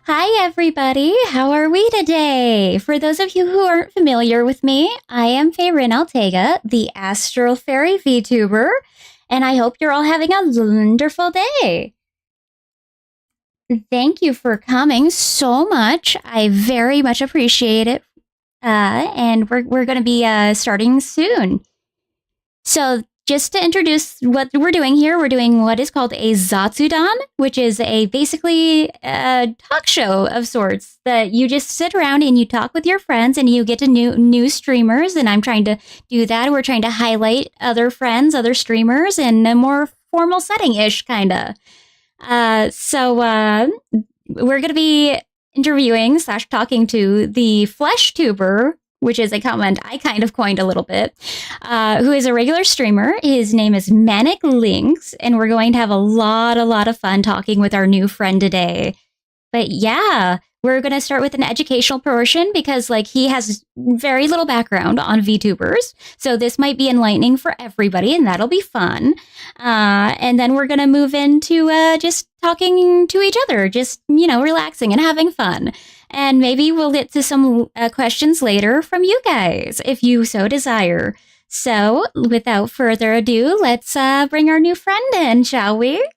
Hi, everybody. How are we today? For those of you who aren't familiar with me, I am Feyrin Altega, the Astral Fairy VTuber, and I hope you're all having a wonderful day. Thank you for coming so much. I very much appreciate it. And we're going to be starting soon. So just to introduce what we're doing here, we're doing what is called a Zatsudon, which is basically a talk show of sorts that you just sit around and you talk with your friends and you get to new streamers. And I'm trying to do that. We're trying to highlight other friends, other streamers in a more formal setting-ish kind of. So we're going to be interviewing / talking to the flesh tuber, which is a comment I kind of coined a little bit, who is a regular streamer. His name is ManicLynx, and we're going to have a lot of fun talking with our new friend today. But yeah, we're going to start with an educational portion because he has very little background on VTubers. So this might be enlightening for everybody, and that'll be fun. And then we're going to move into just talking to each other, just, relaxing and having fun. And maybe we'll get to some questions later from you guys, if you so desire. So without further ado, let's bring our new friend in, shall we?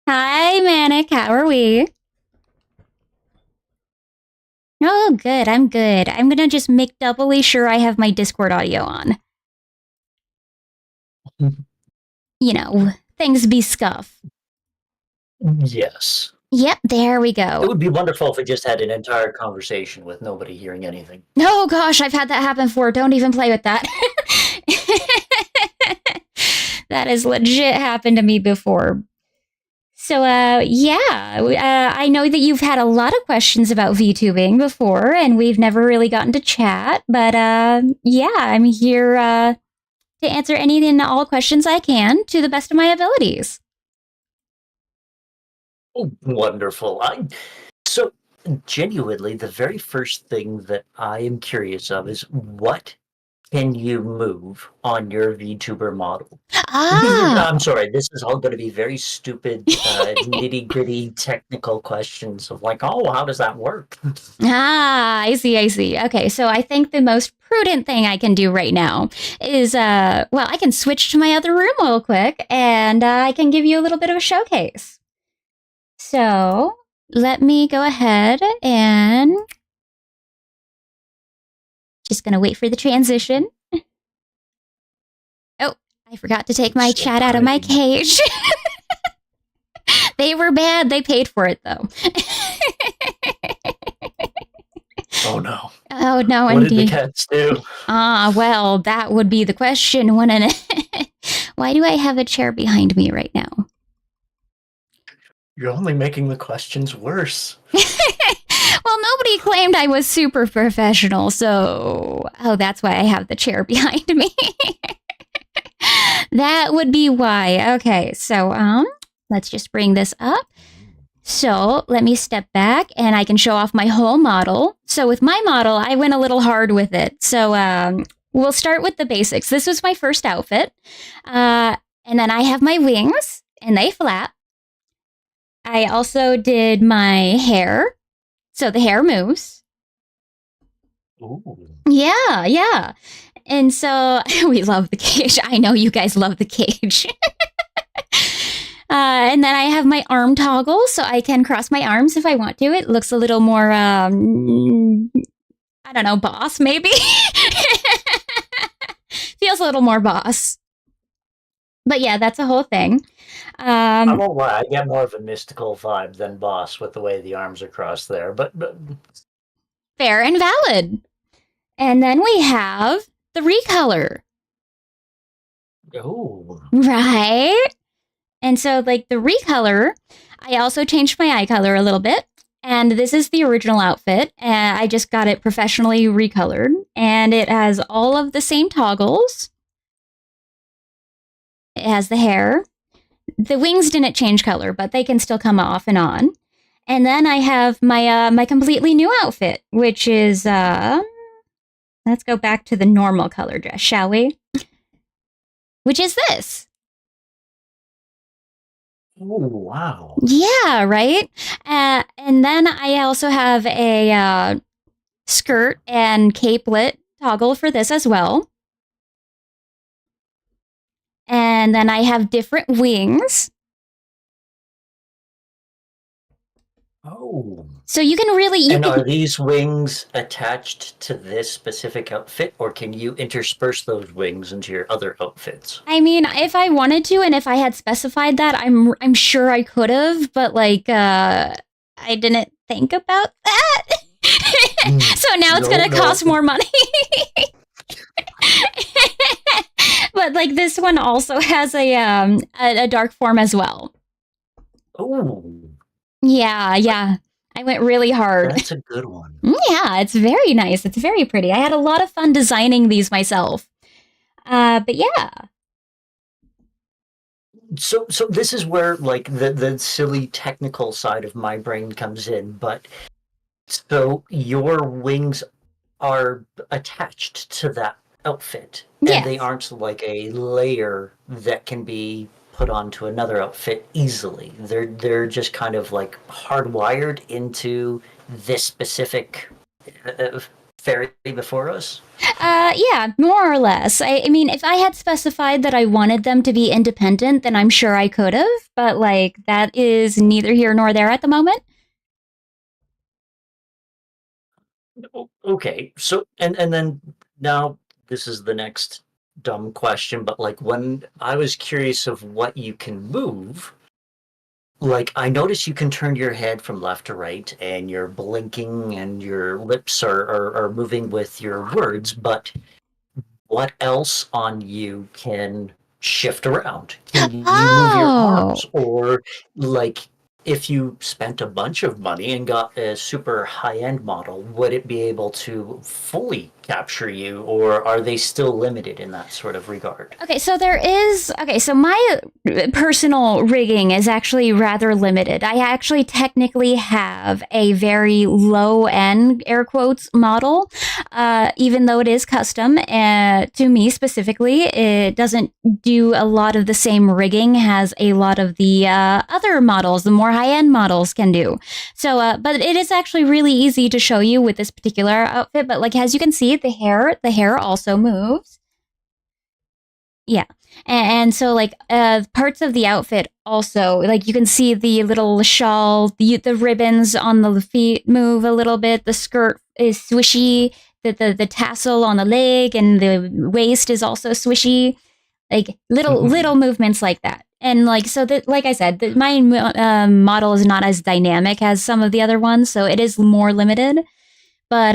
Hi, Manic. How are we? Oh, good. I'm good. I'm going to just make doubly sure I have my Discord audio on. Things be scuff. Yes. Yep, there we go. It would be wonderful if we just had an entire conversation with nobody hearing anything. Oh gosh, I've had that happen before. Don't even play with that. That has legit happened to me before. So, I know that you've had a lot of questions about VTubing before, and we've never really gotten to chat. But I'm here to answer any and all questions I can to the best of my abilities. Oh, wonderful. So, genuinely, the very first thing that I am curious of is what can you move on your VTuber model? I'm sorry, this is all going to be very stupid, nitty-gritty technical questions of how does that work? I see. Okay, so I think the most prudent thing I can do right now is, I can switch to my other room real quick, and I can give you a little bit of a showcase. So let me go ahead and just going to wait for the transition. Oh, I forgot to take my chat out of my cage. They were bad. They paid for it, though. Oh, no. Oh, no, what indeed. What did the cats do? Well, that would be the question, wouldn't it? Why do I have a chair behind me right now? You're only making the questions worse. Well, nobody claimed I was super professional, so... Oh, that's why I have the chair behind me. That would be why. Okay, so, let's just bring this up. So, let me step back, and I can show off my whole model. So, with my model, I went a little hard with it. So, we'll start with the basics. This was my first outfit. And then I have my wings, and they flap. I also did my hair. So the hair moves. Ooh. Yeah. And so we love the cage. I know you guys love the cage. And then I have my arm toggle, so I can cross my arms if I want to. It looks a little more, I don't know, boss maybe? Feels a little more boss. But yeah, that's a whole thing. I won't lie, I get more of a mystical vibe than boss with the way the arms are crossed there, but... Fair and valid. And then we have the recolor. Oh. Right? And so, the recolor, I also changed my eye color a little bit. And this is the original outfit. And I just got it professionally recolored. And it has all of the same toggles. It has the hair. The wings didn't change color, but they can still come off and on. And then I have my my completely new outfit, which is let's go back to the normal color dress, shall we? Which is this. Oh, wow. Yeah, right. And then I also have a skirt and capelet toggle for this as well. And then I have different wings. Oh. So you can really, And are these wings attached to this specific outfit, or can you intersperse those wings into your other outfits? I mean, if I wanted to, and if I had specified that, I'm sure I could have, but like, I didn't think about that. So now it's No, gonna no. cost more money. But like this one also has a dark form as well. Oh, Yeah, yeah. I went really hard. that's a good one. Yeah, it's very nice. It's very pretty. I had a lot of fun designing these myself. But yeah. So this is where like the silly technical side of my brain comes in, but so your wings are attached to that outfit, and they Yes. aren't like a layer that can be put onto another outfit easily. They're just kind of like hardwired into this specific fairy before us. Yeah, more or less. I mean, if I had specified that I wanted them to be independent, then I'm sure I could have, but like that is neither here nor there at the moment. Okay, so and then now this is the next dumb question, but like when I was curious of what you can move, like I notice you can turn your head from left to right and you're blinking and your lips are moving with your words, but what else on you can shift around? Can you move your Oh. arms? Or like if you spent a bunch of money and got a super high-end model, would it be able to fully capture you, or are they still limited in that sort of regard? Okay, so there is. Okay, so my personal rigging is actually rather limited. I actually technically have a very low end, air quotes, model, even though it is custom to me specifically. It doesn't do a lot of the same rigging as a lot of the other models, the more high end models can do. So, but it is actually really easy to show you with this particular outfit. But like as you can see, the hair also moves. Yeah. And so like parts of the outfit also like you can see the little shawl, the ribbons on the feet move a little bit, the skirt is swishy, the tassel on the leg and the waist is also swishy. Like little movements like that. And like so that like I said, my model is not as dynamic as some of the other ones, so it is more limited. But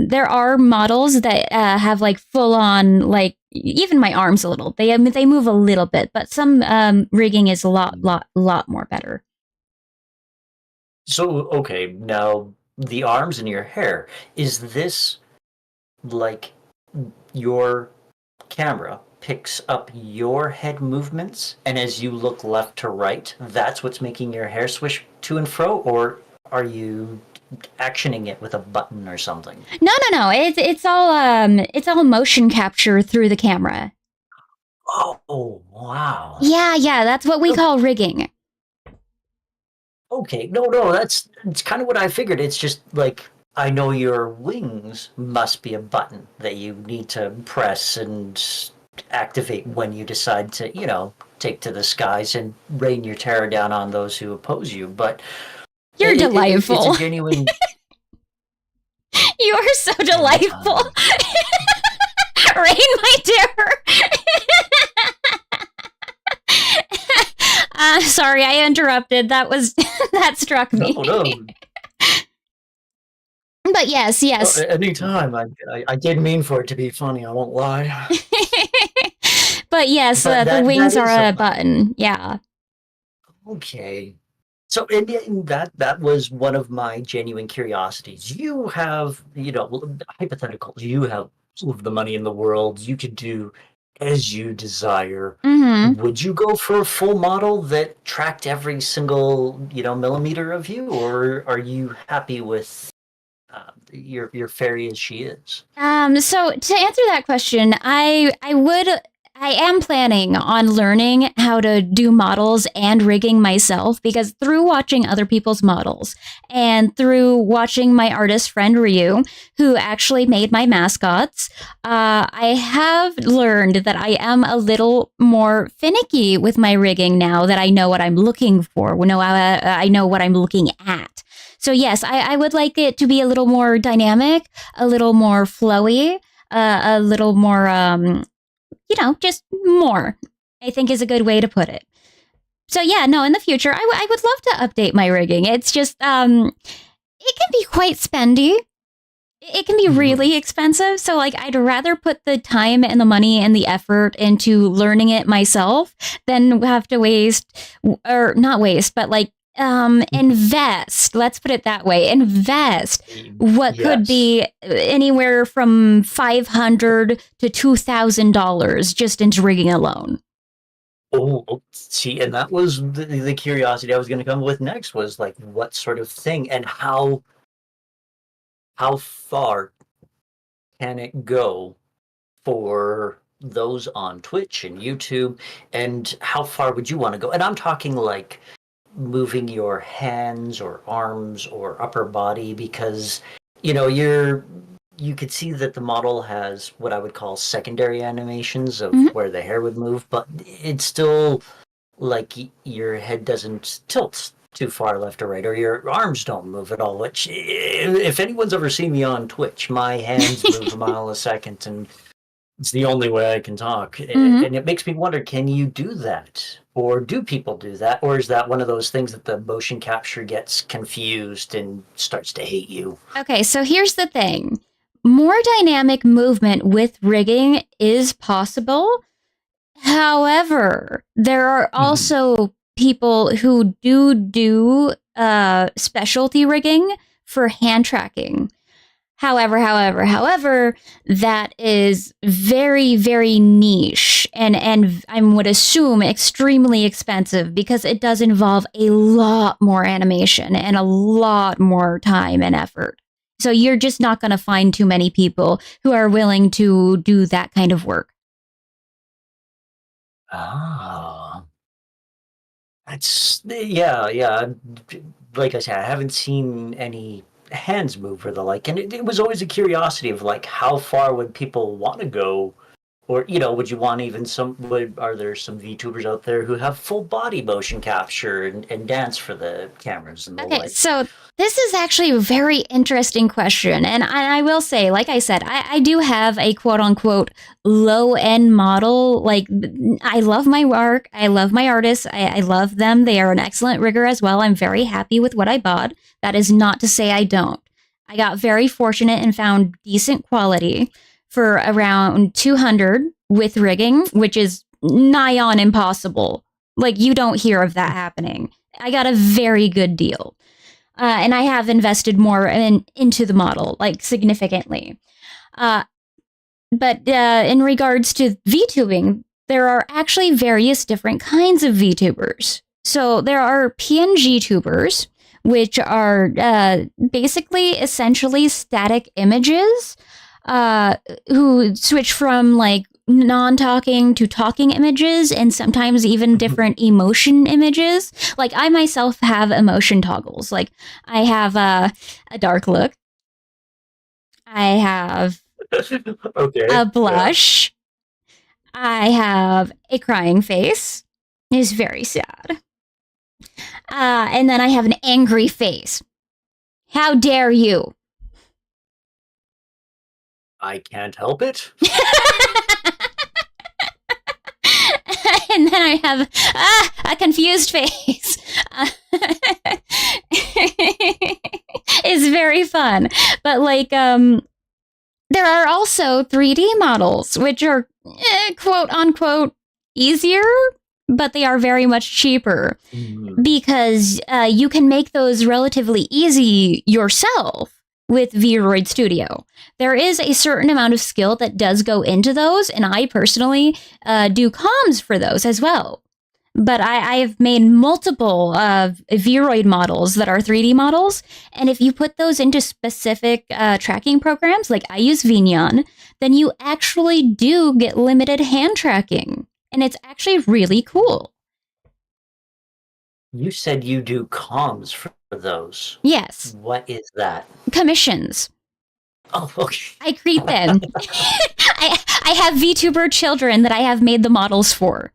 there are models that have like full on like even my arms a little. They move a little bit, but some rigging is a lot more better. So, okay, now the arms and your hair, is this like your camera picks up your head movements, and as you look left to right, that's what's making your hair swish to and fro, or are you actioning it with a button or something? No. It's all motion capture through the camera. Oh, wow. Yeah. That's what we call rigging. Okay, no, that's it's kind of what I figured. It's just like I know your wings must be a button that you need to press and activate when you decide to, take to the skies and rain your terror down on those who oppose you. But You're it's a delightful. genuine. You are so delightful. Anytime. Rain my terror. Sorry, I interrupted. That struck me. No. But yes. Anytime. I did mean for it to be funny. I won't lie. But yes, But the that wings is are a a button. Yeah. okay. So in that was one of my genuine curiosities. You have, hypotheticals. You have all of the money in the world. You could do as you desire. Mm-hmm. Would you go for a full model that tracked every single, millimeter of you, or are you happy with your fairy as she is? So to answer that question, I would I am planning on learning how to do models and rigging myself, because through watching other people's models and through watching my artist friend Ryu, who actually made my mascots, I have learned that I am a little more finicky with my rigging now that I know what I'm looking for. I know what I'm looking at. So yes, I would like it to be a little more dynamic, a little more flowy, a little more, just more, I think is a good way to put it. So yeah, no, in the future, I would love to update my rigging. It's just, it can be quite spendy. It can be really expensive. So like, I'd rather put the time and the money and the effort into learning it myself than have to not waste, but like, invest, let's put it that way, invest what could be anywhere from $500 to $2,000 just into rigging alone. Oh, see, and that was the curiosity I was going to come with next, was like, what sort of thing and how far can it go for those on Twitch and YouTube, and how far would you want to go? And I'm talking like moving your hands or arms or upper body, because you could see that the model has what I would call secondary animations of where the hair would move, but it's still like your head doesn't tilt too far left or right, or your arms don't move at all, which, if anyone's ever seen me on Twitch, my hands move a mile a second, and it's the only way I can talk. And it makes me wonder, can you do that? Or do people do that? Or is that one of those things that the motion capture gets confused and starts to hate you? Okay, so here's the thing. More dynamic movement with rigging is possible. However, there are also people who do specialty rigging for hand tracking. However, that is very, very niche and I would assume extremely expensive, because it does involve a lot more animation and a lot more time and effort. So you're just not going to find too many people who are willing to do that kind of work. That's, yeah. Like I said, I haven't seen any hands move or the like, and it was always a curiosity of like, how far would people want to go, or would you want even are there some VTubers out there who have full body motion capture and dance for the cameras and the like? So this is actually a very interesting question, and I will say, like I said, I do have a quote unquote low end model. Like, I love my work, I love my artists, I love them. They are an excellent rigger as well. I'm very happy with what I bought. That is not to say I don't. I got very fortunate and found decent quality for around 200 with rigging, which is nigh on impossible. Like, you don't hear of that happening. I got a very good deal. And I have invested more into the model, like significantly. But in regards to VTubing, there are actually various different kinds of VTubers. So there are PNG tubers, which are basically essentially static images, who switch from like non-talking to talking images, and sometimes even different emotion images. Like, I myself have emotion toggles. Like, I have a dark look. I have a blush. Yeah. I have a crying face. It's very sad. And then I have an angry face. How dare you? I can't help it. And then I have a confused face. It's very fun. But like, there are also 3D models, which are quote unquote easier, but they are very much cheaper because you can make those relatively easy yourself with Vroid Studio. There is a certain amount of skill that does go into those, and I personally do comms for those as well. But I've made multiple Vroid models that are 3D models, and if you put those into specific tracking programs, like I use Vignon, then you actually do get limited hand tracking. And it's actually really cool. You said you do comms for those. Yes. What is that? Commissions. Oh, okay. I create them. I have VTuber children that I have made the models for.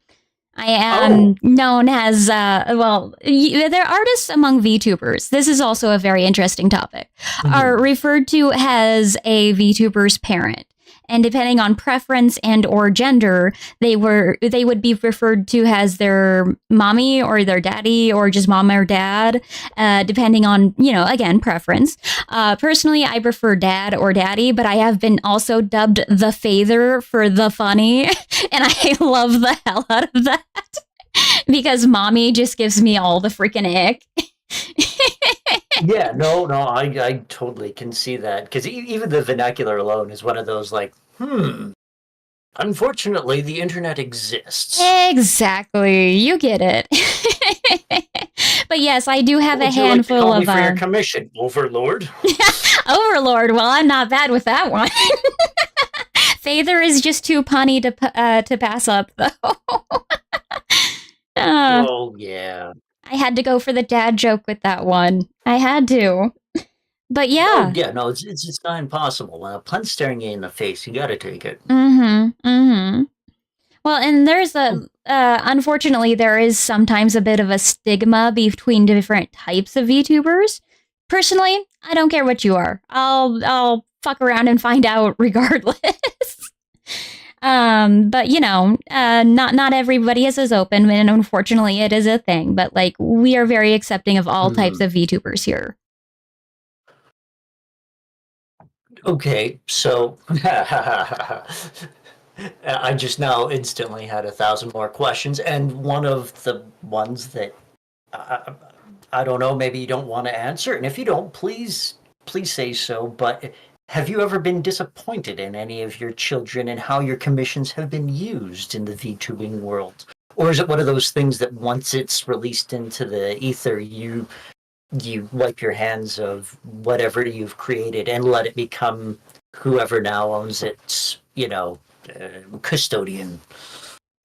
I am known as, they're artists among VTubers. This is also a very interesting topic. Are referred to as a VTuber's parent. And depending on preference and or gender, they would be referred to as their mommy or their daddy or just mom or dad, depending on, again, preference. Personally, I prefer dad or daddy, but I have been also dubbed the father for the funny, and I love the hell out of that because mommy just gives me all the freaking ick. Yeah, no, I totally can see that because even the vernacular alone is one of those like, unfortunately, the internet exists. Exactly, you get it. But yes, I do have a handful call of. Me for your commission, Overlord. Overlord. Well, I'm not bad with that one. Father is just too punny to pass up, though. Oh yeah. I had to go for the dad joke with that one. I had to. But yeah. Oh yeah, no, it's not impossible. When a pun's staring you in the face, you gotta take it. Well, and there's unfortunately, there is sometimes a bit of a stigma between different types of VTubers. Personally, I don't care what you are. I'll fuck around and find out regardless. But not everybody is as open, and unfortunately, it is a thing. But like, we are very accepting of all types of VTubers here. Okay, so I just now instantly had 1,000 more questions, and one of the ones that I don't know, maybe you don't want to answer, and if you don't, please say so. But have you ever been disappointed in any of your children and how your commissions have been used in the VTubing world, or is it one of those things that once it's released into the ether, you wipe your hands of whatever you've created and let it become whoever now owns its, custodian?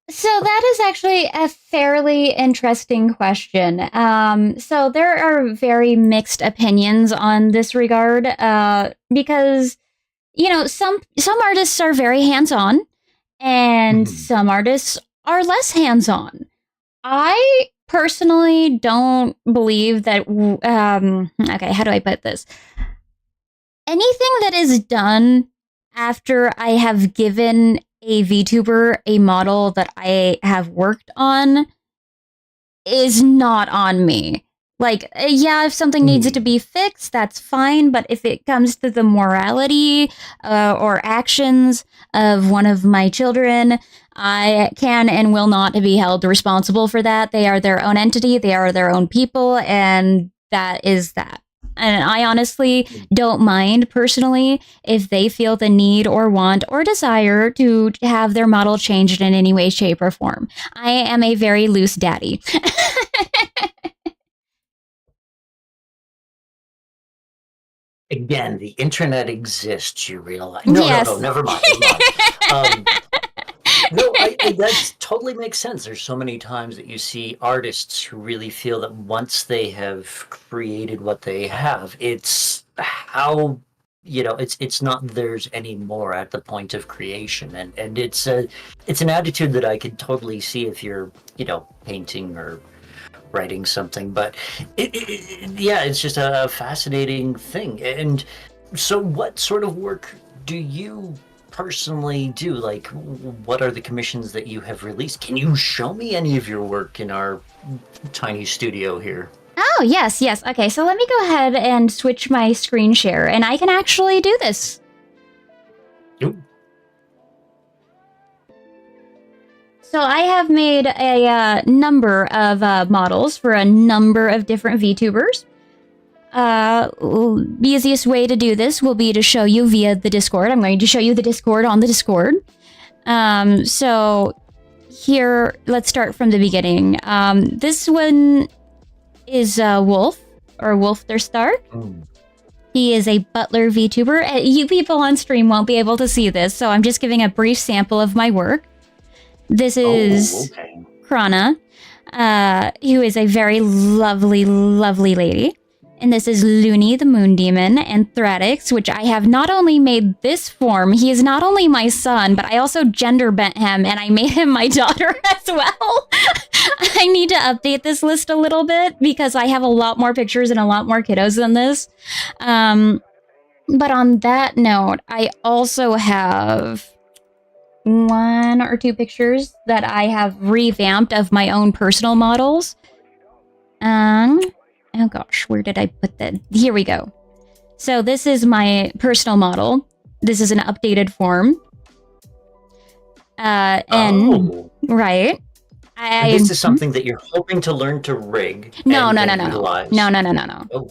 So that is actually a fairly interesting question. So there are very mixed opinions on this regard, because, some artists are very hands-on and some artists are less hands-on. I personally don't believe that, okay, how do I put this? Anything that is done after I have given a VTuber a model that I have worked on is not on me. Like, if something needs to be fixed, that's fine. But if it comes to the morality or actions of one of my children, I can and will not be held responsible for that. They are their own entity. They are their own people. And that is that. And I honestly don't mind personally if they feel the need or want or desire to have their model changed in any way, shape, or form. I am a very loose daddy. Again, the internet exists, you realize. Yes. No, never mind. That totally makes sense. There's so many times that you see artists who really feel that once they have created what they have, it's how, it's not theirs anymore at the point of creation. And it's an attitude that I could totally see if you're, painting or writing something. But it's just a fascinating thing. And so what sort of work do you personally do? Like, what are the commissions that you have released? Can you show me any of your work in our tiny studio here? Oh, yes. Okay, so let me go ahead and switch my screen share, and I can actually do this. Ooh. So I have made a number of models for a number of different VTubers. The easiest way to do this will be to show you via the Discord. I'm going to show you the Discord on the Discord. So here, let's start from the beginning. This one is Wolf, or Wolf der Stark. He is a butler VTuber. You people on stream won't be able to see this, so I'm just giving a brief sample of my work. This is Krana, who is a very lovely, lovely lady. And this is Looney, the moon demon, and Thradix, which I have not only made this form, he is not only my son, but I also gender bent him, and I made him my daughter as well. I need to update this list a little bit, because I have a lot more pictures and a lot more kiddos than this. But on that note, I also have 1 or 2 pictures that I have revamped of my own personal models. Oh gosh, where did I put that? Here we go. So this is my personal model. This is an updated form. Right. And this is something that you're hoping to learn to rig. No. Oh.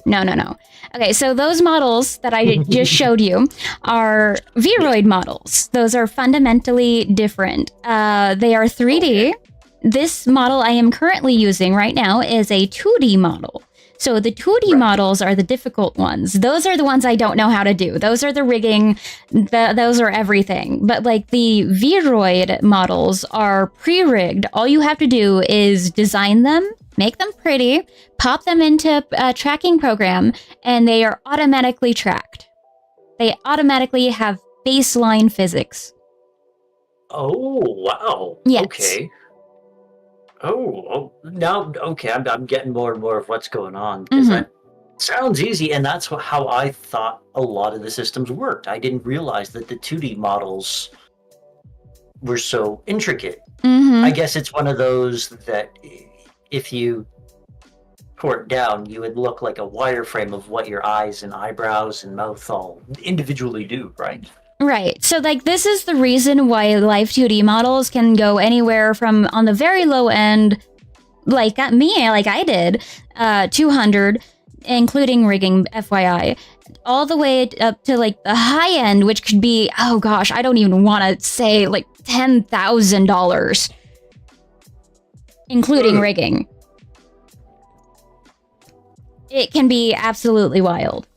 No. Okay, so those models that I just showed you are Vroid models. Those are fundamentally different. They are 3D. Okay. This model I am currently using right now is a 2D model. So the 2D models are the difficult ones. Those are the ones I don't know how to do. Those are the rigging. Those are everything. But like the Vroid models are pre-rigged. All you have to do is design them, make them pretty, pop them into a tracking program, and they are automatically tracked. They automatically have baseline physics. Oh, wow. Yes. Okay. Oh, now, okay, I'm getting more and more of what's going on. Because that sounds easy, and that's how I thought a lot of the systems worked. I didn't realize that the 2D models were so intricate. I guess it's one of those that if you tore it down, you would look like a wireframe of what your eyes and eyebrows and mouth all individually do, right? Right. So, like, this is the reason why live 2D models can go anywhere from on the very low end, like I did, 200, including rigging, FYI, all the way up to, like, the high end, which could be, oh gosh, I don't even want to say, like, $10,000, including rigging. It can be absolutely wild.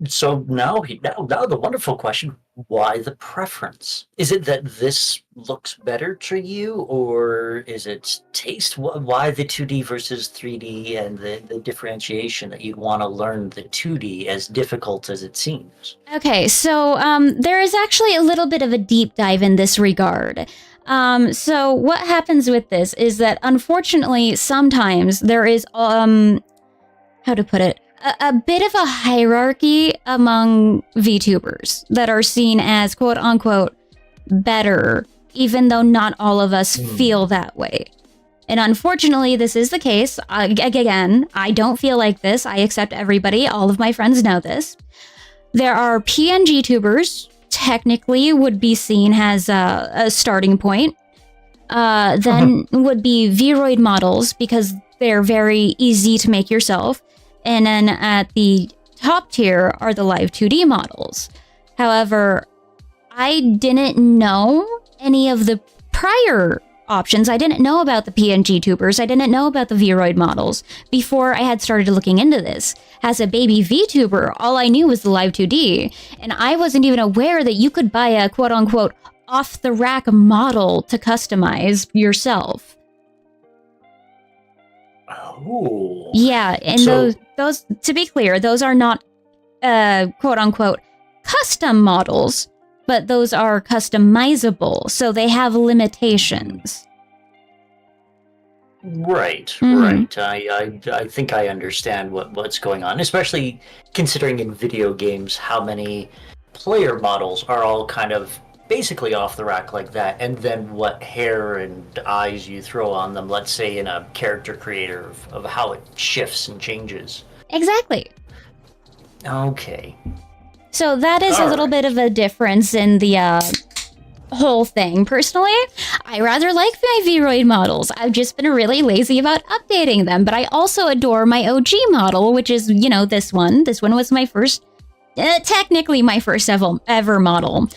So now the wonderful question, why the preference? Is it that this looks better to you, or is it taste? Why the 2D versus 3D and the differentiation that you'd want to learn the 2D, as difficult as it seems? Okay, so there is actually a little bit of a deep dive in this regard. So what happens with this is that unfortunately sometimes there is, how to put it, a bit of a hierarchy among VTubers that are seen as quote unquote better, even though not all of us feel that way. And unfortunately, this is the case. Again, I don't feel like this. I accept everybody. All of my friends know this. There are PNG tubers, technically would be seen as a starting point. Then would be Vroid models, because they're very easy to make yourself. And then at the top tier are the live 2D models. However, I didn't know any of the prior options. I didn't know about the PNG tubers. I didn't know about the Vroid models before I had started looking into this. As a baby VTuber, all I knew was the live 2D. And I wasn't even aware that you could buy a quote-unquote off-the-rack model to customize yourself. Oh. Yeah, and so, those to be clear, those are not quote-unquote custom models, but those are customizable, so they have limitations. Right. I think I understand what's going on, especially considering in video games how many player models are all kind of basically off the rack like that, and then what hair and eyes you throw on them, let's say in a character creator, of how it shifts and changes. Exactly. Okay. So that is a little bit of a difference in the whole thing. Personally, I rather like my Vroid models. I've just been really lazy about updating them, but I also adore my OG model, which is, this one. This one was my first technically my first ever model.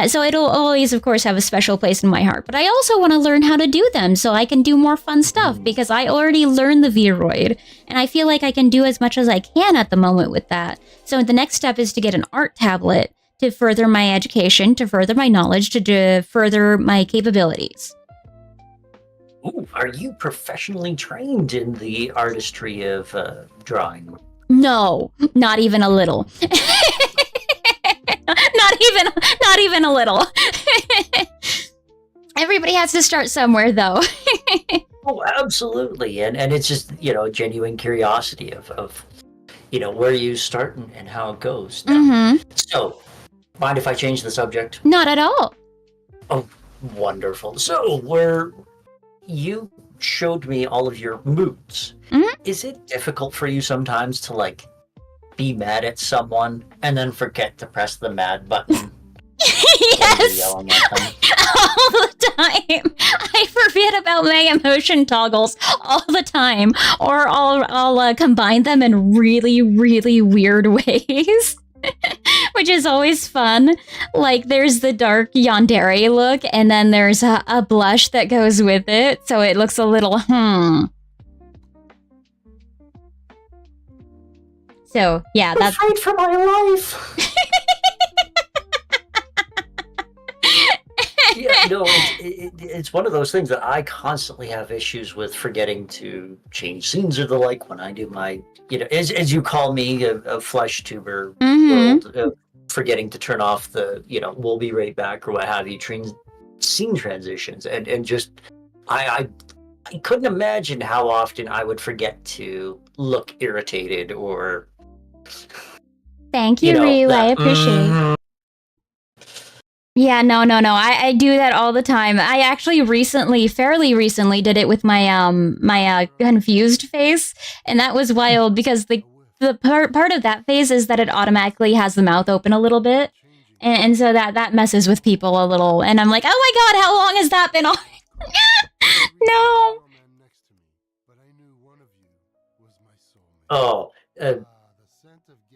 So it'll always, of course, have a special place in my heart. But I also want to learn how to do them so I can do more fun stuff because I already learned the Vroid. And I feel like I can do as much as I can at the moment with that. So the next step is to get an art tablet to further my education, to further my knowledge, to further my capabilities. Ooh, are you professionally trained in the artistry of drawing? No, not even a little. not even a little. Everybody has to start somewhere, though. Oh, absolutely. And it's just, genuine curiosity of where you start and how it goes. So, mind if I change the subject? Not at all. Oh, wonderful. So, where you showed me all of your moods. Is it difficult for you sometimes to, be mad at someone and then forget to press the mad button? Yes! Yelling at them? All the time. I forget about my emotion toggles all the time. Or I'll combine them in really, really weird ways. Which is always fun. Like, there's the dark yandere look, and then there's a blush that goes with it, so it looks a little, So, yeah, that's... I'm afraid for my life! Yeah, no, it's one of those things that I constantly have issues with forgetting to change scenes or the like when I do my, as you call me, a flesh tuber world, forgetting to turn off the, we'll be right back or what have you, scene transitions. And just, I couldn't imagine how often I would forget to look irritated or... Thank you, Ryu. I appreciate it. Yeah, no. I do that all the time. I actually fairly recently did it with my my confused face, and that was wild because the part of that phase is that it automatically has the mouth open a little bit, and so that messes with people a little. And I'm like, oh my god, how long has that been on? No. Oh,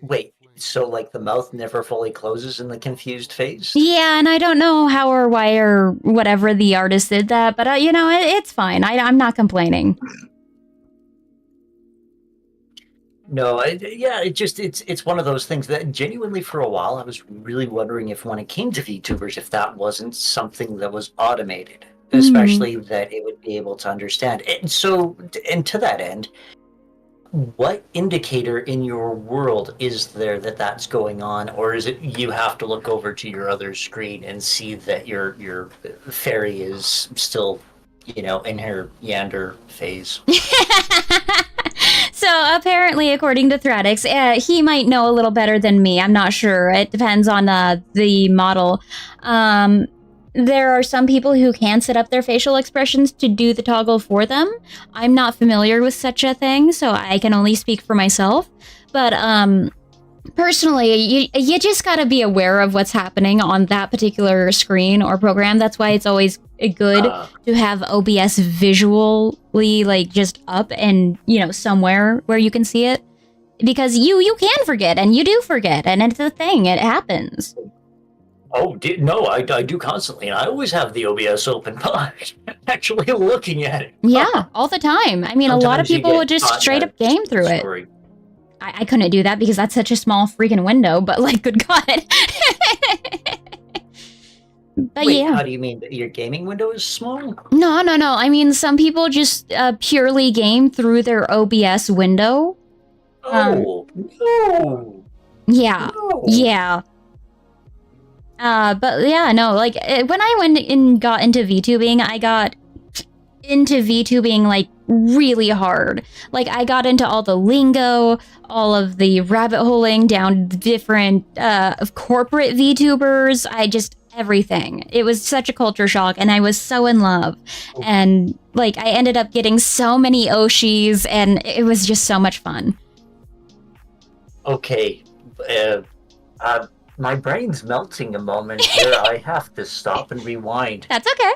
wait. So, the mouth never fully closes in the confused phase? Yeah, and I don't know how or why or whatever the artist did that, but, it's fine. I'm not complaining. No, it's one of those things that genuinely for a while I was really wondering if when it came to VTubers, if that wasn't something that was automated, especially that it would be able to understand. And so, and to that end, what indicator in your world is there that that's going on, or is it you have to look over to your other screen and see that your fairy is still, in her yander phase? So apparently, according to Thradix, he might know a little better than me. I'm not sure. It depends on the model. There are some people who can set up their facial expressions to do the toggle for them. I'm not familiar with such a thing, so I can only speak for myself. But personally, you just gotta be aware of what's happening on that particular screen or program. That's why it's always good to have OBS visually, just up and, somewhere where you can see it. Because you can forget, and you do forget, and it's a thing. It happens. Oh, no, I do constantly, and I always have the OBS open, but actually looking at it. Yeah, all the time. I mean, sometimes a lot of people would just straight up game through it. I couldn't do that because that's such a small freaking window, but, good God. But wait, yeah. How do you mean? Your gaming window is small? No. I mean, some people just purely game through their OBS window. Oh, no. Yeah, no. Yeah. But yeah, no, when I went and got into VTubing, I got into VTubing, really hard. I got into all the lingo, all of the rabbit holing down different, corporate VTubers. Everything. It was such a culture shock, and I was so in love. And, I ended up getting so many Oshis, and it was just so much fun. Okay, my brain's melting a moment here. I have to stop and rewind. That's okay.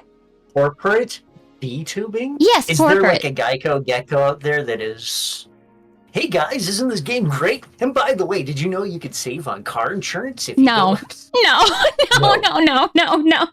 Corporate VTubing? Yes, is corporate. Is there a Geico Gecko out there that is hey guys, isn't this game great? And by the way, did you know you could save on car insurance if you No. go... No, no.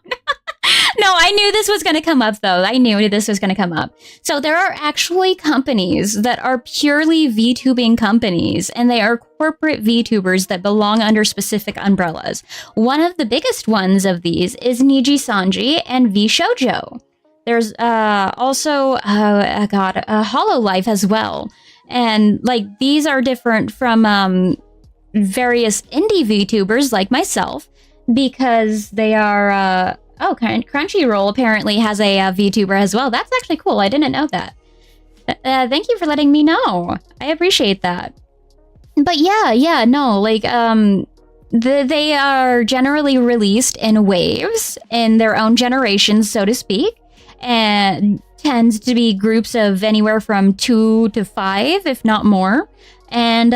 No, I knew this was going to come up, though. I knew this was going to come up. So there are actually companies that are purely VTubing companies, and they are corporate VTubers that belong under specific umbrellas. One of the biggest ones of these is Niji Sanji and VShojo. There's also, Hololive as well. And, like, these are different from various indie VTubers like myself, because they are... Crunchyroll apparently has a VTuber as well. That's actually cool. I didn't know that. Thank you for letting me know. I appreciate that. But yeah, no, like, they are generally released in waves in their own generations, so to speak, and tends to be groups of anywhere from 2 to 5, if not more. And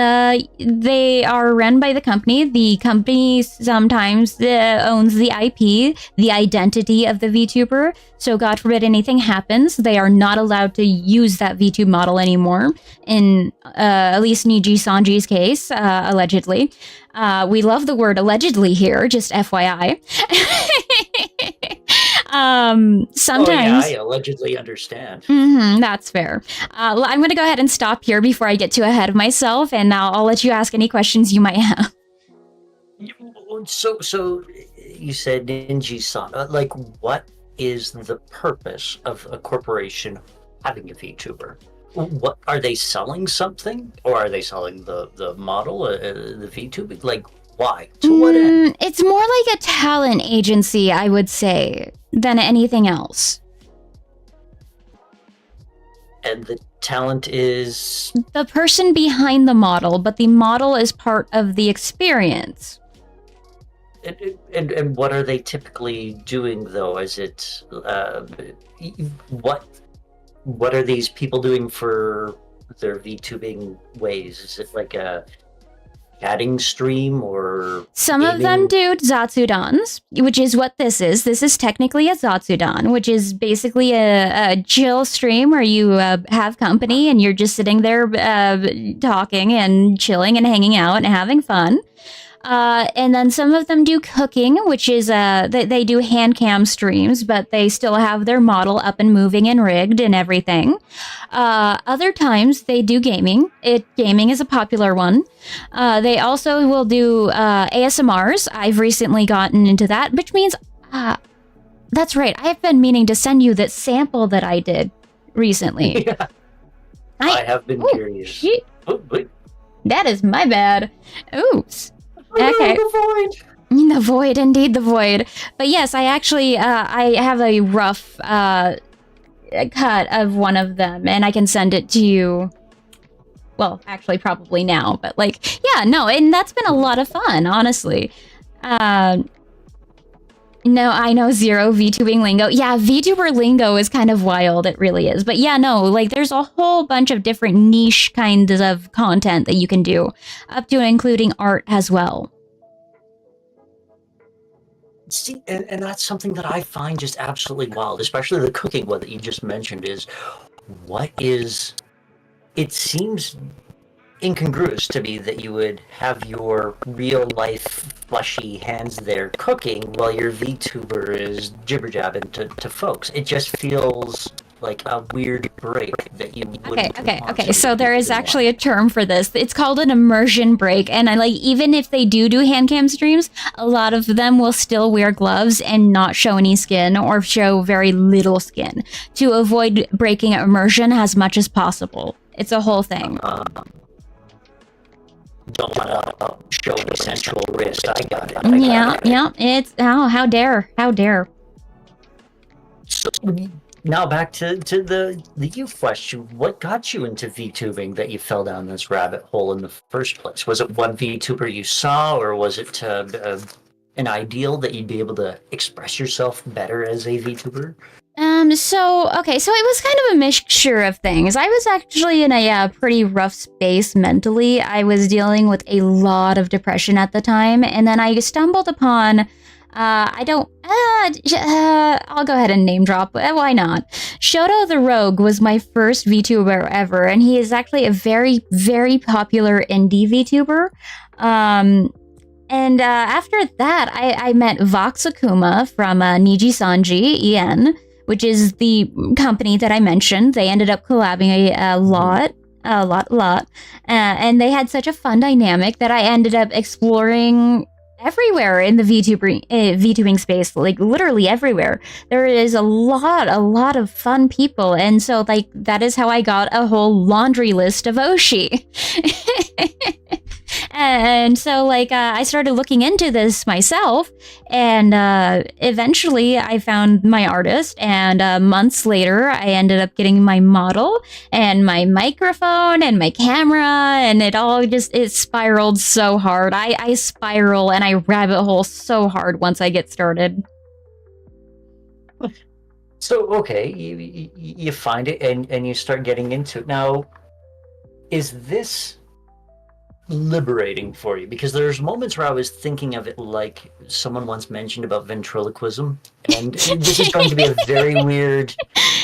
they are run by the company. The company sometimes owns the IP, the identity of the VTuber. So God forbid anything happens, they are not allowed to use that VTube model anymore. In at least Niji Sanji's case, allegedly. We love the word allegedly here, just FYI. Sometimes... Oh, yeah, I allegedly understand. That's fair. I'm going to go ahead and stop here before I get too ahead of myself, and I'll let you ask any questions you might have. So you said Ninji-san. Like, what is the purpose of a corporation having a VTuber? What are they selling something, or are they selling the model, the VTuber? Like, why? To what end? It's more like a talent agency, I would say, than anything else. And the talent is... the person behind the model, but the model is part of the experience. And what are they typically doing, though? Is it... what are these people doing for their VTubing ways? Is it like a chatting stream or some gaming? of them do Zatsudons, which is what this is. This is technically a Zatsudon, which is basically a chill stream where you have company and you're just sitting there talking and chilling and hanging out and having fun. And then some of them do cooking, which is they do hand cam streams, but they still have their model up and moving and rigged and everything. Other times they do gaming. Gaming is a popular one. They also will do ASMRs. I've recently gotten into that, which means that's right. I've been meaning to send you that sample that I did recently. Yeah. I have been curious. Shit. Oh, wait. That is my bad. Oops. Okay. The void. The void, indeed, the void. But yes, I actually, I have a rough cut of one of them, and I can send it to you. Well, actually, probably now, but like, yeah, no, and that's been a lot of fun, honestly. No, I know zero VTubing lingo. Yeah, VTuber lingo is kind of wild. It really is. But yeah, no, like there's a whole bunch of different niche kinds of content that you can do, up to and including art as well. See, and that's something that I find just absolutely wild, especially the cooking one that you just mentioned is, it seems incongruous to me that you would have your real life fleshy hands there cooking while your VTuber is jibber jabbing to folks. It just feels like a weird break that you wouldn't Okay. So there is actually a term for this. It's called an immersion break. And I like, even if they do hand cam streams, a lot of them will still wear gloves and not show any skin or show very little skin to avoid breaking immersion as much as possible. It's a whole thing. Don't want to show any sensual wrist. I got it. Yeah. It's how dare. So now back to the you question. What got you into VTubing that you fell down this rabbit hole in the first place? Was it one VTuber you saw, or was it an ideal that you'd be able to express yourself better as a VTuber? So it was kind of a mixture of things. I was actually in a pretty rough space mentally. I was dealing with a lot of depression at the time, and then I stumbled upon I don't. I'll go ahead and name drop. Why not? Shoto the Rogue was my first VTuber ever, and he is actually a very, very popular indie VTuber. And after that, I met Vox Akuma from Niji Sanji EN, which is the company that I mentioned. They ended up collabing a lot. And they had such a fun dynamic that I ended up exploring everywhere in the VTubing space, like literally everywhere. There is a lot of fun people, and so like that is how I got a whole laundry list of Oshi. And so like I started looking into this myself, and eventually I found my artist, and months later I ended up getting my model and my microphone and my camera, and it spiraled so hard. I spiral and I rabbit hole so hard once I get started. So, okay, you find it and you start getting into it. Now, is this liberating for you? Because there's moments where I was thinking of it like someone once mentioned about ventriloquism, and this is going to be a very weird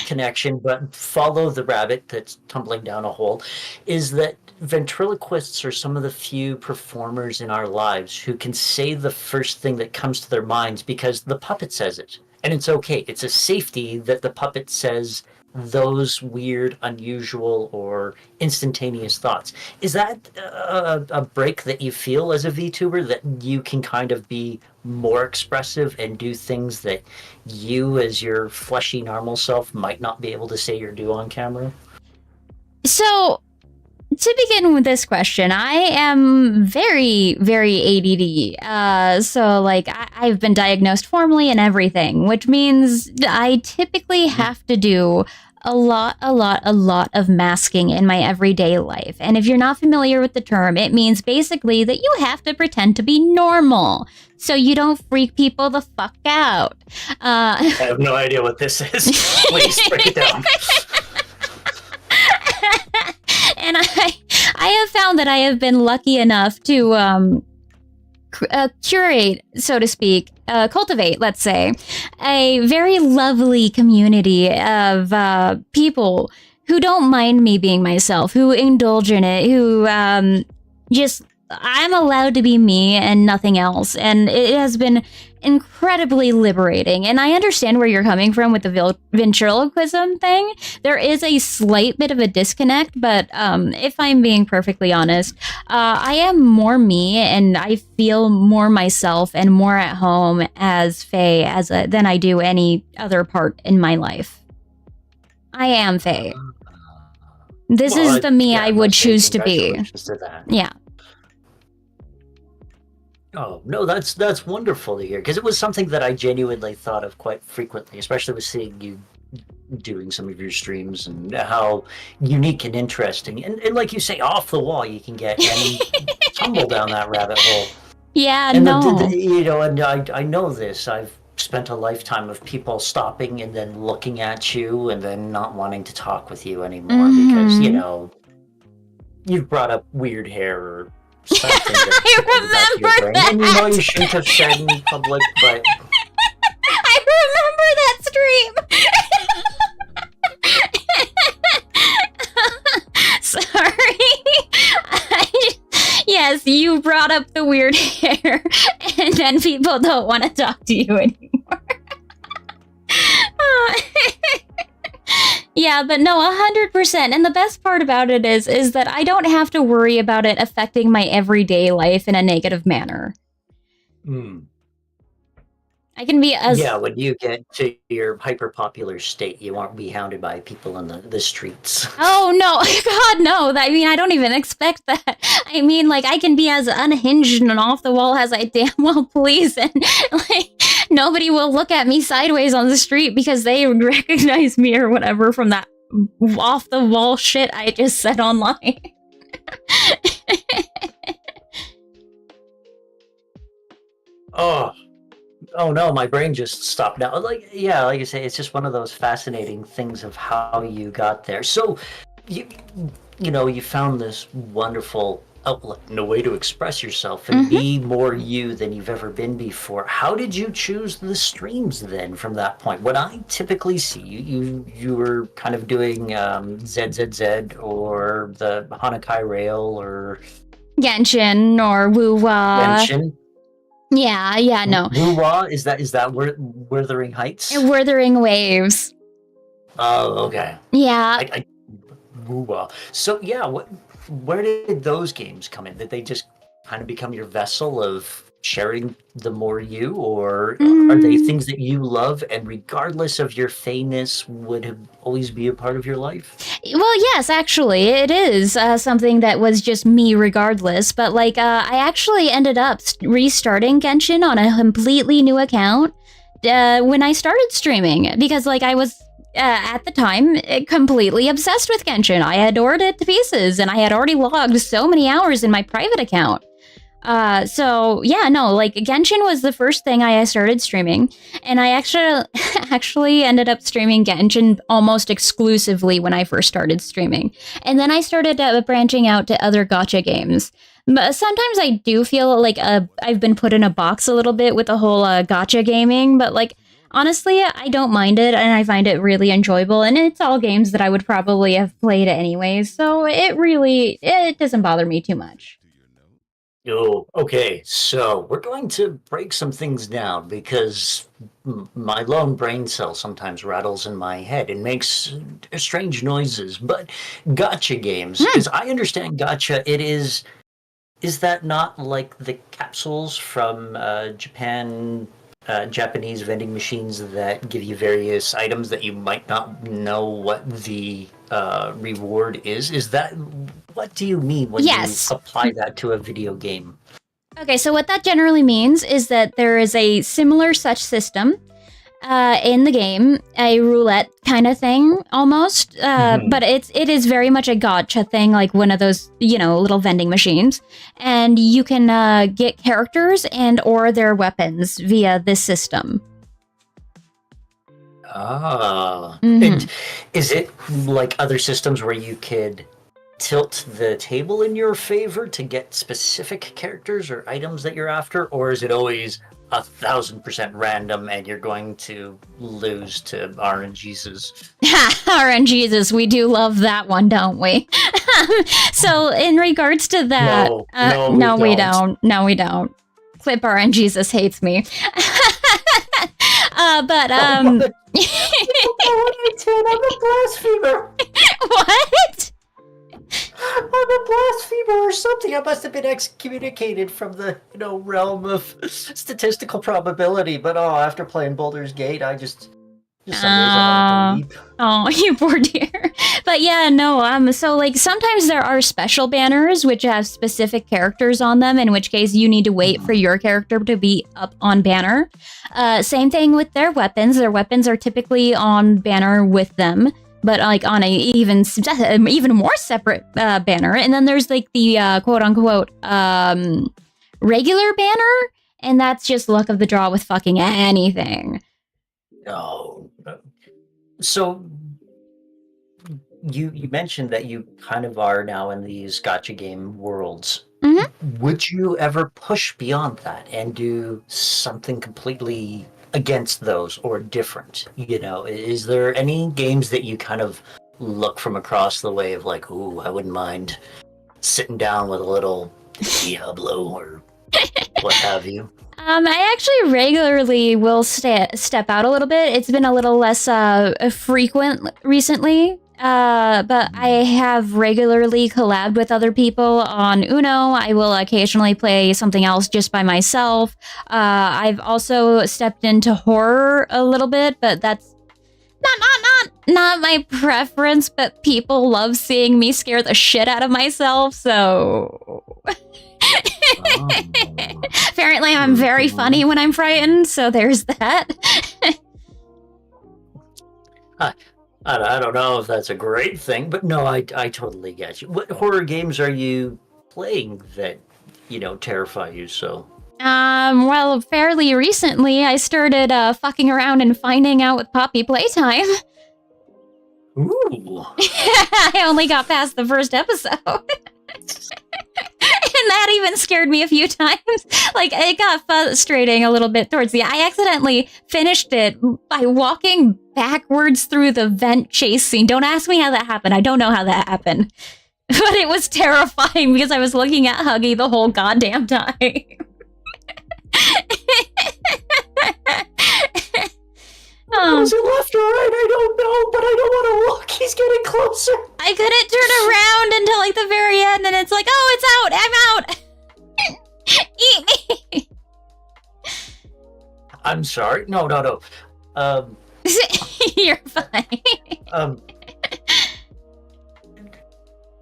connection, but follow the rabbit that's tumbling down a hole, is that ventriloquists are some of the few performers in our lives who can say the first thing that comes to their minds because the puppet says it. And it's okay. It's a safety that the puppet says those weird, unusual, or instantaneous thoughts. Is that a break that you feel as a VTuber, that you can kind of be more expressive and do things that you, as your fleshy, normal self, might not be able to say or do on camera? So, to begin with this question, I am very, very ADD. So, like, I've been diagnosed formally and everything, which means I typically have to do a lot of masking in my everyday life. And if you're not familiar with the term, it means basically that you have to pretend to be normal so you don't freak people the fuck out. I have no idea what this is. Please break it down. And I have found that I have been lucky enough to curate, so to speak, cultivate, let's say, a very lovely community of people who don't mind me being myself, who indulge in it, who just, I'm allowed to be me and nothing else. And it has been incredibly liberating. And I understand where you're coming from with the ventriloquism thing. There is a slight bit of a disconnect, but if I'm being perfectly honest, I am more me, and I feel more myself and more at home as Faye than I do any other part in my life. I am Faye. This is the me I would choose to be. Yeah. Oh, no, that's wonderful to hear, because it was something that I genuinely thought of quite frequently, especially with seeing you doing some of your streams and how unique and interesting. And like you say, off the wall you can get and tumble down that rabbit hole. Yeah, and no. And I know this. I've spent a lifetime of people stopping and then looking at you and then not wanting to talk with you anymore because, you've brought up weird hair or something. I remember that. And you shouldn't have said in public, but I remember that stream. Sorry. Yes, you brought up the weird hair, and then people don't want to talk to you anymore. Yeah, but no, 100%. And the best part about it is that I don't have to worry about it affecting my everyday life in a negative manner. I can be as... Yeah, when you get to your hyper-popular state, you won't be hounded by people in the streets. Oh, no. God, no. I mean, I don't even expect that. I mean, like, I can be as unhinged and off the wall as I damn well please. And, like, nobody will look at me sideways on the street because they would recognize me or whatever from that off-the-wall shit I just said online. Oh no, my brain just stopped now. Like I say, it's just one of those fascinating things of how you got there. So you found this wonderful outlet and a way to express yourself and be more you than you've ever been before. How did you choose the streams then from that point? What I typically see, you were kind of doing ZZZ or the Hanakai Rail or Genshin or Wuwa. Genshin. Yeah, no. Wuwa, is that Wuthering Heights? Wuthering Waves. Oh, okay. Yeah. Wuwa. So yeah, where did those games come in? Did they just kind of become your vessel of sharing the more you, or are they things that you love and regardless of your feyness would always be a part of your life? Well, yes, actually, it is something that was just me regardless. But like, I actually ended up restarting Genshin on a completely new account when I started streaming because like I was at the time completely obsessed with Genshin. I adored it to pieces and I had already logged so many hours in my private account. So yeah, no, like Genshin was the first thing I started streaming, and I actually ended up streaming Genshin almost exclusively when I first started streaming. And then I started branching out to other gacha games. But sometimes I do feel like I've been put in a box a little bit with the whole gacha gaming, but like honestly, I don't mind it and I find it really enjoyable, and it's all games that I would probably have played anyways, so it doesn't bother me too much. Oh, okay. So we're going to break some things down because my lone brain cell sometimes rattles in my head and makes strange noises. But gotcha games, as I understand gotcha, is that not like the capsules from Japan, Japanese vending machines that give you various items that you might not know what the reward is? Is that, what do you mean when Yes. you apply that to a video game? Okay, so what that generally means is that there is a similar such system in the game, a roulette kind of thing almost, but it is very much a gacha thing, like one of those, little vending machines, and you can get characters and or their weapons via this system. And is it like other systems where you could tilt the table in your favor to get specific characters or items that you're after, or is it always 1,000% random and you're going to lose to RNGesus? RNGesus, we do love that one, don't we? So in regards to that, no, we don't. No, we don't. Clip RNGesus hates me. But I'm a blasphemer. What? I'm a blasphemer or something. I must have been excommunicated from the realm of statistical probability. But after playing Baldur's Gate, I just some days I wanted to weep. Oh, you poor dear. But yeah, no. So like sometimes there are special banners which have specific characters on them, in which case you need to wait for your character to be up on banner. Same thing with their weapons. Their weapons are typically on banner with them, but like on a even more separate banner. And then there's like the quote unquote regular banner, and that's just luck of the draw with fucking anything. No. So you mentioned that you kind of are now in these gacha game worlds. Would you ever push beyond that and do something completely against those or different? Is there any games that you kind of look from across the way of like, ooh, I wouldn't mind sitting down with a little Diablo or what have you? I actually regularly will step out a little bit. It's been a little less frequent recently, but I have regularly collabed with other people on Uno. I will occasionally play something else just by myself. I've also stepped into horror a little bit, but that's not my preference, but people love seeing me scare the shit out of myself, so... Apparently I'm very funny when I'm frightened, so there's that. I don't know if that's a great thing, but no, I totally get you. What horror games are you playing that, terrify you so? Well, fairly recently, I started fucking around and finding out with Poppy Playtime. Ooh. I only got past the first episode. even scared me a few times. Like, it got frustrating a little bit towards the end. I accidentally finished it by walking backwards through the vent chase scene. Don't ask me how that happened. I don't know how that happened. But it was terrifying because I was looking at Huggy the whole goddamn time. Was it left or right? I don't know, but I don't want to look. He's getting closer. I couldn't turn around until like the very end, and it's like, oh, it's out. I'm out. Eat me. I'm sorry. No. You're fine.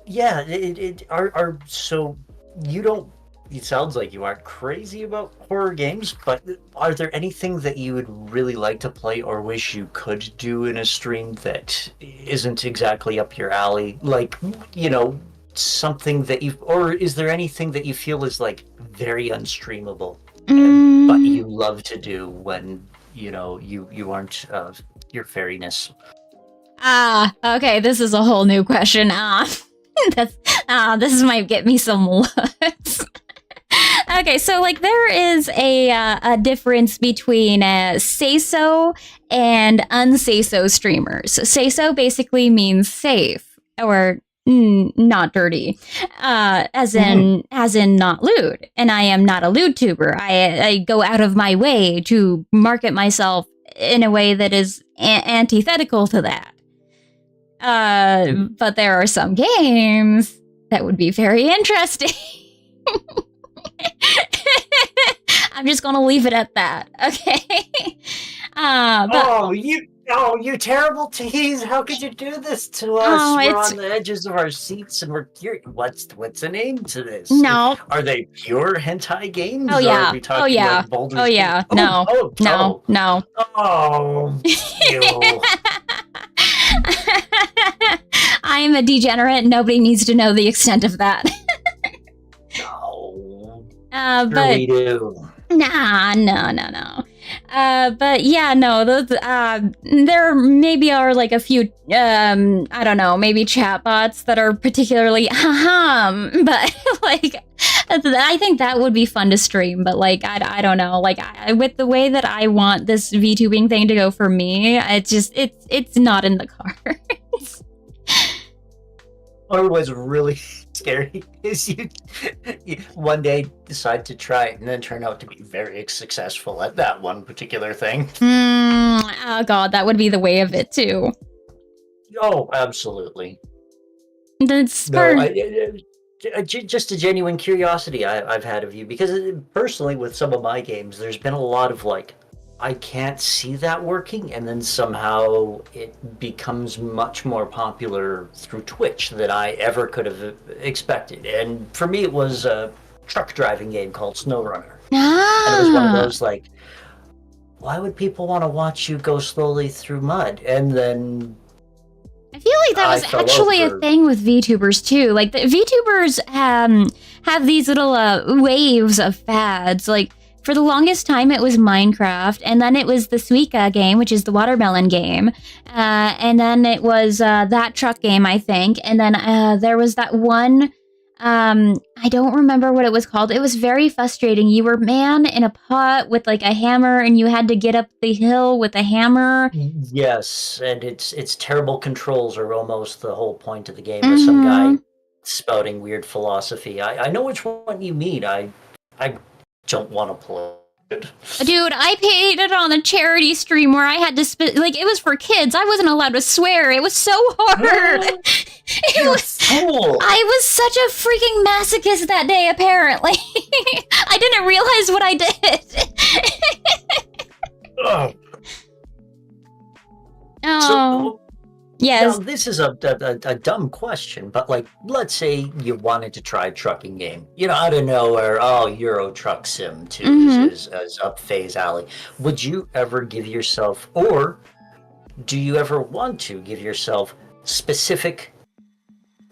Yeah. So you don't. It sounds like you aren't crazy about horror games, but are there anything that you would really like to play or wish you could do in a stream that isn't exactly up your alley? Like, something that or is there anything that you feel is like very unstreamable, but you love to do when, you aren't your fairiness? Okay, this is a whole new question. This might get me some looks. Okay, so like there is a difference between say-so and unsay-so streamers. Say-so basically means safe or not dirty, as in not lewd. And I am not a lewd tuber. I go out of my way to market myself in a way that is antithetical to that. But there are some games that would be very interesting. I'm just gonna leave it at that, okay? You terrible tease! How could you do this to us? We're on the edges of our seats, and we're curious. What's the name to this? No. Are they pure hentai games? Oh yeah. Or are we talking like Baldur's Oh yeah. Gate? No. No. Oh, you. I am a degenerate. Nobody needs to know the extent of that. No. But we do. No. But yeah, no, those, there maybe are like a few, I don't know, maybe chatbots that are particularly, but like, I think that would be fun to stream, but like, I don't know, like, with the way that I want this VTubing thing to go for me, it's not in the cards. What was really scary is you one day decide to try it and then turn out to be very successful at that one particular thing. Oh god, that would be the way of it too. Oh, absolutely. That's just a genuine curiosity I've had of you, because personally with some of my games, there's been a lot of like, I can't see that working, and then somehow it becomes much more popular through Twitch than I ever could have expected. And for me, it was a truck driving game called SnowRunner. And it was one of those like, why would people want to watch you go slowly through mud? And then I feel like that was actually a thing with VTubers too. Like the VTubers have these little waves of fads. Like for the longest time, it was Minecraft, and then it was the Suika game, which is the watermelon game, and then it was that truck game, I think, and then there was that one. I don't remember what it was called. It was very frustrating. You were man in a pot with like a hammer, and you had to get up the hill with a hammer. Yes, and its terrible controls are almost the whole point of the game. With some guy spouting weird philosophy. I know which one you mean. I don't want to play it. Dude, I paid it on a charity stream where I had to like, it was for kids. I wasn't allowed to swear. It was so hard. Cool. I was such a freaking masochist that day, apparently. I didn't realize what I did. So, yes. Now, this is a dumb question, but like, let's say you wanted to try a trucking game. Out of nowhere, Euro Truck Sim 2 is up Faye's alley. Would you ever give yourself, or do you ever want to give yourself specific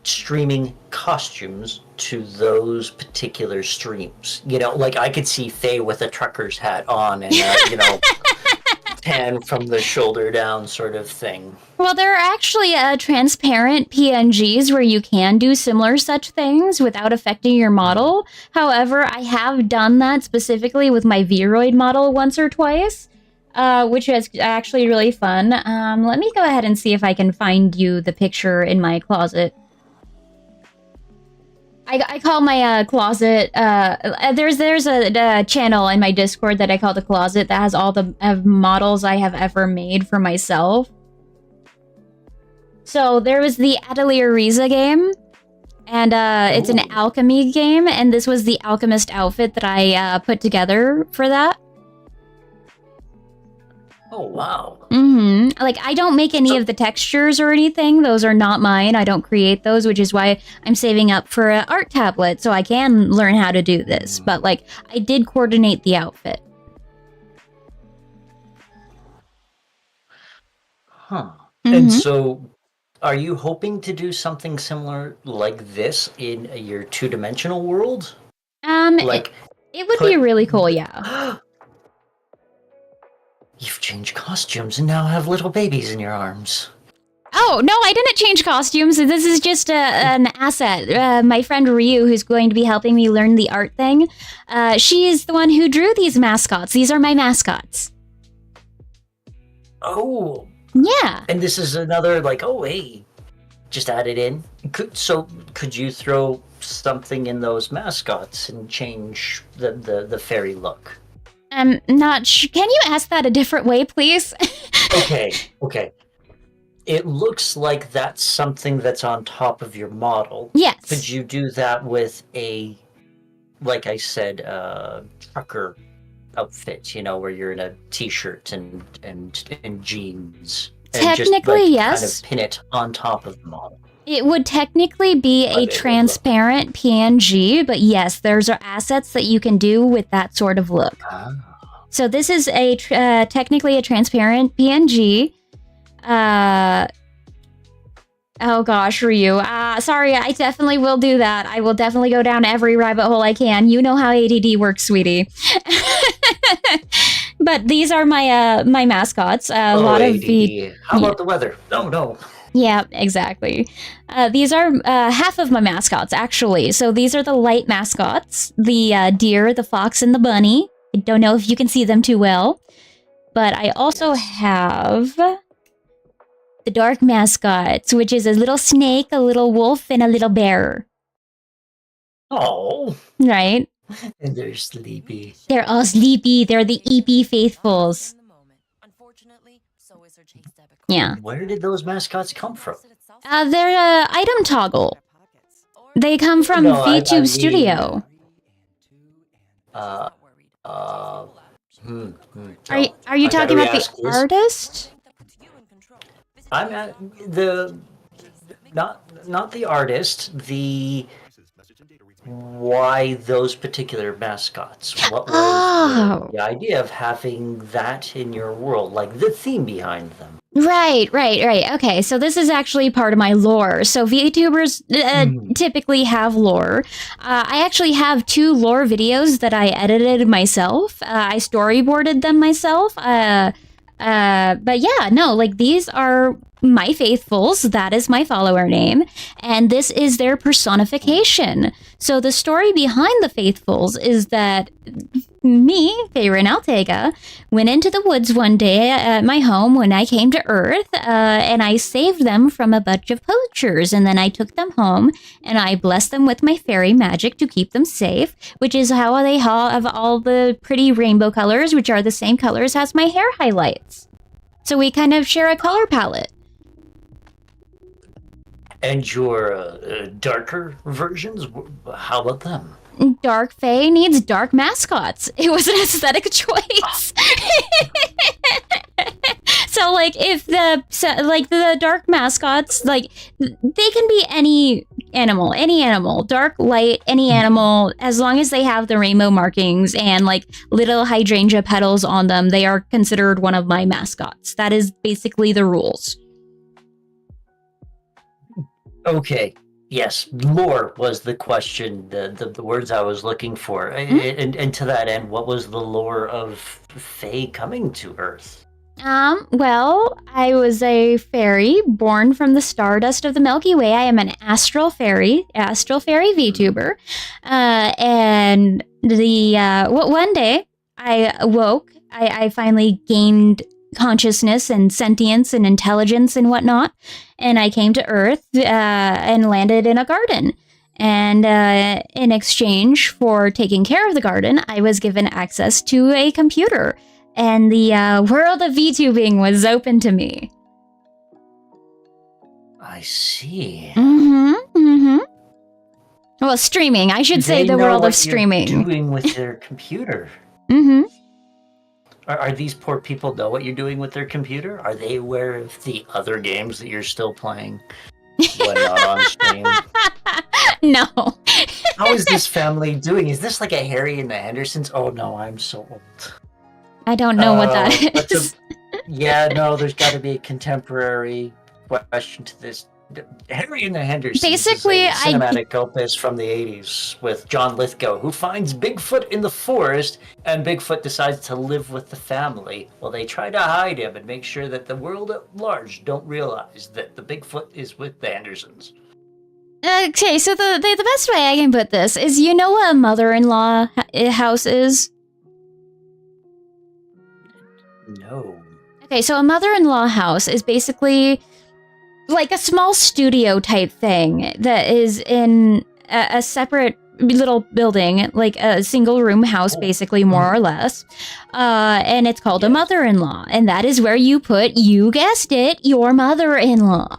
streaming costumes to those particular streams? Like I could see Faye with a trucker's hat on and, tan from the shoulder down sort of thing. Well, there are actually transparent PNGs where you can do similar such things without affecting your model. However, I have done that specifically with my Vroid model once or twice, which is actually really fun. Let me go ahead and see if I can find you the picture in my closet. I call my closet, there's a channel in my Discord that I call the closet that has all the models I have ever made for myself. So there was the Atelier Riza game, and it's an alchemy game, and this was the alchemist outfit that I put together for that. Oh, wow. Like, I don't make any of the textures or anything. Those are not mine. I don't create those, which is why I'm saving up for an art tablet so I can learn how to do this. But, like, I did coordinate the outfit. Huh. And so, are you hoping to do something similar like this in your two-dimensional world? Like, it would be really cool, yeah. You've changed costumes and now have little babies in your arms. Oh, no, I didn't change costumes. This is just an asset. My friend Ryu, who's going to be helping me learn the art thing, she is the one who drew these mascots. These are my mascots. Oh. Yeah. And this is another, like, oh, hey, just add it in. Could you throw something in those mascots and change the fairy look? I'm not sure. Can you ask that a different way, please? Okay. It looks like that's something that's on top of your model. Yes. Could you do that with a, like I said, trucker outfit, where you're in a t-shirt and jeans? Technically, yes. Kind of pin it on top of the model. It would technically be a transparent PNG, but yes, there's assets that you can do with that sort of look. So this is a technically a transparent PNG. Oh gosh, Ryu. Sorry, I definitely will do that. I will definitely go down every rabbit hole I can. You know how ADD works, sweetie. But these are my my mascots. A lot ADD. of the. How about the weather? No. Yeah, exactly. These are half of my mascots, actually. So these are the light mascots. The deer, the fox, and the bunny. I don't know if you can see them too well. But I also have the dark mascots, which is a little snake, a little wolf, and a little bear. Oh. Right? And they're sleepy. They're all sleepy. They're the EP faithfuls. Yeah. Where did those mascots come from? They're item toggle. They come from VTube Studio. Are you talking about the artist? I'm at not the artist, why those particular mascots? What was the idea of having that in your world, like the theme behind them? Right. Okay, so this is actually part of my lore. So VTubers typically have lore. I actually have 2 lore videos that I edited myself. I storyboarded them myself. But yeah, no, like these are my faithfuls. That is my follower name. And this is their personification. So the story behind the faithfuls is that me, Feyrin Altega, went into the woods one day at my home when I came to Earth, and I saved them from a bunch of poachers, and then I took them home, and I blessed them with my fairy magic to keep them safe, which is how they have all the pretty rainbow colors, which are the same colors as my hair highlights. So we kind of share a color palette. And your darker versions, how about them? Dark Fae needs dark mascots. It was an aesthetic choice. So, like, if the dark mascots, like, they can be any animal, dark, light, any animal, as long as they have the rainbow markings and, like, little hydrangea petals on them, they are considered one of my mascots. That is basically the rules. Okay. Yes, lore was the question, the words I was looking for. And to that end, what was the lore of Fae coming to Earth? Well, I was a fairy born from the stardust of the Milky Way. I am an astral fairy VTuber. And one day I awoke. I finally gained consciousness and sentience and intelligence and whatnot. And I came to Earth and landed in a garden. And in exchange for taking care of the garden, I was given access to a computer. And the world of VTubing was open to me. I see. Well, streaming. I should say the world of streaming. You're doing with their computer. Are these poor people know what you're doing with their computer? Are they aware of the other games that you're still playing when not on stream? No. How is this family doing? Is this like a Harry and the Hendersons? Oh no, I'm so old. I don't know what that is. Yeah, no, there's got to be a contemporary question to this. Harry and the Hendersons Basically, is a cinematic opus from the 80s with John Lithgow, who finds Bigfoot in the forest, and Bigfoot decides to live with the family while they try to hide him and make sure that the world at large don't realize that the Bigfoot is with the Hendersons. Okay, so the best way I can put this is, you know what a mother-in-law house is? No. Okay, so a mother-in-law house is basically like a small studio type thing that is in a separate little building, like a single room house, basically, more or less. And it's called a mother-in-law. And that is where you put, you guessed it, your mother-in-law.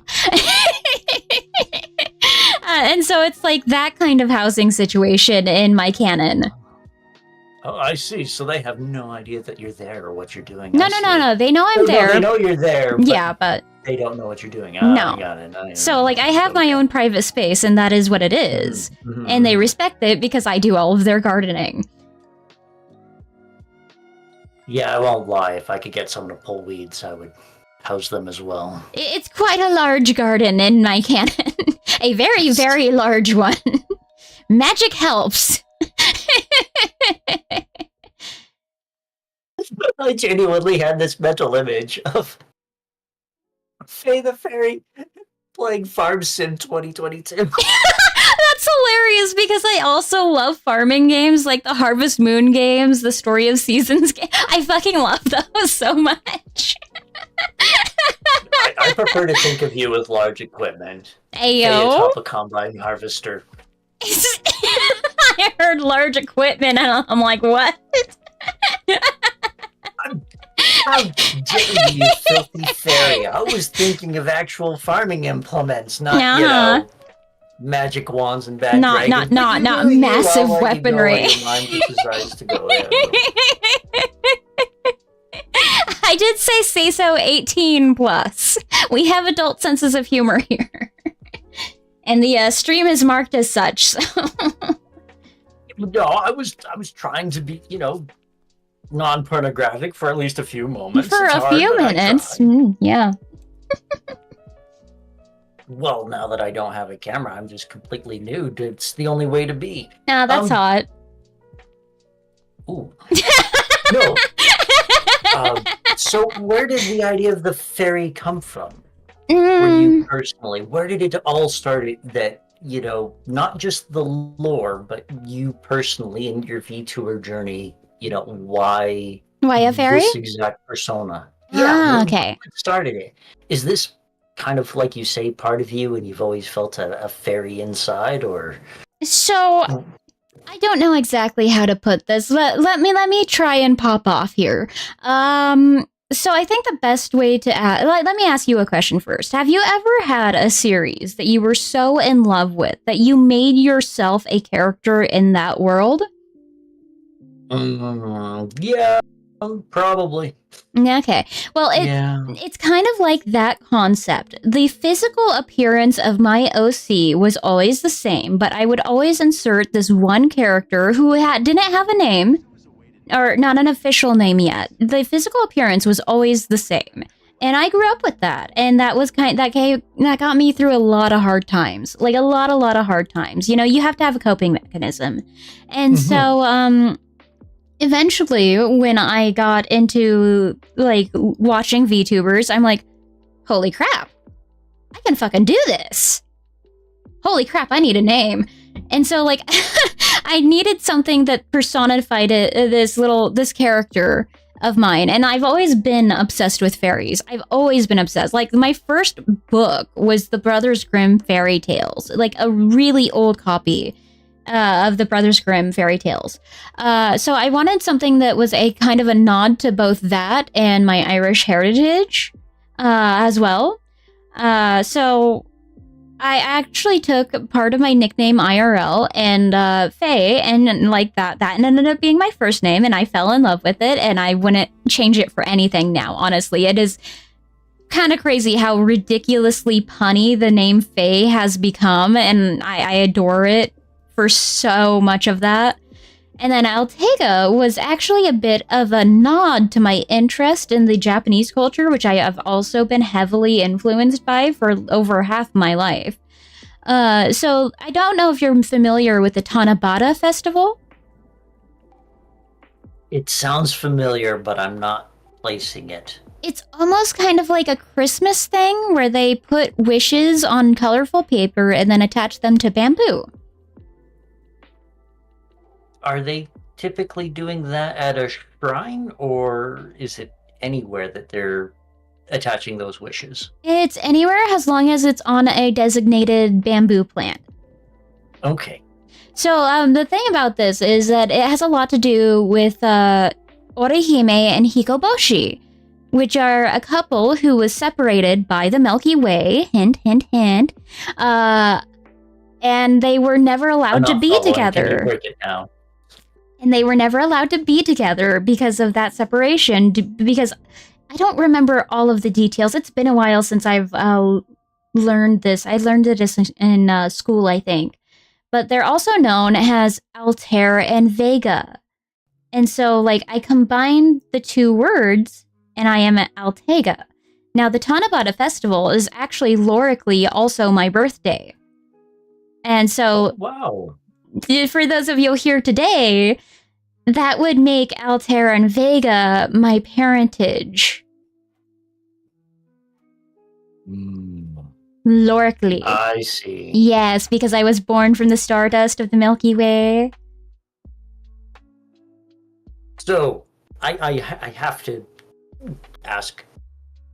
And so it's like that kind of housing situation in my canon. Oh, I see. So they have no idea that you're there or what you're doing. No. They know I'm there. No, they know you're there. But they don't know what you're doing. No. I got it. So, like, I have my own private space, and that is what it is. And they respect it because I do all of their gardening. Yeah, I won't lie. If I could get someone to pull weeds, I would house them as well. It's quite a large garden in my canon. A very, very large one. Magic helps. I genuinely had this mental image of Faye the Fairy playing Farm Sim 2022. That's hilarious because I also love farming games, like the Harvest Moon games, the Story of Seasons game. I fucking love those so much. I prefer to think of you as large equipment. Ayo. Atop a combine harvester. I heard large equipment and I'm like, what? How dare you, filthy fairy? I was thinking of actual farming implements, not, magic wands and bad dragons. Not massive weaponry. I did say so 18 plus. We have adult senses of humor here. And the stream is marked as such, so. No, I was trying to be, non-pornographic for at least a few moments. For a few minutes, yeah. Well, now that I don't have a camera, I'm just completely nude. It's the only way to be. Nah, that's hot. Ooh. No. So where did the idea of the fairy come from? For you personally, where did it all start that, not just the lore, but you personally in your VTuber journey, why a fairy? This exact persona? Okay. What started it? Is this kind of, like you say, part of you and you've always felt a fairy inside, or? So, I don't know exactly how to put this. Let me try and pop off here. So I think the best way to let me ask you a question first. Have you ever had a series that you were so in love with that you made yourself a character in that world? Yeah, probably. Okay. Well, it's kind of like that concept. The physical appearance of my OC was always the same, but I would always insert this one character who didn't have a name, or not an official name yet. The physical appearance was always the same. And I grew up with that. And that was that got me through a lot of hard times. Like a lot of hard times. You have to have a coping mechanism. And so, eventually, when I got into like watching VTubers, I'm like, holy crap, I can fucking do this. Holy crap, I need a name. And so like I needed something that personified this character of mine. And I've always been obsessed with fairies. I've always been obsessed. Like my first book was the Brothers Grimm fairy tales, like a really old copy of the Brothers Grimm fairy tales. So I wanted something that was a kind of a nod to both that and my Irish heritage as well. So I actually took part of my nickname IRL and Faye, and like that ended up being my first name, and I fell in love with it, and I wouldn't change it for anything now. Honestly, it is kind of crazy how ridiculously punny the name Faye has become, and I adore it for so much of that. And then Altega was actually a bit of a nod to my interest in the Japanese culture, which I have also been heavily influenced by for over half my life. So I don't know if you're familiar with the Tanabata festival. It sounds familiar, but I'm not placing it. It's almost kind of like a Christmas thing where they put wishes on colorful paper and then attach them to bamboo. Are they typically doing that at a shrine, or is it anywhere that they're attaching those wishes? It's anywhere as long as it's on a designated bamboo plant. Okay. So the thing about this is that it has a lot to do with Orihime and Hikoboshi, which are a couple who was separated by the Milky Way, hint, hint, hint, and they were never allowed to be together. Can you break it down? And they were never allowed to be together because of that separation, because I don't remember all of the details. It's been a while since I've learned this. I learned it in school, I think. But they're also known as Altair and Vega. And so, like, I combined the two words, and I am Altega. Now, the Tanabata Festival is actually lorically also my birthday. And so, wow. For those of you here today, that would make Altair and Vega my parentage. Lorically. I see. Yes, because I was born from the stardust of the Milky Way. So, I have to ask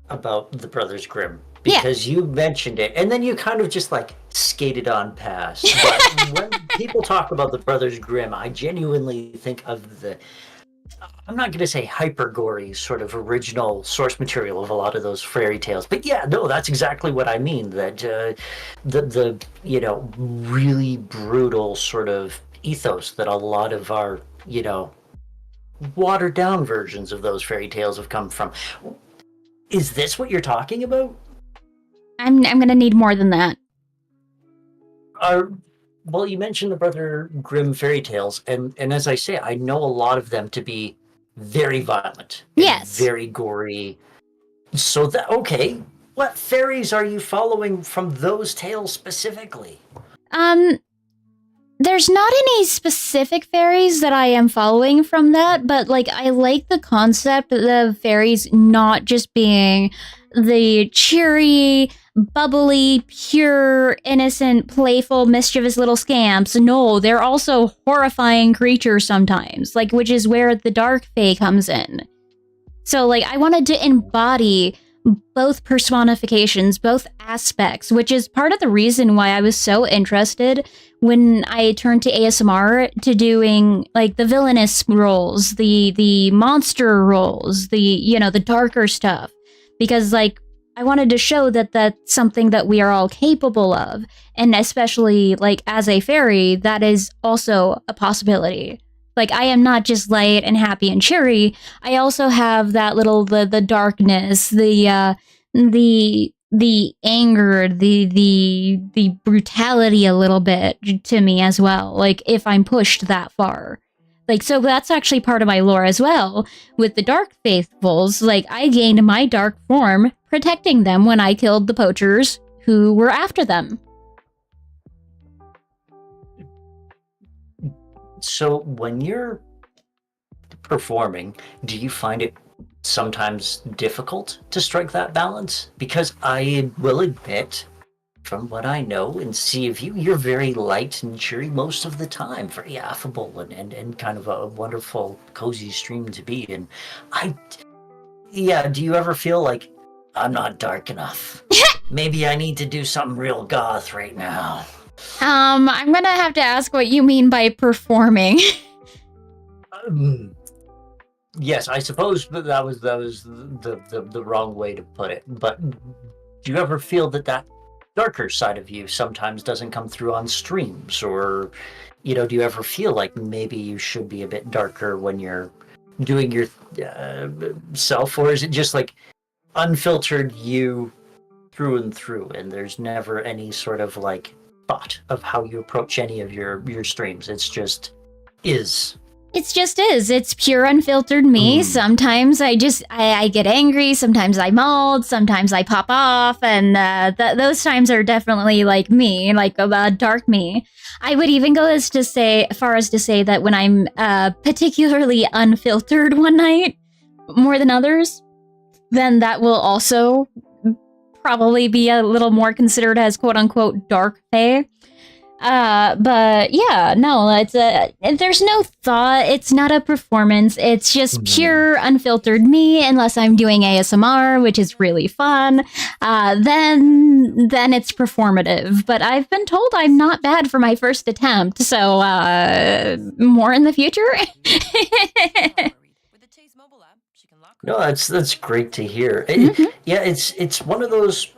about the Brothers Grimm, because you mentioned it, and then you kind of just like skated on past. But when people talk about the Brothers Grimm, I genuinely think of the, I'm not going to say hyper gory sort of original source material of a lot of those fairy tales, but yeah, no, that's exactly what I mean. That the really brutal sort of ethos that a lot of our watered down versions of those fairy tales have come from. Is this what you're talking about? I'm gonna need more than that. Well, you mentioned the Brother Grimm fairy tales, and as I say, I know a lot of them to be very violent. Yes. Very gory. So okay, what fairies are you following from those tales specifically? There's not any specific fairies that I am following from that, but like I like the concept of fairies not just being the cheery, bubbly, pure, innocent, playful, mischievous little scamps. No, they're also horrifying creatures sometimes, like, which is where the dark fae comes in. So like I wanted to embody both personifications, both aspects, which is part of the reason why I was so interested when I turned to ASMR to doing like the villainous roles, the monster roles, the darker stuff, because like I wanted to show that that's something that we are all capable of, and especially like as a fairy, that is also a possibility. Like I am not just light and happy and cheery. I also have that little the darkness, the anger, the brutality a little bit to me as well. Like if I'm pushed that far. Like so that's actually part of my lore as well. With the dark faithfuls, like I gained my dark form protecting them when I killed the poachers who were after them. So when you're performing, do you find it sometimes difficult to strike that balance? Because I will admit, from what I know and see of you, you're very light and cheery most of the time, very affable and kind of a wonderful, cozy stream to be in. I, yeah, do you ever feel like I'm not dark enough? Maybe I need to do something real goth right now. I'm gonna have to ask what you mean by performing. Yes, I suppose that was the wrong way to put it. But do you ever feel that darker side of you sometimes doesn't come through on streams, or do you ever feel like maybe you should be a bit darker when you're doing your self, or is it just like unfiltered you through and through, and there's never any sort of like thought of how you approach any of your streams? It's just is. It's just is. It's pure unfiltered me. Sometimes I get angry. Sometimes I mold. Sometimes I pop off. And those times are definitely like me, like dark me. I would even go as far as to say that when I'm particularly unfiltered one night, more than others, then that will also probably be a little more considered as quote unquote dark fae. But yeah, no, there's no thought. It's not a performance. It's just pure unfiltered me, unless I'm doing ASMR, which is really fun. Then it's performative. But I've been told I'm not bad for my first attempt, so more in the future. No, that's great to hear. Yeah, it's one of those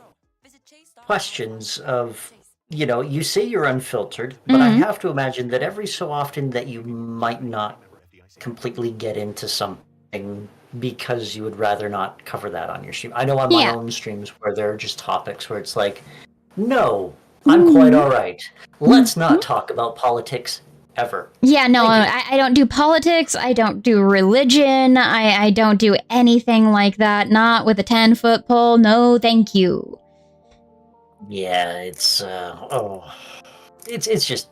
questions of, you say you're unfiltered, but I have to imagine that every so often that you might not completely get into something because you would rather not cover that on your stream. I know on my own streams where there are just topics where it's like, no, I'm quite all right. Let's not talk about politics ever. Yeah, no, I don't do politics. I don't do religion. I don't do anything like that. Not with a 10-foot pole. No, thank you. Yeah, it's it's just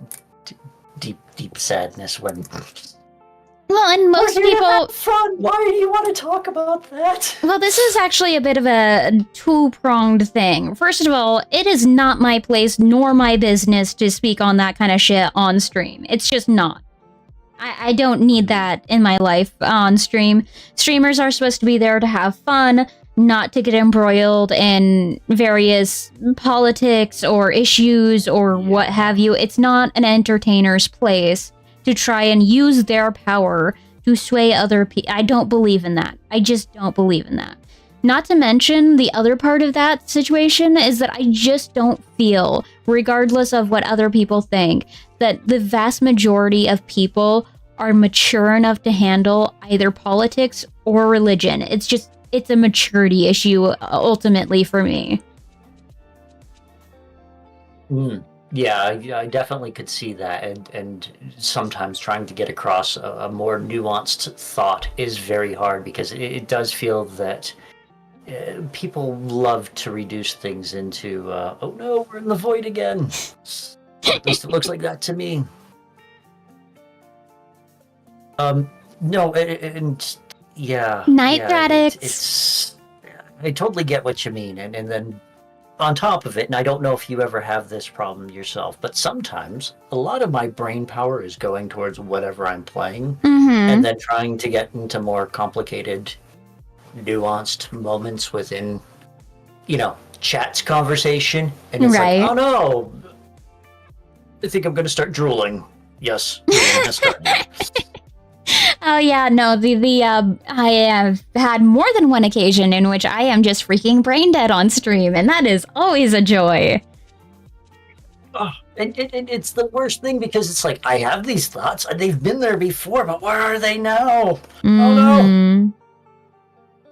deep sadness when. Well, and most people have fun. Why do you want to talk about that? Well, this is actually a bit of a two-pronged thing. First of all, it is not my place nor my business to speak on that kind of shit on stream. It's just not. I don't need that in my life on stream. Streamers are supposed to be there to have fun, not to get embroiled in various politics or issues or what have you. It's not an entertainer's place to try and use their power to sway other people. I don't believe in that. I just don't believe in that. Not to mention, the other part of that situation is that I just don't feel, regardless of what other people think, that the vast majority of people are mature enough to handle either politics or religion. It's a maturity issue, ultimately, for me. Yeah, I definitely could see that, and sometimes trying to get across a more nuanced thought is very hard, because it does feel that people love to reduce things into, oh no, we're in the void again. At least it looks like that to me. No, and yeah. Night yeah, Radix. I totally get what you mean, and then on top of it, and I don't know if you ever have this problem yourself, but sometimes a lot of my brain power is going towards whatever I'm playing, and then trying to get into more complicated, nuanced moments within, chat's conversation, and it's like, oh no, I think I'm going to start drooling. Yes, drooling has started. Oh yeah, no, I have had more than one occasion in which I am just freaking brain dead on stream, and that is always a joy. Oh, and it's the worst thing, because it's like, I have these thoughts, and they've been there before, but where are they now? Oh no!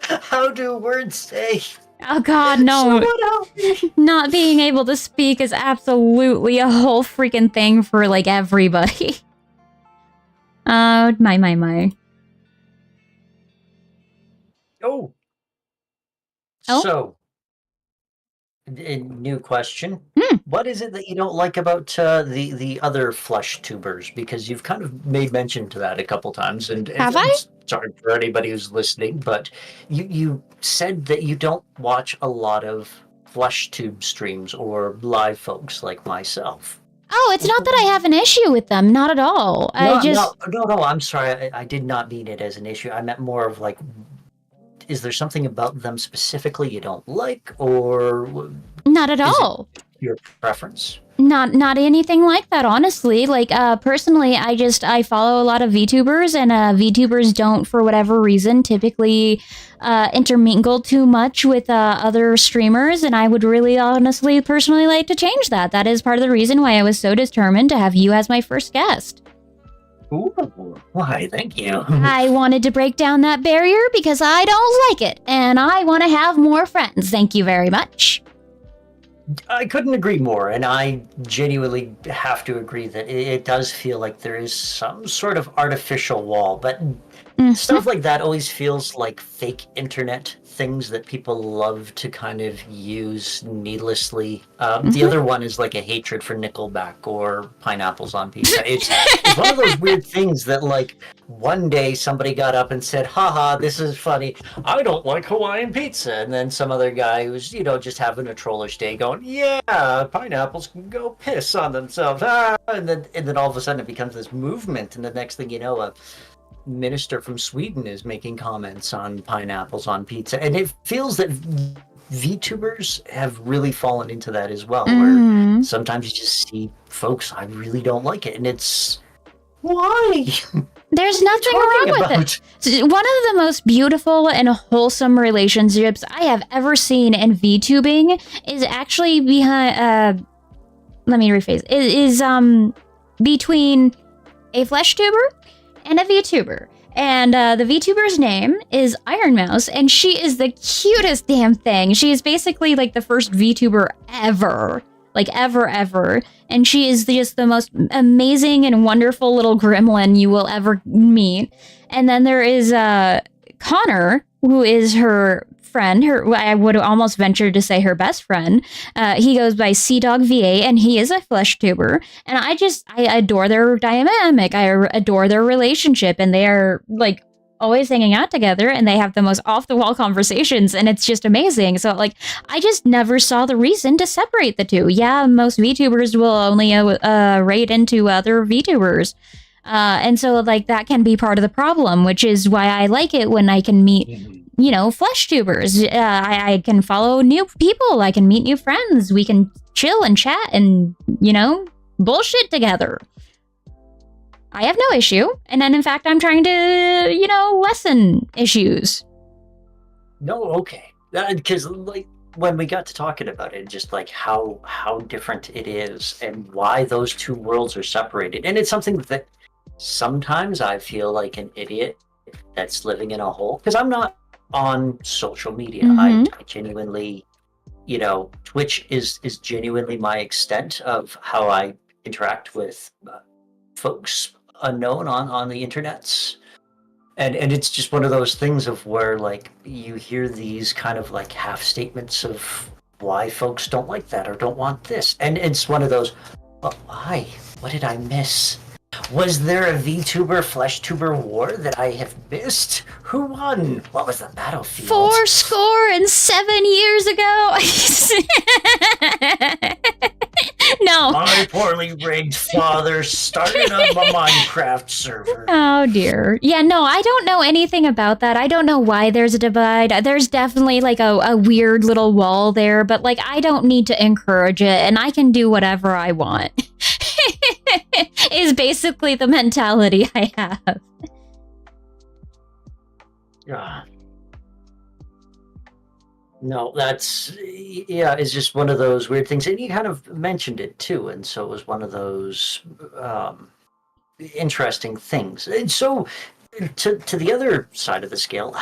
How do words say? Oh god, no. Someone help me. Not being able to speak is absolutely a whole freaking thing for, like, everybody. My. Oh. Oh? So, A new question. Hmm. What is it that you don't like about the other flesh tubers? Because you've kind of made mention to that a couple times, Have I? sorry for anybody who's listening, but you said that you don't watch a lot of flesh tube streams or live folks like myself. Oh, it's not that I have an issue with them. Not at all. I No, just no, no, no. I'm sorry. I did not mean it as an issue. I meant more of like, is there something about them specifically you don't like, or not at is it all. your preference? Not anything like that, honestly. Like personally, I follow a lot of VTubers, and VTubers don't, for whatever reason, typically intermingle too much with other streamers, and I would really honestly personally like to change that. That is part of the reason why I was so determined to have you as my first guest. Ooh, why, thank you. I wanted to break down that barrier because I don't like it, and I want to have more friends. Thank you very much. I couldn't agree more, and I genuinely have to agree that it does feel like there is some sort of artificial wall, but stuff like that always feels like fake internet things that people love to kind of use needlessly. The other one is like a hatred for Nickelback or pineapples on pizza. It's one of those weird things that, like, one day somebody got up and said, haha, this is funny. I don't like Hawaiian pizza. And then some other guy who's, just having a trollish day going, yeah, pineapples can go piss on themselves. Ah! And then all of a sudden it becomes this movement. And the next thing you know, a minister from Sweden is making comments on pineapples on pizza. And it feels that VTubers have really fallen into that as well, where sometimes you just see folks, I really don't like it. And it's, why? There's nothing wrong with it. One of the most beautiful and wholesome relationships I have ever seen in VTubing is actually behind, let me rephrase, is between a flesh tuber and a VTuber. And the VTuber's name is Iron Mouse, and she is the cutest damn thing. She is basically like the first VTuber ever. Like ever. And she is just the most amazing and wonderful little gremlin you will ever meet. And then there is Connor, who is her friend. I would almost venture to say her best friend. He goes by CDogVA, and he is a flesh tuber. And I adore their dynamic. I adore their relationship, and they are like always hanging out together, and they have the most off-the-wall conversations, and it's just amazing. So, like, I just never saw the reason to separate the two. Yeah, most VTubers will only raid into other VTubers. And so, like, that can be part of the problem, which is why I like it when I can meet, flesh tubers. I can follow new people. I can meet new friends. We can chill and chat and, bullshit together. I have no issue. And then, in fact, I'm trying to, lessen issues. No, okay. Because, like, when we got to talking about it, just like how different it is and why those two worlds are separated. And it's something that sometimes I feel like an idiot that's living in a hole. Because I'm not on social media. I genuinely, Twitch is genuinely my extent of how I interact with folks unknown on the internets, and it's just one of those things of where, like, you hear these kind of like half statements of why folks don't like that or don't want this, and it's one of those, but why? What did I miss? Was there a VTuber flesh tuber war that I have missed? Who won? What was the battlefield? 407 years ago. No. My poorly rigged father started up a Minecraft server. Oh dear. Yeah, no, I don't know anything about that. I don't know why there's a divide. There's definitely like a weird little wall there, but like I don't need to encourage it, and I can do whatever I want. Is basically the mentality I have. No, it's just one of those weird things. And you kind of mentioned it too. And so it was one of those interesting things. And so to the other side of the scale,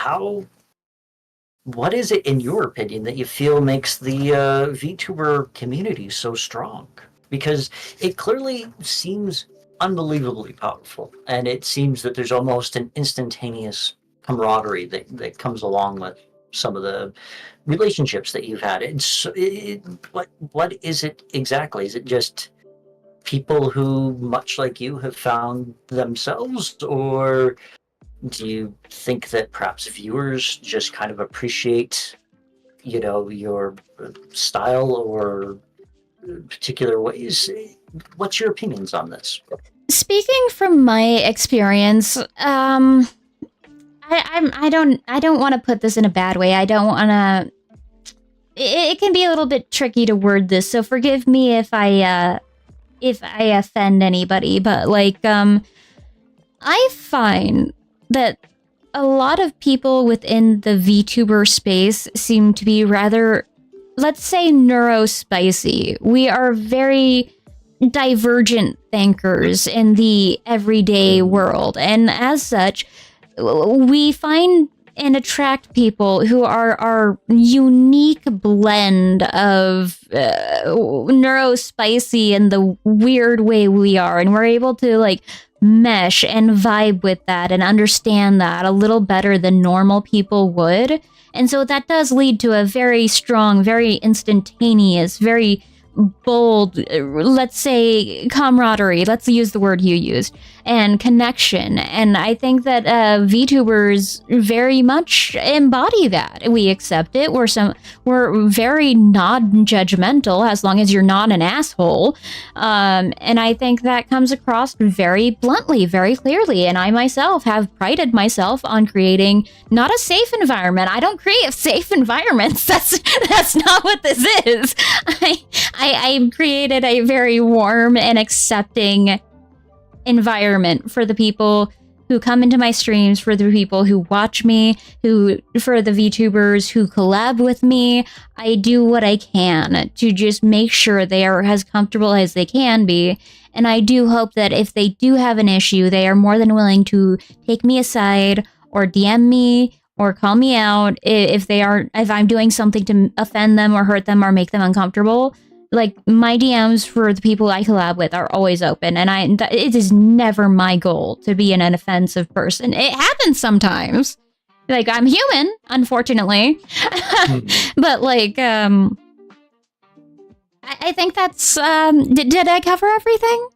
what is it, in your opinion, that you feel makes the VTuber community so strong? Because it clearly seems unbelievably powerful. And it seems that there's almost an instantaneous camaraderie that comes along with some of the relationships that you've had. What is it exactly? Is it just people who, much like you, have found themselves, or do you think that perhaps viewers just kind of appreciate, your style or particular ways? What's your opinions on this? Speaking from my experience, I don't want to put this in a bad way. I don't want to. It can be a little bit tricky to word this, so forgive me if I offend anybody. But I find that a lot of people within the VTuber space seem to be rather, let's say, neurospicy. We are very divergent thinkers in the everyday world, and as such, we find and attract people who are our unique blend of neurospicy and the weird way we are, and we're able to mesh and vibe with that and understand that a little better than normal people would. And so that does lead to a very strong, very instantaneous, very bold, let's say, camaraderie. Let's use the word you used, and connection. And I think that VTubers very much embody that. We accept it. We're very non-judgmental, as long as you're not an asshole. And I think that comes across very bluntly, very clearly. And I myself have prided myself on creating not a safe environment. I don't create safe environments. That's not what this is. I created a very warm and accepting environment for the people who come into my streams, for the people who watch me, for the VTubers who collab with me. I do what I can to just make sure they are as comfortable as they can be. And I do hope that if they do have an issue, they are more than willing to take me aside or DM me or call me out if I'm doing something to offend them or hurt them or make them uncomfortable. My DMs for the people I collab with are always open, and it is never my goal to be an offensive person. It happens sometimes. I'm human, unfortunately. But I think that's did I cover everything?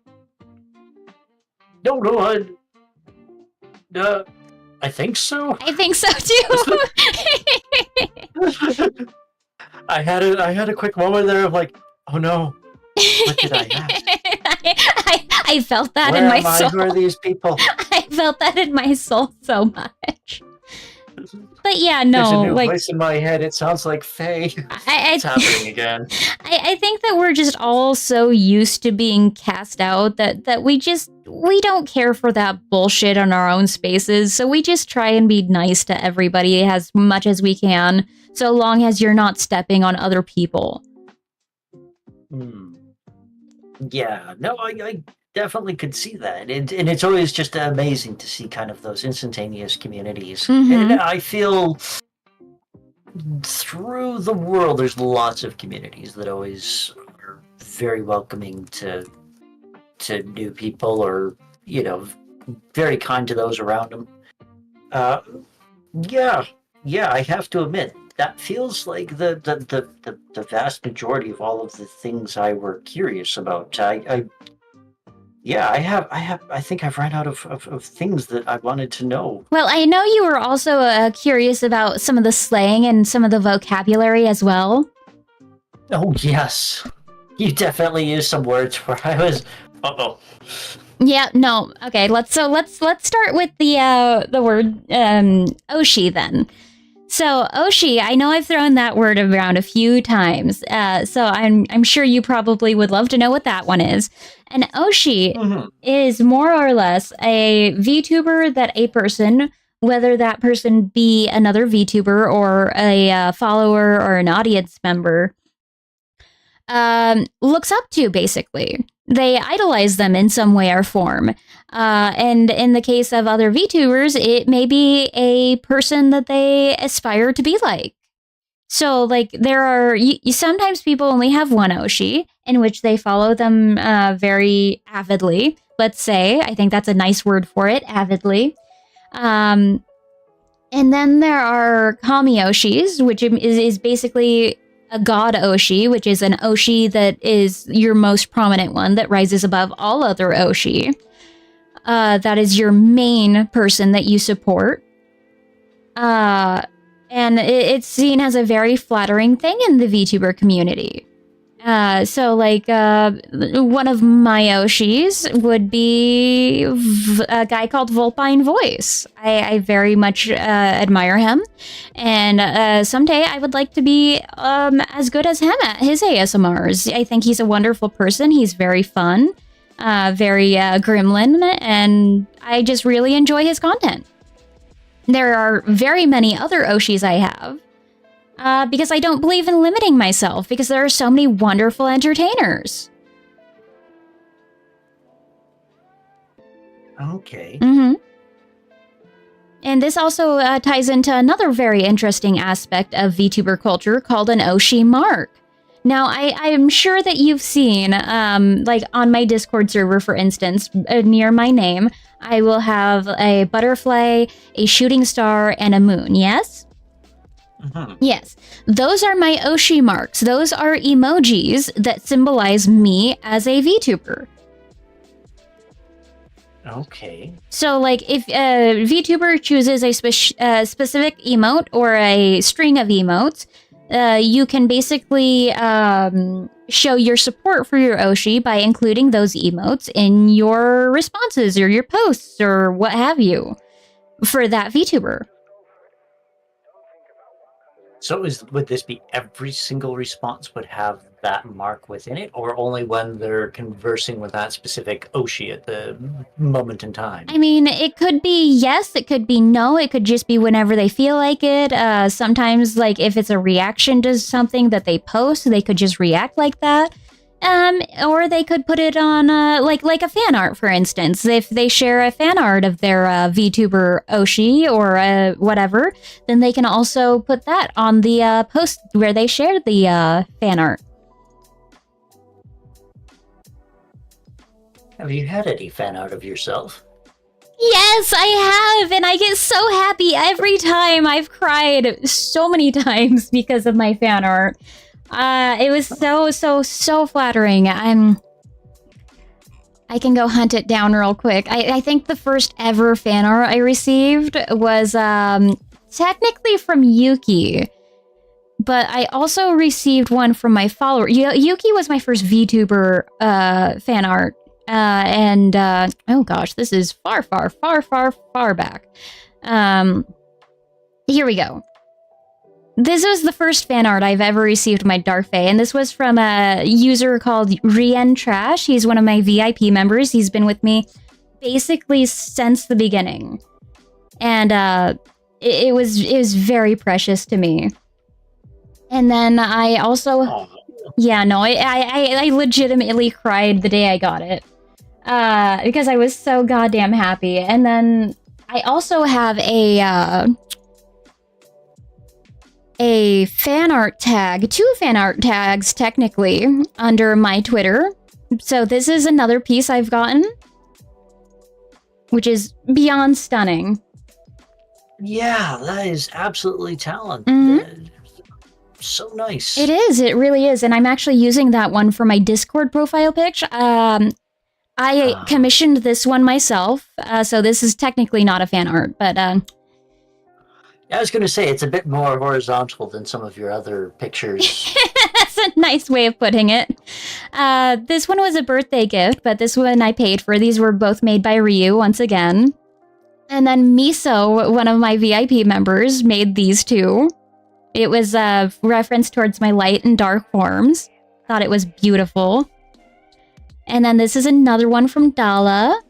No, I think so. I think so too. I had a quick moment there of oh no, what did I ask? I felt that Where in my am I? soul. Who are these people? I felt that in my soul so much. But yeah, no. There's a new voice in my head. It sounds like Faye. It's happening again. I think that we're just all so used to being cast out that we don't care for that bullshit on our own spaces. So we just try and be nice to everybody as much as we can, so long as you're not stepping on other people. Yeah, no, I definitely could see that. And it's always just amazing to see kind of those instantaneous communities. And I feel through the world, there's lots of communities that always are very welcoming to new people, or, very kind to those around them. Yeah, I have to admit, that feels like the vast majority of all of the things I were curious about. I think I've run out of things that I wanted to know. Well, I know you were also curious about some of the slang and some of the vocabulary as well. Oh yes, you definitely used some words where I was. Uh-oh. Yeah, no. Okay, let's start with the word Oshi then. So Oshi, I know I've thrown that word around a few times, so I'm sure you probably would love to know what that one is. And Oshi is more or less a VTuber that a person, whether that person be another VTuber or a follower or an audience member, looks up to, basically. They idolize them in some way or form. And in the case of other VTubers, it may be a person that they aspire to be like. So, there are... sometimes people only have one Oshi, in which they follow them very avidly. Let's say, I think that's a nice word for it, avidly. And then there are kami oshis, which is basically a god oshi, which is an oshi that is your most prominent one that rises above all other oshi. That is your main person that you support. And it's seen as a very flattering thing in the VTuber community. So like one of my Oshis would be a guy called Vulpine Voice. I very much admire him, and someday I would like to be as good as him at his ASMRs. I think he's a wonderful person. He's very fun, very gremlin, and I just really enjoy his content. There are very many other Oshis I have. Because I don't believe in limiting myself, because there are so many wonderful entertainers. Okay. Mm-hmm. And this also ties into another very interesting aspect of VTuber culture called an Oshi mark. Now, I'm sure that you've seen, like on my Discord server, for instance, near my name, I will have a butterfly, a shooting star, and a moon, yes? Mm-hmm. Yes, those are my Oshi marks. Those are emojis that symbolize me as a VTuber. Okay. So, like, if a VTuber chooses a specific emote or a string of emotes, you can basically show your support for your Oshi by including those emotes in your responses or your posts or what have you for that VTuber. So would this be every single response would have that mark within it, or only when they're conversing with that specific Oshi at the moment in time? I mean, it could be yes, it could be no, it could just be whenever they feel like it. Sometimes, like, if it's a reaction to something that they post, they could just react like that. Or they could put it on, like a fan art, for instance. If they share a fan art of their VTuber Oshi or whatever, then they can also put that on the post where they shared the fan art. Have you had any fan art of yourself? Yes, I have, and I get so happy every time. I've cried so many times because of my fan art. It was so flattering. I can go hunt it down real quick. I think the first ever fan art I received was technically from Yuki, but I also received one from my follower. Yuki was my first VTuber fan art, and oh gosh, this is far back. Here we go. This was the first fan art I've ever received my Dark Fae, and this was from a user called Rien Trash. He's one of my VIP members. He's been with me basically since the beginning. And it was very precious to me. And then I also... Yeah, no, I legitimately cried the day I got it. Because I was so goddamn happy. And then I also have a fan art tag, 2 fan art tags technically, under my Twitter. So this is another piece I've gotten, which is beyond stunning. Yeah, that is absolutely talented. Mm-hmm. So nice. It is, it really is. And I'm actually using that one for my Discord profile pic. I commissioned this one myself, so this is technically not a fan art, but... I was going to say, it's a bit more horizontal than some of your other pictures. That's a nice way of putting it. This one was a birthday gift, but this one I paid for. These were both made by Ryu, once again. And then Miso, one of my VIP members, made these 2. It was a reference towards my light and dark forms. Thought it was beautiful. And then this is another one from Dala.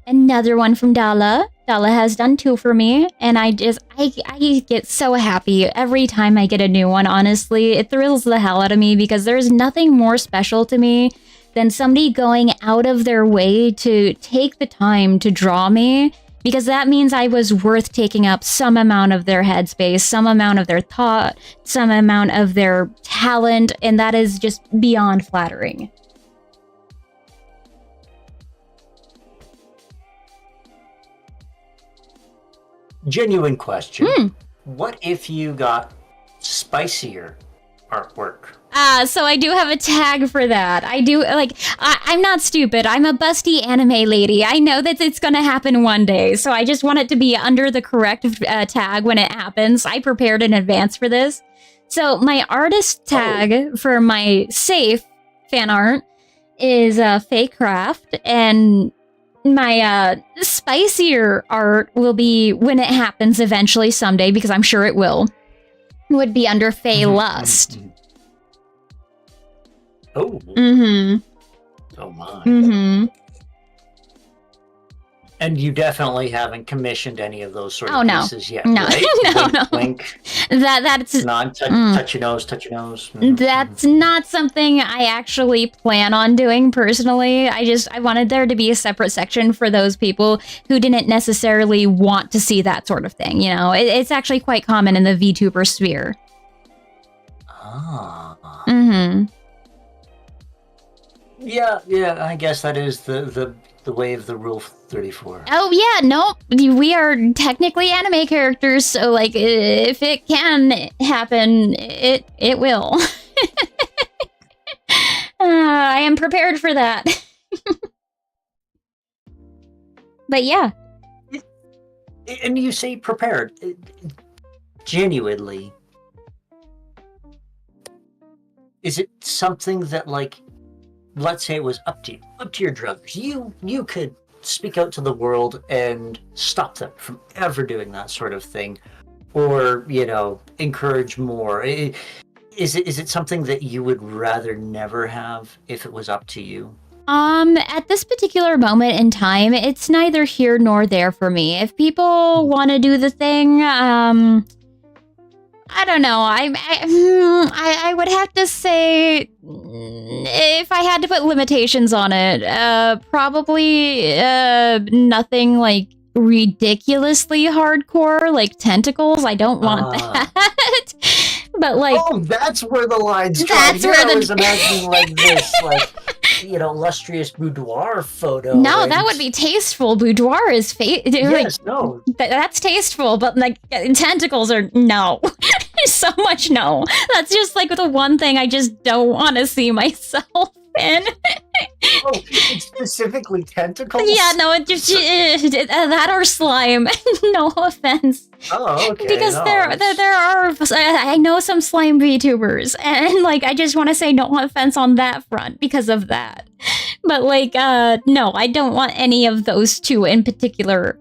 Another one from Dala. Dala has done 2 for me, and I get so happy every time I get a new one, honestly. It thrills the hell out of me because there's nothing more special to me than somebody going out of their way to take the time to draw me, because that means I was worth taking up some amount of their headspace, some amount of their thought, some amount of their talent, and that is just beyond flattering. Genuine question. Hmm. What if you got spicier artwork? So I do have a tag for that. I do, like, I'm not stupid. I'm a busty anime lady. I know that it's gonna happen one day, so I just want it to be under the correct tag when it happens. I prepared in advance for this. So my artist tag for my safe fan art is fake craft, and my spicier art will be when it happens eventually someday, because I'm sure it will, would be under Fey Lust. Oh. Mm-hmm. Oh my. Mm-hmm. And you definitely haven't commissioned any of those sort of no. pieces yet, No. right? No, wink, no. wink. That's Not touch your nose, touch your nose. That's not something I actually plan on doing personally. I wanted there to be a separate section for those people who didn't necessarily want to see that sort of thing. You know, it's actually quite common in the VTuber sphere. Ah. Mm-hmm. Yeah, I guess that is the way of the Rule 34. Oh yeah, no, we are technically anime characters, so like if it can happen, it will. I am prepared for that. But yeah. And you say prepared. Genuinely. Is it something that, like, let's say it was up to your druthers. You could speak out to the world and stop them from ever doing that sort of thing, or encourage more. Is it something that you would rather never have if it was up to you? At this particular moment in time, it's neither here nor there for me. If people want to do the thing, I don't know. I would have to say, if I had to put limitations on it, probably nothing like ridiculously hardcore, like tentacles. I don't want that. But like, oh, that's where the line's drawn. That's where I was imagining like this, like illustrious boudoir photo. No, that would be tasteful. Boudoir is yes, no. That's tasteful, but like tentacles are no. So much no. That's just like the one thing I just don't want to see myself in. Oh, it's specifically tentacles? Yeah, no, it just that or slime. No offense. Oh, okay. Because there are I know some slime VTubers, and like I just want to say no offense on that front because of that. But like no, I don't want any of those two in particular.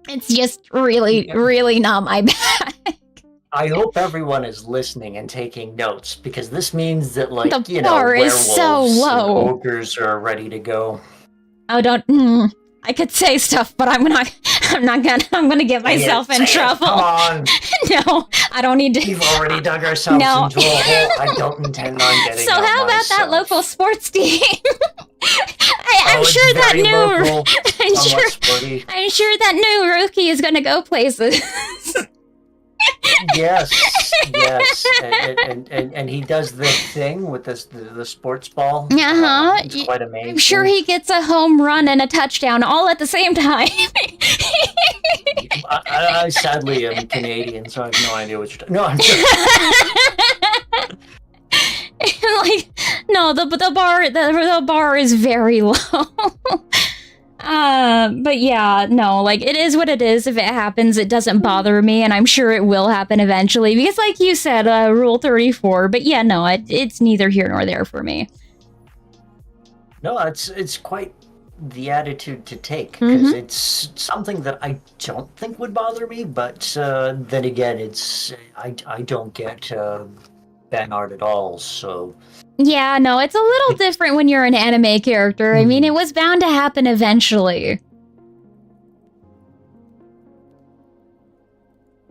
It's just really, really not my bag. I hope everyone is listening and taking notes, because this means that, like, the bar is so low. And ogres are ready to go. Oh, don't. I could say stuff, but I'm gonna get myself in trouble. Come on. No, I don't need to. We've already dug ourselves into a hole. I don't intend on getting out. So how about that local sports team? I'm sure that new rookie is gonna go places. Yes, and he does the thing with the sports ball. It's quite amazing. I'm sure he gets a home run and a touchdown all at the same time. I sadly am Canadian, so I have no idea what you're talking. No, I'm sure. Like, no, the bar is very low. But yeah, no, like, it is what it is. If it happens, it doesn't bother me, and I'm sure it will happen eventually, because like you said, Rule 34, but yeah, no, it's neither here nor there for me. No, it's quite the attitude to take, because it's something that I don't think would bother me, but then again, I don't get fan art at all, so... Yeah, no, it's a little different when you're an anime character. I mean, it was bound to happen eventually.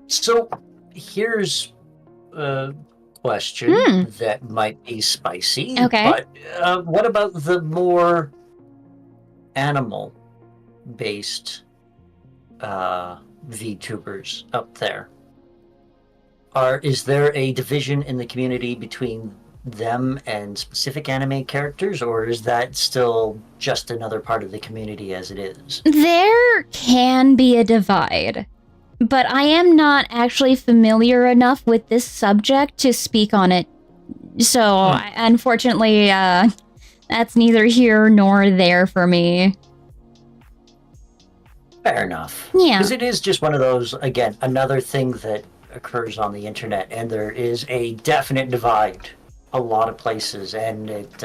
So, here's a question that might be spicy. Okay. But what about the more animal-based VTubers up there? Is there a division in the community between them and specific anime characters, or is that still just another part of the community as it is? There can be a divide, but I am not actually familiar enough with this subject to speak on it. So, unfortunately, that's neither here nor there for me. Fair enough. Yeah. Because it is just one of those, again, another thing that occurs on the internet, and there is a definite divide a lot of places, and it,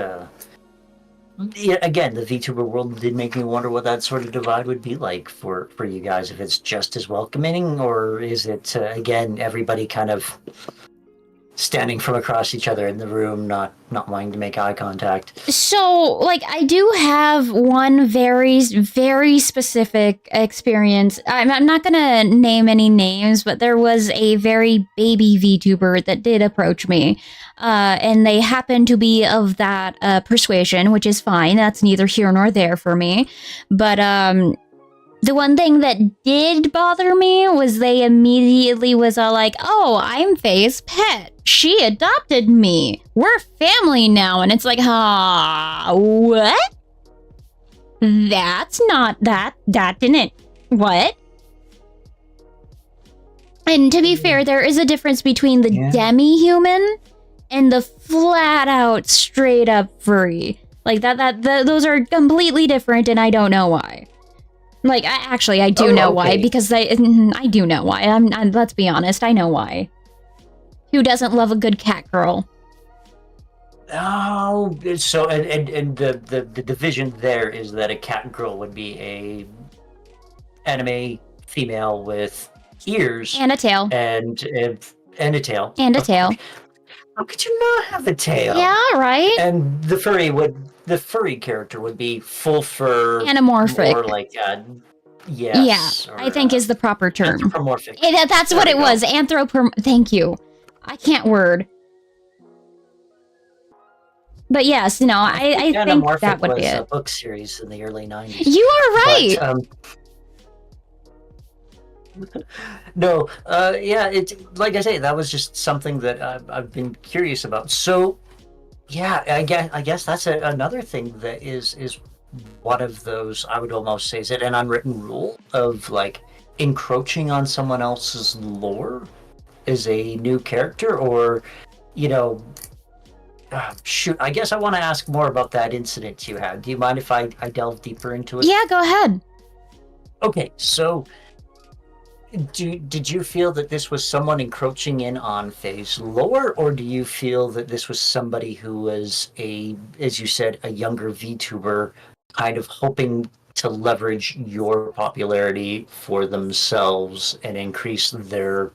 yeah, again, the VTuber world did make me wonder what that sort of divide would be like for you guys, if it's just as welcoming, or is it, again, everybody kind of standing from across each other in the room, not wanting to make eye contact. So, like, I do have one very, very specific experience. I'm not gonna name any names, but there was a very baby VTuber that did approach me. And they happen to be of that persuasion, which is fine. That's neither here nor there for me. But the one thing that did bother me was they immediately was all like, "Oh, I'm Faye's pet. She adopted me. We're family now." And it's like, what? That's not that didn't, what? And to be fair, there is a difference between the demi-human and the flat-out, straight-up furry. Like, those are completely different, and I don't know why. Like, I do know why, because I do know why. I'm let's be honest, I know why. Who doesn't love a good cat girl? Oh, so and the division there is that a cat girl would be a anime female with ears and a tail and a tail and a tail. How could you not have a tail? Yeah, right. And the furry character would be full fur, anamorphic, or like yes, yeah, I think is the proper term. Anthropomorphic. That's what it was. Thank you. I can't word. But yes, no, I think that would be it. A book series in the early 90s. You are right. But, no, yeah, it's like I say, that was just something that I've been curious about. So, yeah, I guess that's another thing that is one of those, I would almost say, is it an unwritten rule of like encroaching on someone else's lore as a new character, or shoot, I guess I want to ask more about that incident you had. Do you mind if I delve deeper into it? Yeah, go ahead. Okay, so did you feel that this was someone encroaching in on Faye's lore, or do you feel that this was somebody who was as you said, a younger VTuber, kind of hoping to leverage your popularity for themselves and increase their,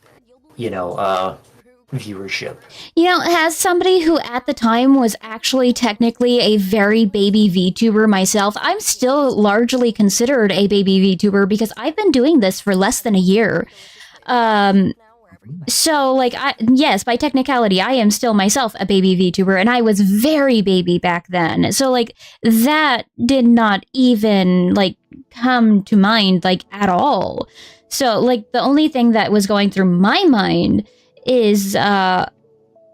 viewership? As somebody who at the time was actually technically a very baby VTuber myself, I'm still largely considered a baby VTuber because I've been doing this for less than a year. So, like, yes, by technicality, I am still myself a baby VTuber, and I was very baby back then. So, like, that did not even, like, come to mind, like, at all. So, like, the only thing that was going through my mind is, oh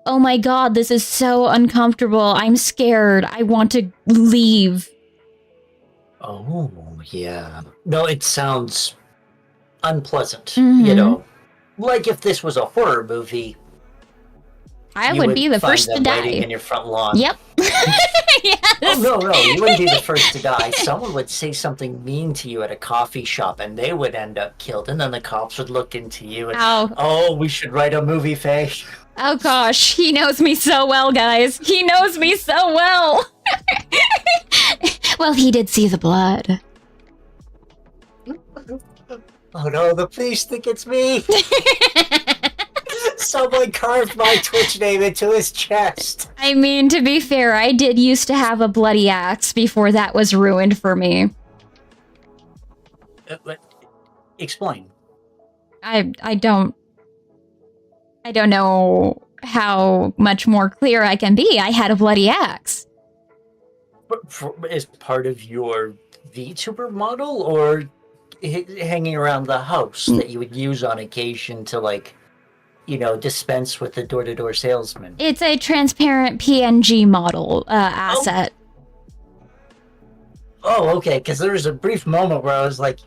my god, this is so uncomfortable. I'm scared. I want to leave. Oh, yeah. No, it sounds unpleasant, Mm-hmm. Like if this was a horror movie, I would be the first to die. Waiting in your front lawn. Yep. Yes. Oh, no, you wouldn't be the first to die. Someone would say something mean to you at a coffee shop, and they would end up killed. And then the cops would look into you and, oh, we should write a movie, Faye. Oh, gosh. He knows me so well, guys. He knows me so well. Well, he did see the blood. Oh, no, the police think it's me. Someone carved my Twitch name into his chest. I mean, to be fair, I did used to have a bloody axe before that was ruined for me. Explain. I don't know how much more clear I can be. I had a bloody axe. As part of your VTuber model, or hanging around the house that you would use on occasion to, like, dispense with the door-to-door salesman. It's a transparent PNG model Oh, asset. okay, because there was a brief moment where I was like,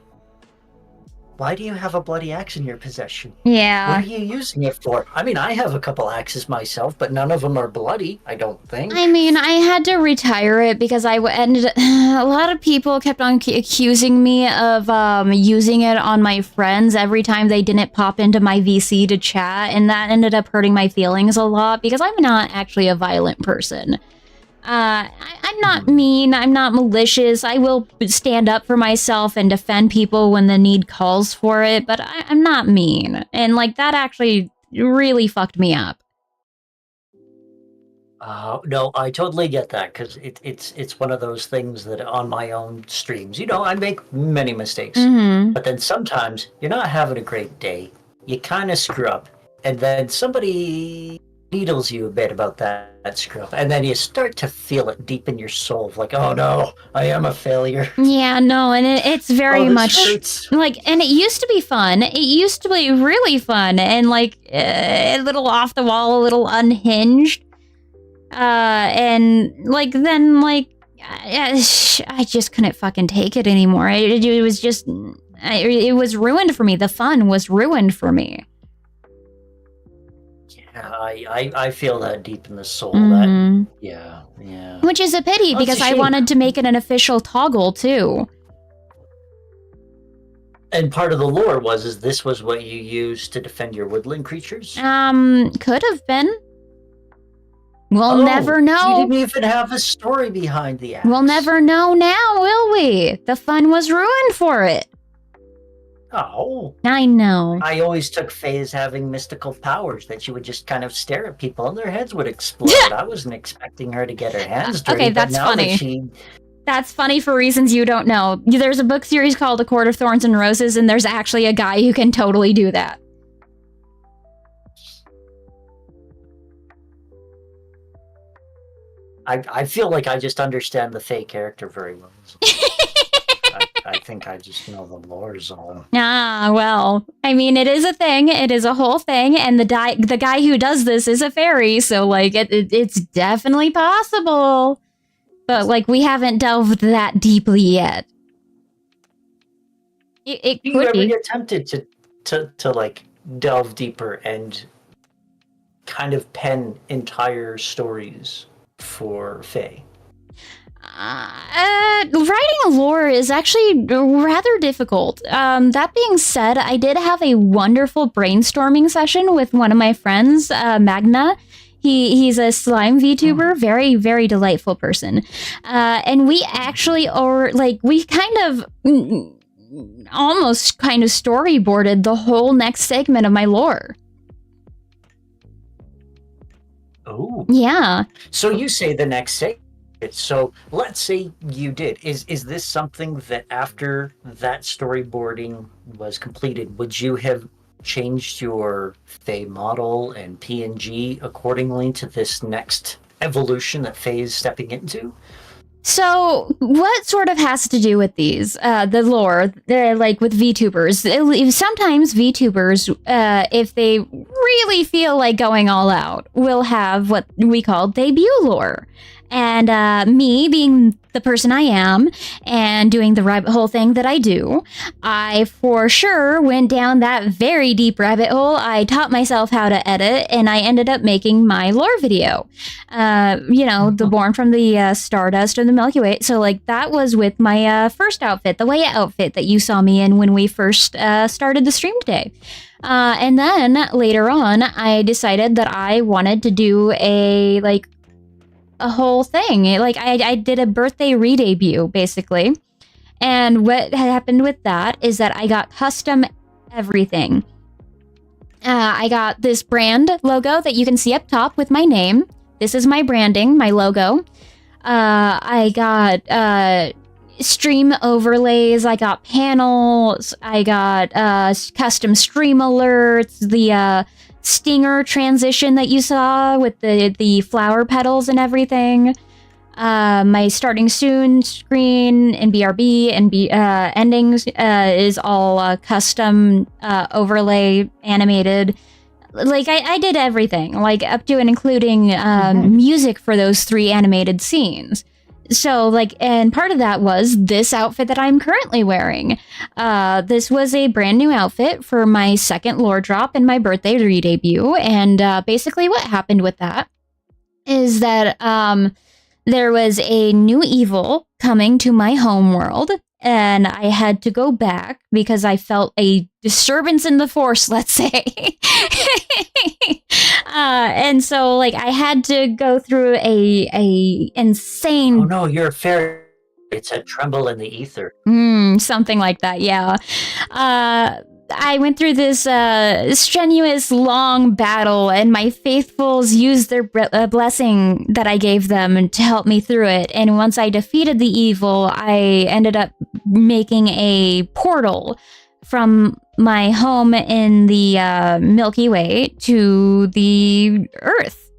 why do you have a bloody axe in your possession? Yeah. What are you using it for? I mean, I have a couple axes myself, but none of them are bloody, I don't think. I mean, I had to retire it because a lot of people kept on accusing me of using it on my friends every time they didn't pop into my VC to chat, and that ended up hurting my feelings a lot because I'm not actually a violent person. I'm not mean, I'm not malicious, I will stand up for myself and defend people when the need calls for it, but I'm not mean. And, like, that actually really fucked me up. No, I totally get that, because it's one of those things that on my own streams, I make many mistakes. But then sometimes you're not having a great day, you kind of screw up, and then somebody needles you a bit about that screw up, and then you start to feel it deep in your soul, like, oh no, I am a failure. Yeah, no, and it's very much hurts. like, and it used to be fun. It used to be really fun and like a little off the wall, a little unhinged. And like then like I just couldn't fucking take it anymore. It was just it was ruined for me. The fun was ruined for me. Yeah, I feel that deep in the soul. That yeah. Which is a pity because I wanted to make it an official toggle too. And part of the lore is this was what you used to defend your woodland creatures? Could have been. We'll never know. You didn't even have a story behind the axe. We'll never know now, will we? The fun was ruined for it. Oh. I know. I always took Faye as having mystical powers, that she would just kind of stare at people and their heads would explode. I wasn't expecting her to get her hands dirty. Okay, that's funny. That's funny for reasons you don't know. There's a book series called A Court of Thorns and Roses, and there's actually a guy who can totally do that. I feel like I just understand the Faye character very well. I think I just know the lore's all. Ah, well, I mean, it is a thing. It is a whole thing, and the guy who does this is a fairy, so like it's definitely possible. But like we haven't delved that deeply yet. It you could ever be. get tempted to like delve deeper and kind of pen entire stories for Faye? Writing a lore is actually rather difficult. That being said, I did have a wonderful brainstorming session with one of my friends, Magna. He's a slime VTuber, very, very delightful person. And we actually we kind of almost kind of storyboarded the whole next segment of my lore. Oh. Yeah. So you say the next segment. So let's say you did. Is this something that after that storyboarding was completed, would you have changed your Faye model and PNG accordingly to this next evolution that Faye is stepping into? So, what sort of has to do with these? The lore, like with VTubers. Sometimes VTubers, if they really feel like going all out, will have what we call debut lore. And me being the person I am and doing the rabbit hole thing that I do, I for sure went down that very deep rabbit hole. I taught myself how to edit, and I ended up making my lore video. The Born from the Stardust of the Milky Way. So, like, that was with my first outfit, the Leia outfit that you saw me in when we first started the stream today. And then later on, I decided that I wanted to do a whole thing. I did a birthday re-debut, basically. And what happened with that is that I got custom everything. I got this brand logo that you can see up top with my name. This is my branding, my logo. I got stream overlays. I got panels. I got custom stream alerts. The stinger transition that you saw with the flower petals and everything. My starting soon screen and BRB and endings is all custom overlay animated. like I did everything, like up to and including music for those 3 animated scenes. So, like, and part of that was this outfit that I'm currently wearing. This was a brand new outfit for my second lore drop and my birthday re-debut. And basically what happened with that is that there was a new evil coming to my home world, and I had to go back because I felt a disturbance in the force, let's say. And so, like, I had to go through a insane... Oh no, you're a fairy. It's a tremble in the ether. Something like that, yeah. I went through this strenuous, long battle, and my faithfuls used their blessing that I gave them to help me through it. And once I defeated the evil, I ended up making a portal from my home in the Milky Way to the Earth,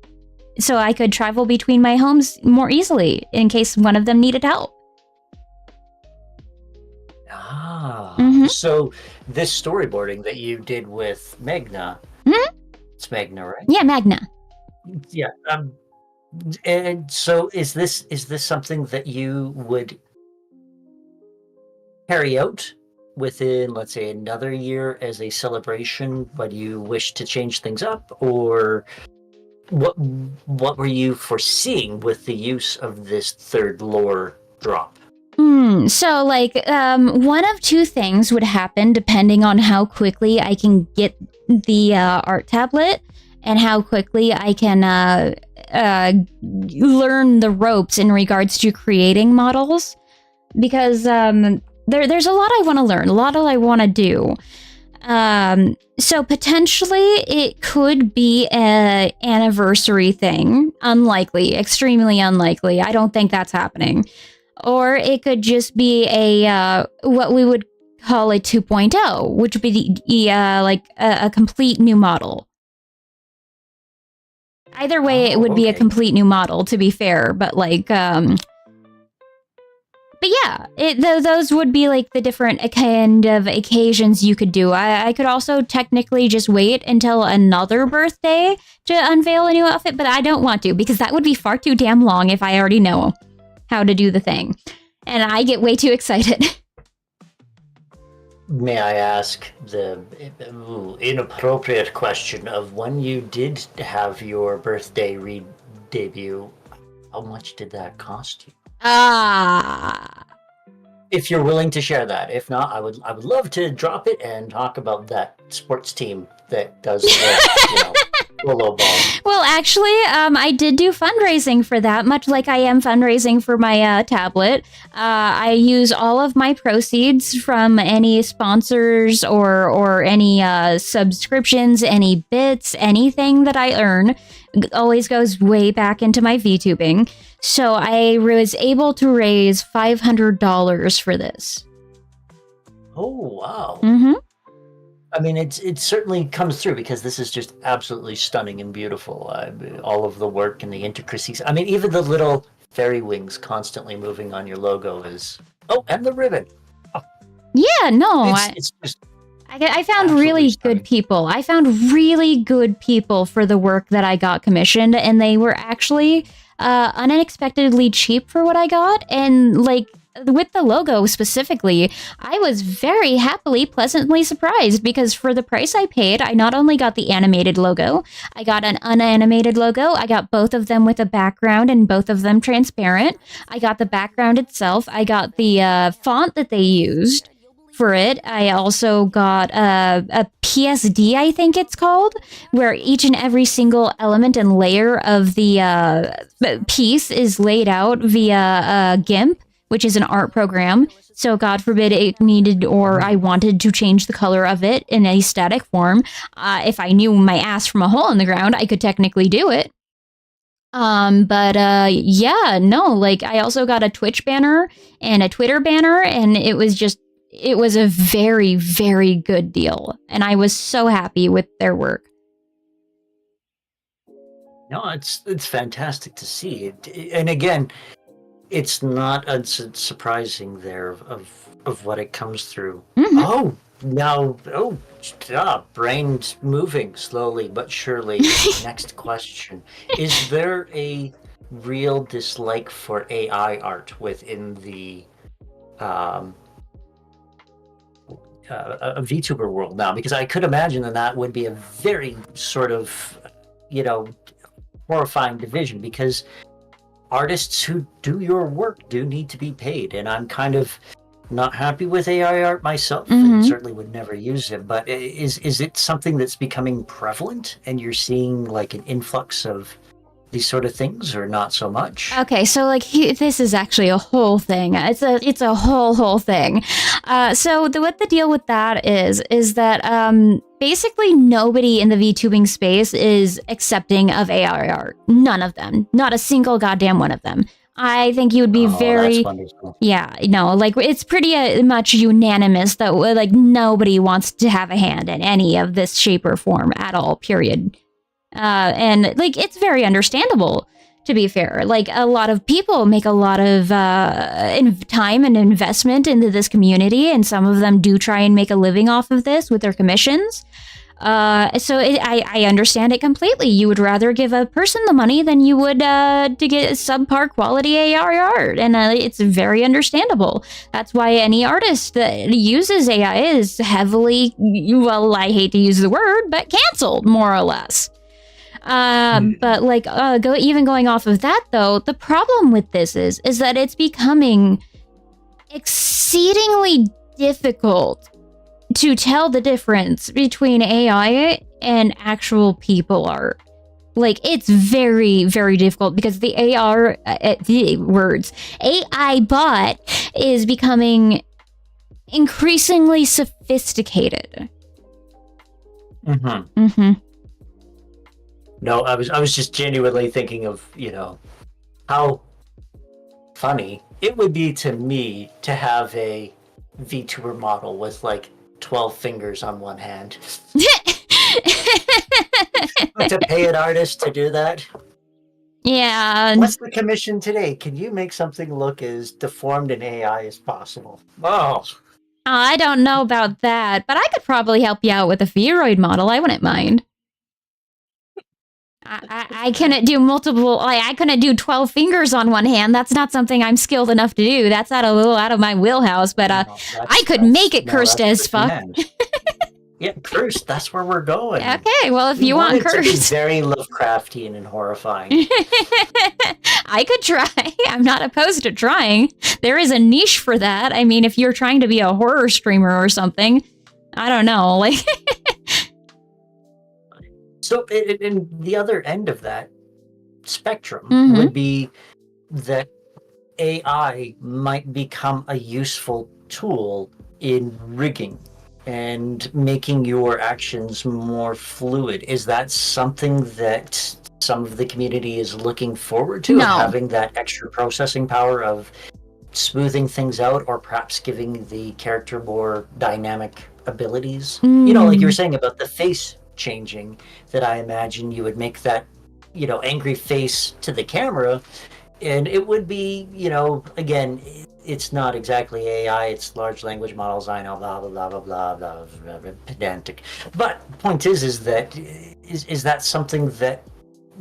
so I could travel between my homes more easily in case one of them needed help. So this storyboarding that you did with Magna, it's Magna, right? Yeah, Magna. Yeah. And so is this something that you would carry out within, let's say, another year as a celebration, but you wish to change things up, or what were you foreseeing with the use of this third lore drop? So, like, one of 2 things would happen depending on how quickly I can get the art tablet and how quickly I can learn the ropes in regards to creating models. Because there's a lot I want to learn, a lot I want to do. So potentially it could be an anniversary thing. Unlikely, extremely unlikely. I don't think that's happening. Or it could just be a what we would call a 2.0, which would be like a complete new model. Either way, it would be a complete new model, to be fair. But like, but yeah, those would be like the different kind of occasions you could do. I could also technically just wait until another birthday to unveil a new outfit, but I don't want to because that would be far too damn long if I already know how to do the thing. And I get way too excited. May I ask the inappropriate question of when you did have your birthday re-debut, how much did that cost you? If you're willing to share that. If not, I would love to drop it and talk about that sports team that does polo ball. Well, actually, I did do fundraising for that, much like I am fundraising for my tablet. I use all of my proceeds from any sponsors or any subscriptions, any bits, anything that I earn always goes way back into my VTubing. So I was able to raise $500 for this. Oh, wow. Mm-hmm. I mean, it certainly comes through because this is just absolutely stunning and beautiful. All of the work and the intricacies. I mean, even the little fairy wings constantly moving on your logo is... Oh, and the ribbon. Oh. Yeah, no. It's just... I found really good people. I found really good people for the work that I got commissioned, and they were actually unexpectedly cheap for what I got. And, like, with the logo specifically, I was very happily, pleasantly surprised because for the price I paid, I not only got the animated logo, I got an unanimated logo. I got both of them with a background and both of them transparent. I got the background itself. I got the font that they used for it. I also got a PSD, I think it's called, where each and every single element and layer of the piece is laid out via GIMP, which is an art program. So God forbid it needed or I wanted to change the color of it in a static form. If I knew my ass from a hole in the ground, I could technically do it. Yeah, no, like I also got a Twitch banner and a Twitter banner, and it was a very, very good deal. And I was so happy with their work. No, it's fantastic to see. And again, it's not surprising there of what it comes through. Mm-hmm. Oh, now, brain's moving slowly but surely. Next question. Is there a real dislike for AI art within the um, a VTuber world now? Because I could imagine that would be a very sort of, you know, horrifying division, because artists who do your work do need to be paid, and I'm kind of not happy with AI art myself, and Mm-hmm. certainly would never use it. But is it something that's becoming prevalent, and you're seeing like an influx of these sort of things, or not so much? Okay, so like this is actually a whole thing. It's a whole thing. What the deal with that is that basically nobody in the VTubing space is accepting of AI art. None of them. Not a single goddamn one of them. I think you would be Oh, that's very wonderful. yeah, no, like it's pretty much unanimous that like nobody wants to have a hand in any of this shape or form at all. Period. And like it's very understandable, to be fair. Like a lot of people make a lot of time and investment into this community, and some of them do try and make a living off of this with their commissions. I understand it completely. You would rather give a person the money than you would to get subpar quality AR art, and it's very understandable. That's why any artist that uses AI is heavily, well, I hate to use the word, but canceled, more or less. But like, going off of that though, the problem with this is that it's becoming exceedingly difficult to tell the difference between AI and actual people art. Like, it's very, very difficult because the AI bot is becoming increasingly sophisticated. Mm-hmm. Mm-hmm. No, I was just genuinely thinking of, you know, how funny it would be to me to have a VTuber model with like 12 fingers on one hand. To pay an artist to do that? Yeah. What's the commission today? Can you make something look as deformed in AI as possible? Oh, I don't know about that, but I could probably help you out with a Fearoid model. I wouldn't mind. I couldn't do multiple. I couldn't do 12 fingers on one hand. That's not something I'm skilled enough to do. That's a little out of my wheelhouse. But no, I could make it cursed as fuck. Yeah, cursed. That's where we're going. Okay, well, if you want cursed, to be very Lovecraftian and horrifying. I could try. I'm not opposed to trying. There is a niche for that. I mean, if you're trying to be a horror streamer or something, I don't know, like. So, in the other end of that spectrum Mm-hmm. would be that AI might become a useful tool in rigging and making your actions more fluid. Is that something that some of the community is looking forward to? No. Having that extra processing power of smoothing things out, or perhaps giving the character more dynamic abilities? You know, like you were saying about the face changing, that I imagine you would make that, you know, angry face to the camera, and it would be, you know, again, it's not exactly AI, it's large language models, I know, blah blah blah blah blah blah, pedantic. But the point is that is that something that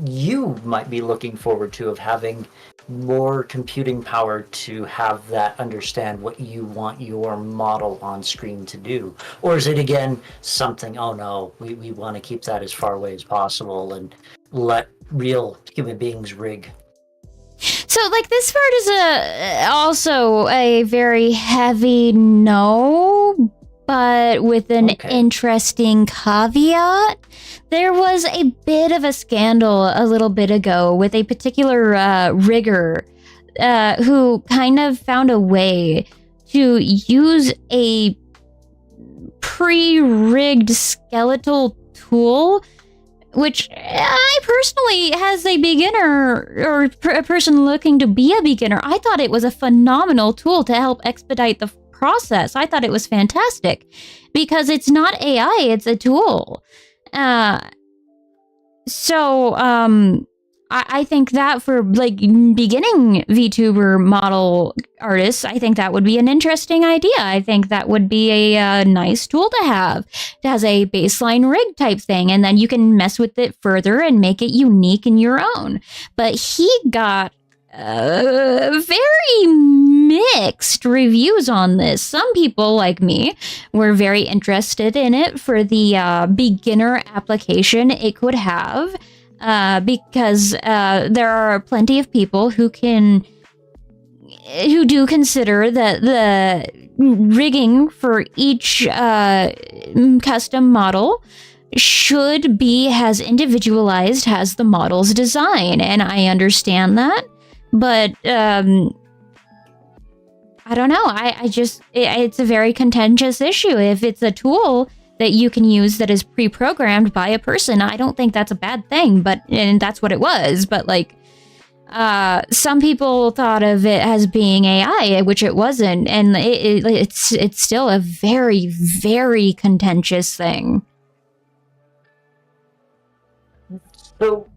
you might be looking forward to, of having more computing power to have that understand what you want your model on screen to do? Or is it again something, oh no, we want to keep that as far away as possible and let real human beings rig? So, like, this part is also a very heavy no, but with an interesting caveat. There was a bit of a scandal a little bit ago with a particular rigger who kind of found a way to use a pre-rigged skeletal tool, which I personally, as a beginner or a person looking to be a beginner, I thought it was a phenomenal tool to help expedite the process. I thought it was fantastic because it's not AI, it's a tool. I think that for like beginning VTuber model artists, I think that would be an interesting idea. I think that would be a nice tool to have. It has a baseline rig type thing, and then you can mess with it further and make it unique in your own. But he got very mixed reviews on this. Some people, like me, were very interested in it for the beginner application it could have, because there are plenty of people who do consider that the rigging for each custom model should be as individualized as the model's design, and I understand that. But I don't know. I just it's a very contentious issue. If it's a tool that you can use that is pre-programmed by a person, I don't think that's a bad thing. And that's what it was. But like, some people thought of it as being AI, which it wasn't, and it's still a very, very contentious thing. So,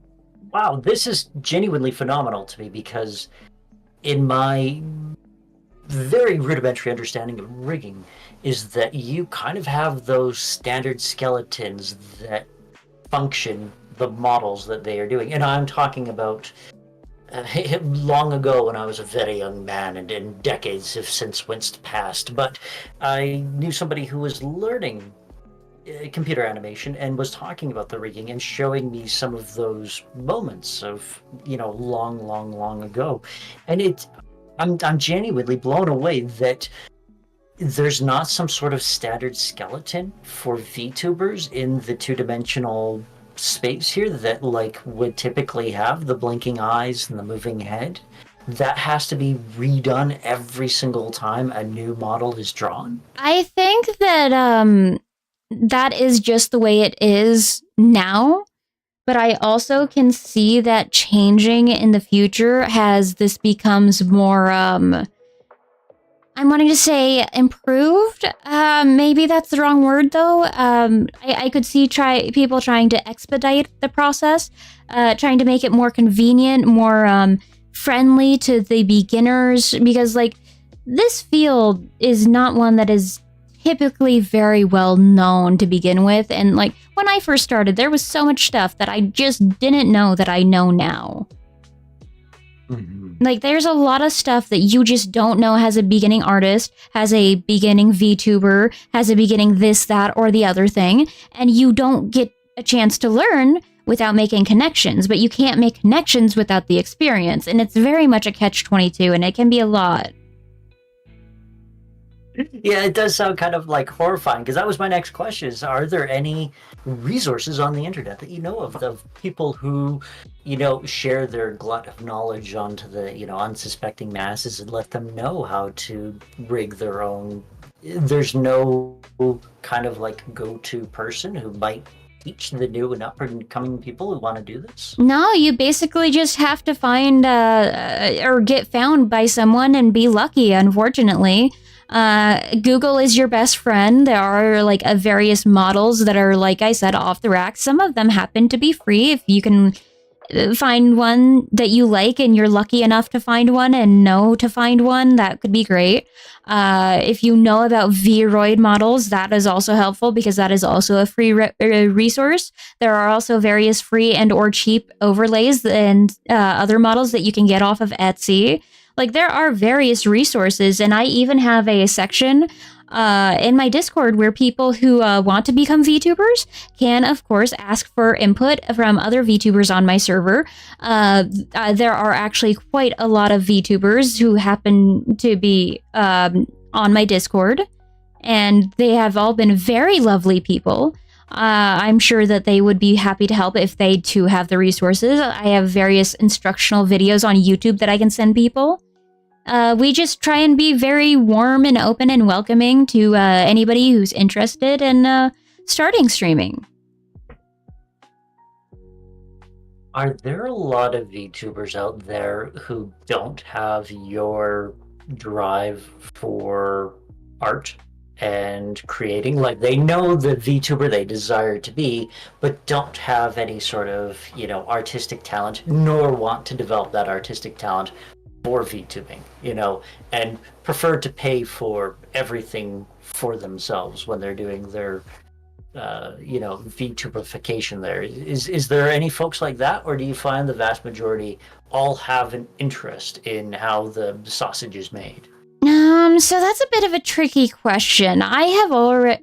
wow, this is genuinely phenomenal to me, because in my very rudimentary understanding of rigging is that you kind of have those standard skeletons that function the models that they are doing. And I'm talking about long ago when I was a very young man, and decades have since went past. But I knew somebody who was learning computer animation and was talking about the rigging and showing me some of those moments of, long ago. And I'm genuinely blown away that there's not some sort of standard skeleton for VTubers in the two-dimensional space here that like would typically have the blinking eyes and the moving head. That has to be redone every single time a new model is drawn. I think that that is just the way it is now, but I also can see that changing in the future as this becomes more, I'm wanting to say improved. Maybe that's the wrong word, though. I could see people trying to expedite the process, trying to make it more convenient, more friendly to the beginners, because like this field is not one that is typically very well known to begin with. And like when I first started, there was so much stuff that I just didn't know that I know now. Mm-hmm. Like there's a lot of stuff that you just don't know as a beginning artist, as a beginning VTuber, as a beginning this, that, or the other thing. And you don't get a chance to learn without making connections, but you can't make connections without the experience. And it's very much a catch-22, and it can be a lot. Yeah, it does sound kind of like horrifying, because that was my next question is, are there any resources on the internet that you know of people who, share their glut of knowledge onto the, unsuspecting masses and let them know how to rig their own? There's no kind of like go-to person who might teach the new and up-and-coming people who want to do this? No, you basically just have to find or get found by someone and be lucky, unfortunately. Google is your best friend. There are like various models that are, like I said, off the rack. Some of them happen to be free. If you can find one that you like and you're lucky enough to find one and know to find one, that could be great. If you know about Vroid models, that is also helpful because that is also a free resource. There are also various free and or cheap overlays and other models that you can get off of Etsy. Like there are various resources, and I even have a section in my Discord where people who want to become VTubers can, of course, ask for input from other VTubers on my server. There are actually quite a lot of VTubers who happen to be on my Discord, and they have all been very lovely people. I'm sure that they would be happy to help if they too have the resources. I have various instructional videos on YouTube that I can send people. We just try and be very warm and open and welcoming to anybody who's interested in starting streaming. Are there a lot of VTubers out there who don't have your drive for art and creating, like they know the VTuber they desire to be, but don't have any sort of, artistic talent, nor want to develop that artistic talent for VTubing, and prefer to pay for everything for themselves when they're doing their, VTuberification there. Is there any folks like that, or do you find the vast majority all have an interest in how the sausage is made? So that's a bit of a tricky question. I have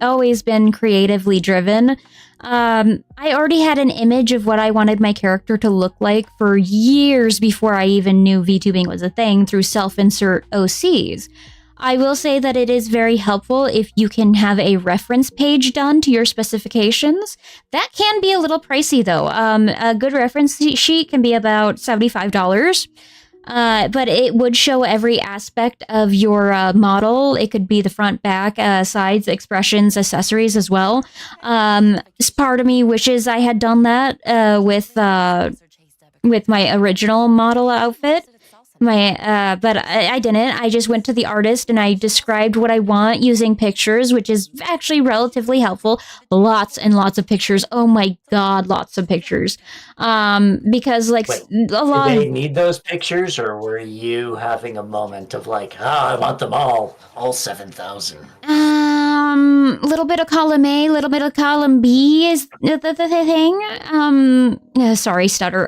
always been creatively driven. I already had an image of what I wanted my character to look like for years before I even knew VTubing was a thing through self-insert OCs. I will say that it is very helpful if you can have a reference page done to your specifications. That can be a little pricey though. A good reference sheet can be about $75. But it would show every aspect of your model. It could be the front, back, sides, expressions, accessories as well. This part of me wishes I had done that with my original model outfit. But I didn't. I just went to the artist and I described what I want using pictures, which is actually relatively helpful. Lots and lots of pictures. Oh my god, lots of pictures. Because like Wait, a lot. Did they need those pictures, or were you having a moment of like, I want them all 7,000? Little bit of column A, little bit of column B is the thing. Sorry, stutter.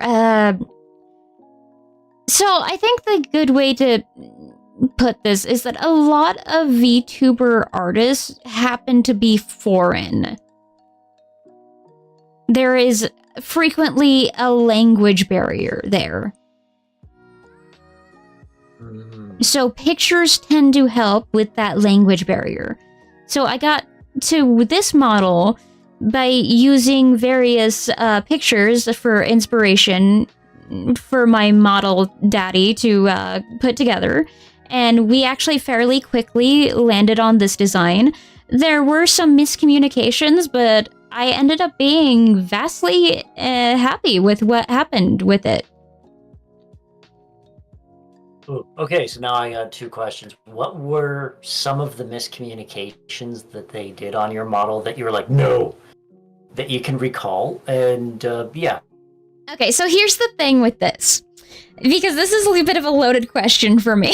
So I think the good way to put this is that a lot of VTuber artists happen to be foreign. There is frequently a language barrier there. So pictures tend to help with that language barrier. So I got to this model by using various pictures for inspiration for my model daddy to put together, and we actually fairly quickly landed on this design. There were some miscommunications, but I ended up being vastly happy with what happened with it. Ooh, okay, so now I got two questions. What were some of the miscommunications that they did on your model that you were like, no, that you can recall? And yeah. Okay, so here's the thing with this, because this is a little bit of a loaded question for me.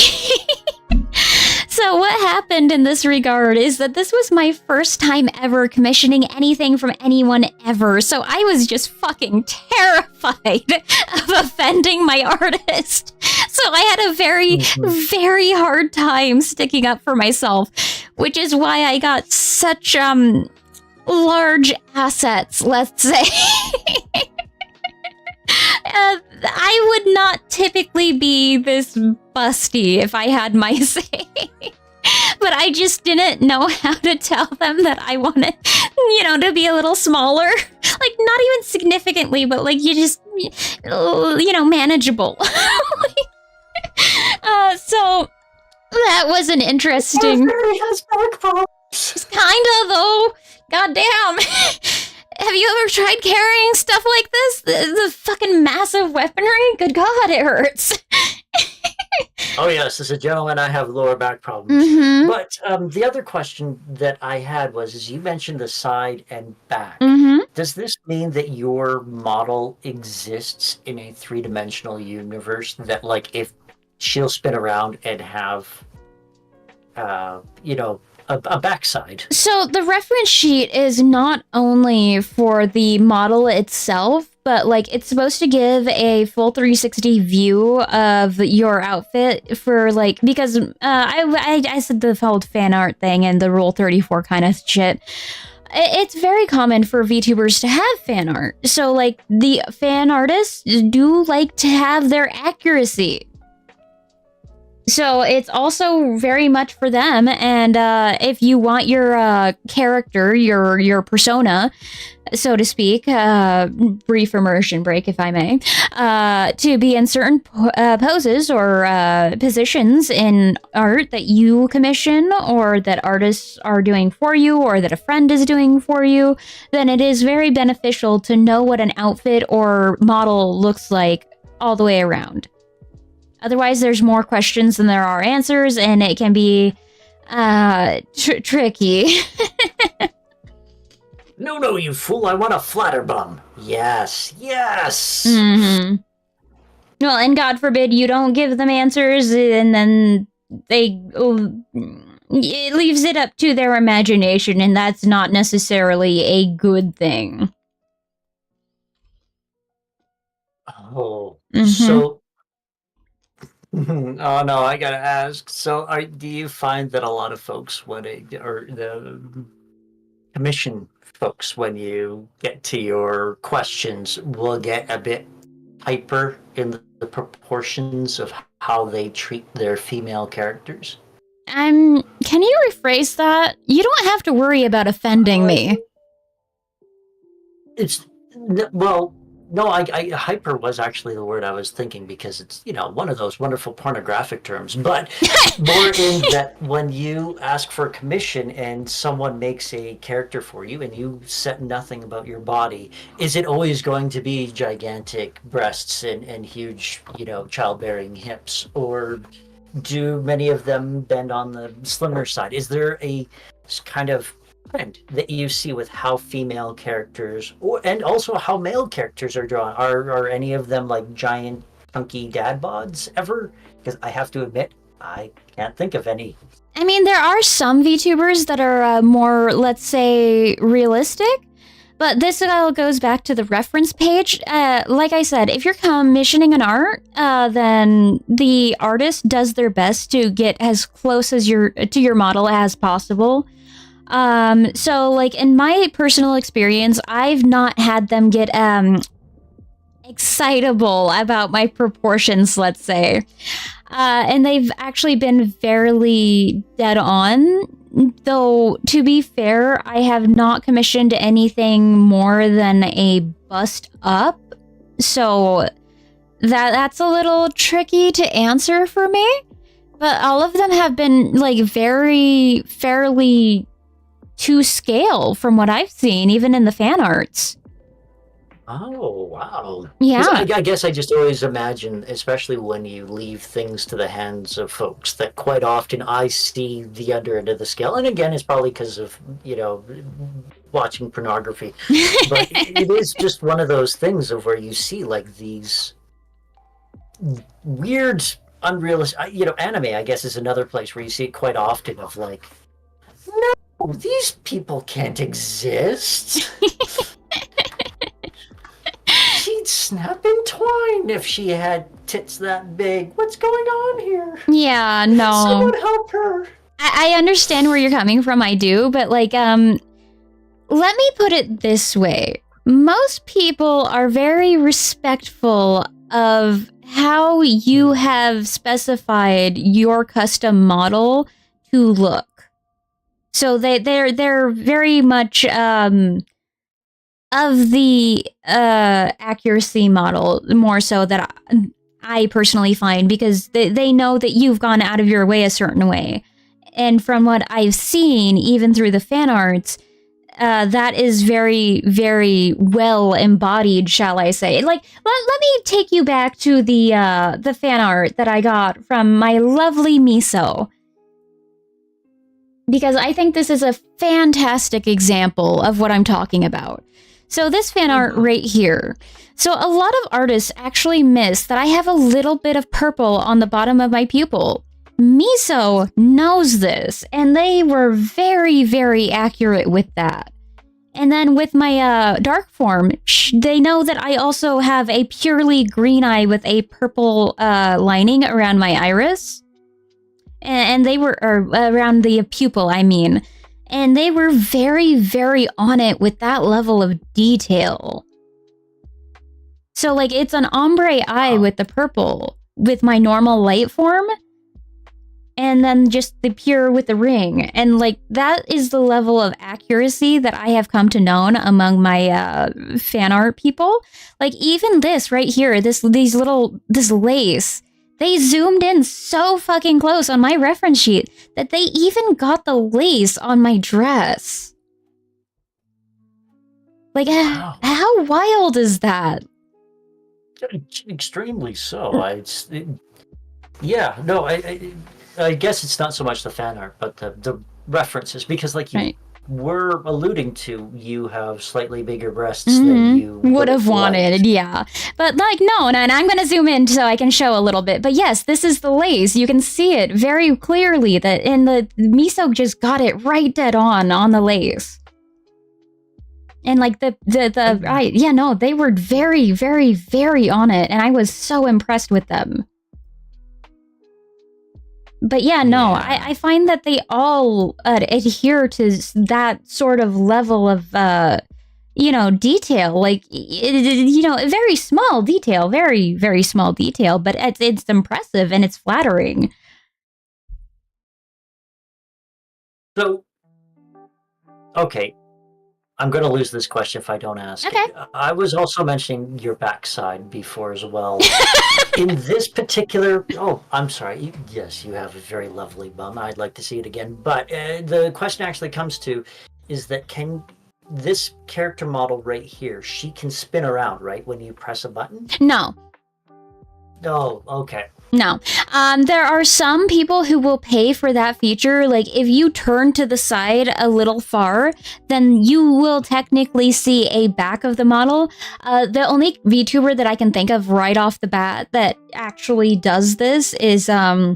So what happened in this regard is that this was my first time ever commissioning anything from anyone ever, so I was just fucking terrified of offending my artist. So I had a very, very hard time sticking up for myself, which is why I got such large assets, let's say. I would not typically be this busty if I had my say. But I just didn't know how to tell them that I wanted, to be a little smaller. Like, not even significantly, but like, you just, manageable. So, that was an interesting... It's kinda, though. Goddamn. Have you ever tried carrying stuff like this? The fucking massive weaponry? Good God, it hurts. Oh yes, as a gentleman, I have lower back problems. But the other question that I had was, you mentioned the side and back. Does this mean that your model exists in a three-dimensional universe that, like, if she'll spin around and have, a backside? So the reference sheet is not only for the model itself, but like it's supposed to give a full 360 view of your outfit for like, because I said the whole fan art thing and the Rule 34 kind of shit. It's very common for VTubers to have fan art. So like the fan artists do like to have their accuracy. So it's also very much for them, and if you want your character, your persona, so to speak, brief immersion break, if I may, to be in certain poses or positions in art that you commission, or that artists are doing for you, or that a friend is doing for you, then it is very beneficial to know what an outfit or model looks like all the way around. Otherwise, there's more questions than there are answers, and it can be Tricky. No, you fool! I want a flatterbum. Yes. Mm-hmm. Well, and God forbid you don't give them answers, and then it leaves it up to their imagination, and that's not necessarily a good thing. Oh, Mhm. so. Oh no, I gotta ask. So, do you find that a lot of folks, or the commission folks, when you get to your questions, will get a bit hyper in the proportions of how they treat their female characters? Can you rephrase that? You don't have to worry about offending me. It's well, no, hyper was actually the word I was thinking, because it's one of those wonderful pornographic terms, but more in that when you ask for a commission and someone makes a character for you and you set nothing about your body, is it always going to be gigantic breasts and huge childbearing hips, or do many of them bend on the slimmer side? Is there a kind of trend that you see with how female characters, and also how male characters are drawn? Are any of them like giant chunky dad bods ever? Because I have to admit, I can't think of any. I mean, there are some VTubers that are more, let's say, realistic. But this all goes back to the reference page. Like I said, if you're commissioning an art, then the artist does their best to get as close as to your model as possible. So like in my personal experience, I've not had them get excitable about my proportions, let's say. And they've actually been fairly dead on. Though, to be fair, I have not commissioned anything more than a bust up. So that's a little tricky to answer for me. But all of them have been like fairly to scale from what I've seen, even in the fan arts. Oh, wow. Yeah. I guess I just always imagine, especially when you leave things to the hands of folks, that quite often I see the under end of the scale. And again, it's probably because of, watching pornography. But it is just one of those things of where you see like these weird, unrealistic, anime, I guess, is another place where you see it quite often of like, no, these people can't exist. She'd snap in twine if she had tits that big. What's going on here? Yeah, no. Someone help her. I understand where you're coming from, I do, but like, let me put it this way. Most people are very respectful of how you have specified your custom model to look. So they're very much of the accuracy model, more so that I personally find, because they know that you've gone out of your way a certain way. And from what I've seen, even through the fan arts, that is very, very well embodied, shall I say. Like, let me take you back to the fan art that I got from my lovely Miso, because I think this is a fantastic example of what I'm talking about. So this fan art right here. So a lot of artists actually miss that I have a little bit of purple on the bottom of my pupil. Miso knows this, and they were very, very accurate with that. And then with my dark form, they know that I also have a purely green eye with a purple lining around my iris. And they were around the pupil, I mean. And they were very, very on it with that level of detail. So, like, it's an ombre eye with the purple, with my normal light form, and then just the pure with the ring. And, like, that is the level of accuracy that I have come to know among my fan art people. Like, even this right here, this lace, they zoomed in so fucking close on my reference sheet that they even got the lace on my dress. Like, wow. How wild is that? Extremely so. I guess it's not so much the fan art, but the references, because like you Right. were alluding to, you have slightly bigger breasts than you Would have wanted, liked. yeah. But like, no, and I'm going to zoom in so I can show a little bit. But yes, this is the lace. You can see it very clearly that in the miso just got it right dead on the lace. And like yeah, no, they were very, very, very on it. And I was so impressed with them. But yeah, no, Yeah. I find that they all adhere to that sort of level of, detail. Like, a very small detail, very, very small detail, but it's impressive and it's flattering. So, okay, I'm going to lose this question if I don't ask Okay. it. I was also mentioning your backside before as well. In this particular, oh, I'm sorry. Yes, you have a very lovely bum. I'd like to see it again. But the question actually comes to is that can this character model right here, she can spin around, right, when you press a button? No. Oh, okay. No. There are some people who will pay for that feature. Like, if you turn to the side a little far, then you will technically see a back of the model. The only VTuber that I can think of right off the bat that actually does this is, I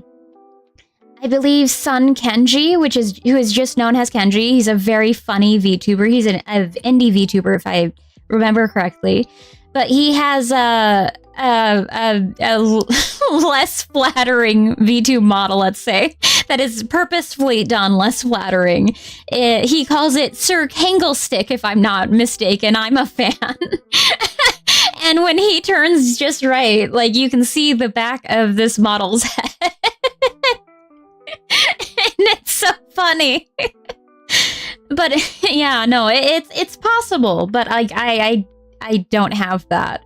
believe Sun Kenji, who is just known as Kenji. He's a very funny VTuber. He's an indie VTuber, if I remember correctly. But he has a less flattering VTube model, let's say, that is purposefully done less flattering. He calls it Sir Kanglestick, if I'm not mistaken. I'm a fan. And when he turns just right, like, you can see the back of this model's head. And it's so funny. But yeah, no, it's possible, but I don't have that.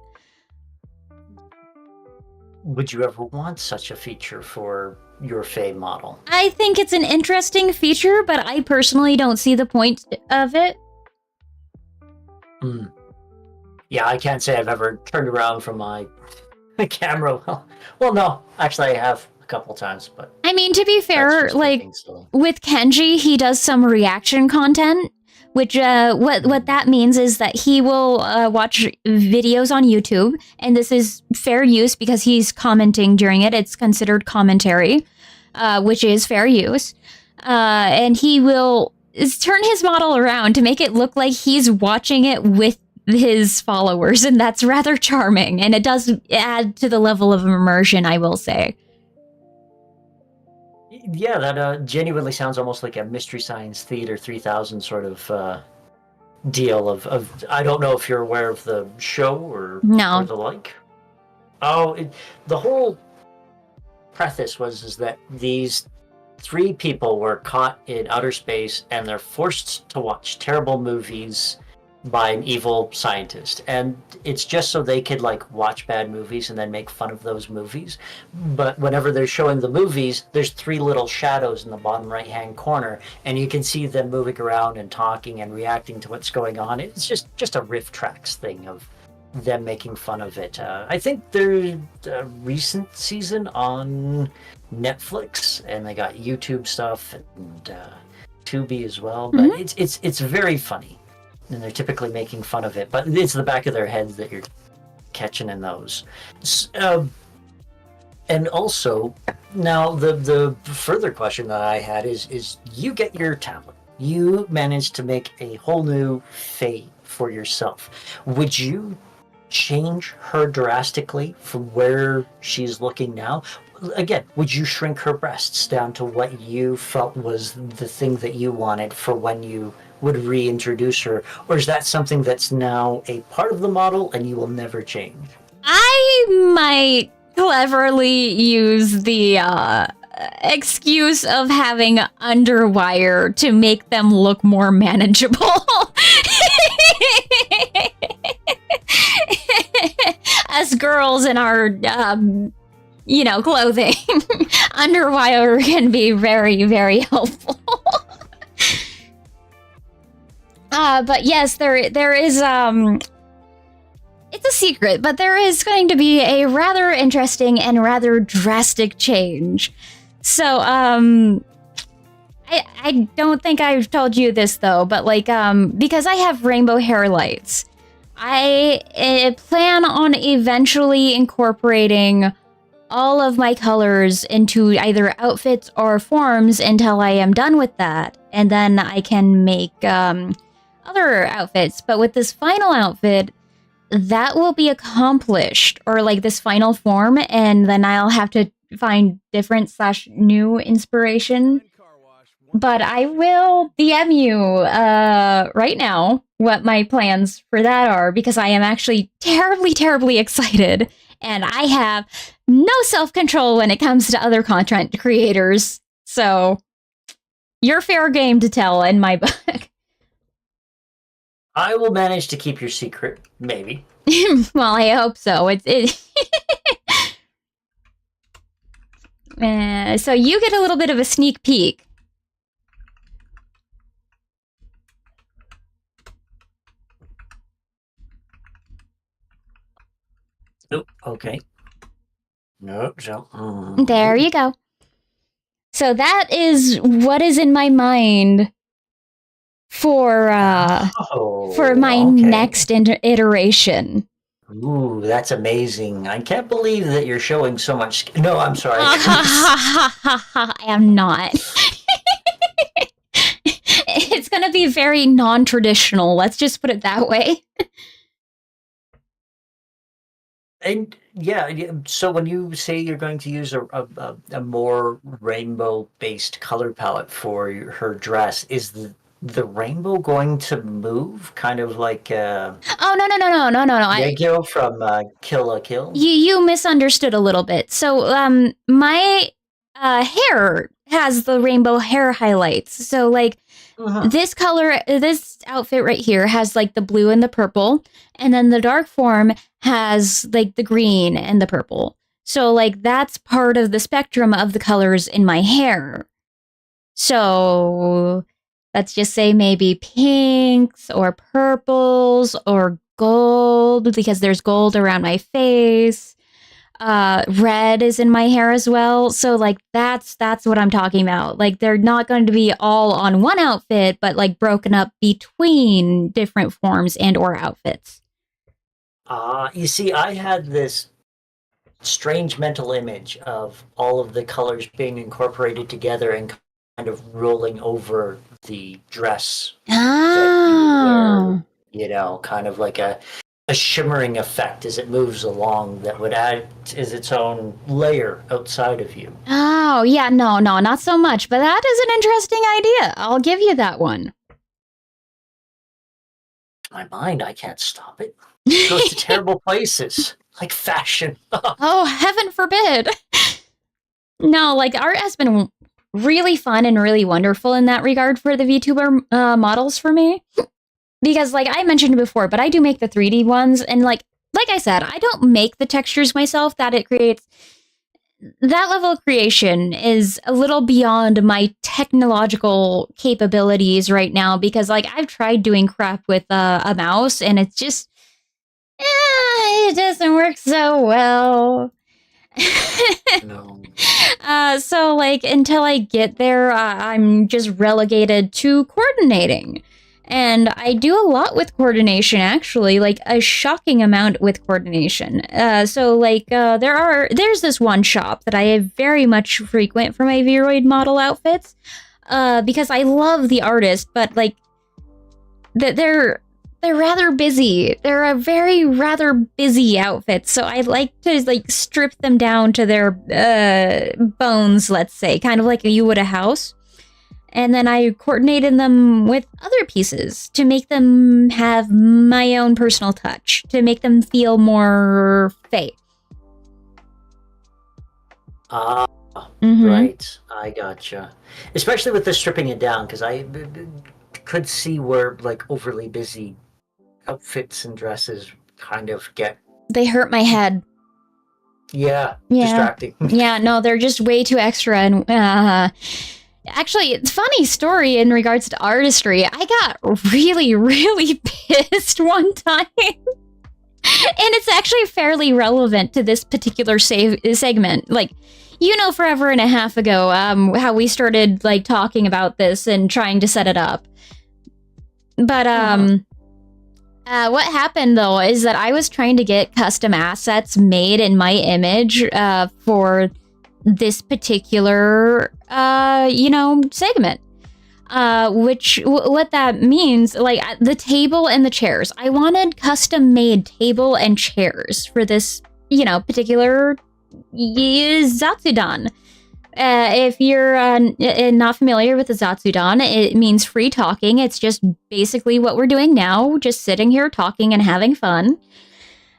Would you ever want such a feature for your Fae model? I think it's an interesting feature, but I personally don't see the point of it. Yeah, I can't say I've ever turned around from my camera. Well, no, actually, I have a couple times, but I mean, to be fair, like with Kenji, he does some reaction content, which what that means is that he will watch videos on YouTube, and this is fair use because he's commenting during it. It's considered commentary, which is fair use, and he will turn his model around to make it look like he's watching it with his followers, and that's rather charming, and it does add to the level of immersion, I will say. Yeah, that genuinely sounds almost like a Mystery Science Theater 3000 sort of deal of I don't know if you're aware of the show or the like. Oh, the whole preface is that these three people were caught in outer space and they're forced to watch terrible movies by an evil scientist, and it's just so they could like watch bad movies and then make fun of those movies. But whenever they're showing the movies, there's three little shadows in the bottom right hand corner, and you can see them moving around and talking and reacting to what's going on. It's just a riff tracks thing of them making fun of it. I think there's a recent season on Netflix, and they got YouTube stuff and Tubi as well. But it's very funny. And they're typically making fun of it, but it's the back of their heads that you're catching in those. And also, now the further question that I had is you get your tablet. You managed to make a whole new Fae for yourself. Would you change her drastically from where she's looking now? Again, would you shrink her breasts down to what you felt was the thing that you wanted for when you would reintroduce her, or is that something that's now a part of the model and you will never change? I might cleverly use the excuse of having underwire to make them look more manageable. As girls in our clothing, underwire can be very, very helpful. But yes, there is, it's a secret, but there is going to be a rather interesting and rather drastic change. So, I don't think I've told you this though, but like, because I have rainbow hair lights, I plan on eventually incorporating all of my colors into either outfits or forms until I am done with that. And then I can make other outfits. But with this final outfit, that will be accomplished, or like this final form, and then I'll have to find different / new inspiration. But I will DM you right now what my plans for that are, because I am actually terribly, terribly excited. And I have no self-control when it comes to other content creators. So you're fair game to tell in my book. I will manage to keep your secret, maybe. Well, I hope so. So you get a little bit of a sneak peek. Oh, okay. No, so. There you go. So that is what is in my mind for my next iteration. Ooh, that's amazing. I can't believe that you're showing so much. No, I'm sorry. I am not. It's going to be very non-traditional. Let's just put it that way. And yeah, so when you say you're going to use a more rainbow-based color palette for her dress, is the rainbow going to move, kind of like oh no Regio from Kill la Kill? You misunderstood a little bit. So my hair has the rainbow hair highlights. So like this outfit right here has like the blue and the purple, and then the dark form has like the green and the purple. So like that's part of the spectrum of the colors in my hair. So let's just say maybe pinks or purples or gold, because there's gold around my face. Red is in my hair as well. So like that's what I'm talking about. Like they're not going to be all on one outfit, but like broken up between different forms and or outfits. You see, I had this strange mental image of all of the colors being incorporated together and kind of rolling over the dress that you wear, you know, kind of like a shimmering effect as it moves along that would add as its own layer outside of you. Oh, yeah, no, not so much, but that is an interesting idea. I'll give you that one. My mind, I can't stop it. It goes to terrible places, like fashion. Oh, heaven forbid. No, like art has been really fun and really wonderful in that regard for the VTuber models for me. Because like I mentioned before, but I do make the 3D ones, and like I said, I don't make the textures myself. That level of creation is a little beyond my technological capabilities right now, because like I've tried doing crap with a mouse and it's just it doesn't work so well. No. So like until I get there, I'm just relegated to coordinating. And I do a lot with coordination, actually, like a shocking amount with coordination. So like there's this one shop that I very much frequent for my Viroid model outfits, because I love the artist, but like they're rather busy. They're a very rather busy outfit, so I like to like strip them down to their bones, let's say, kind of like you would a house. And then I coordinated them with other pieces to make them have my own personal touch, to make them feel more fake. Right. I gotcha. Especially with the stripping it down, because I could see where like overly busy outfits and dresses kind of get... They hurt my head. Yeah. Distracting. Yeah, no, they're just way too extra. And actually, funny story in regards to artistry. I got really, really pissed one time. And it's actually fairly relevant to this particular segment. Like, forever and a half ago, how we started like talking about this and trying to set it up. But what happened though is that I was trying to get custom assets made in my image for this particular segment. What that means, like the table and the chairs. I wanted custom made table and chairs for this, particular Zatsudon. If you're not familiar with the Zatsudon, it means free talking. It's just basically what we're doing now, just sitting here talking and having fun.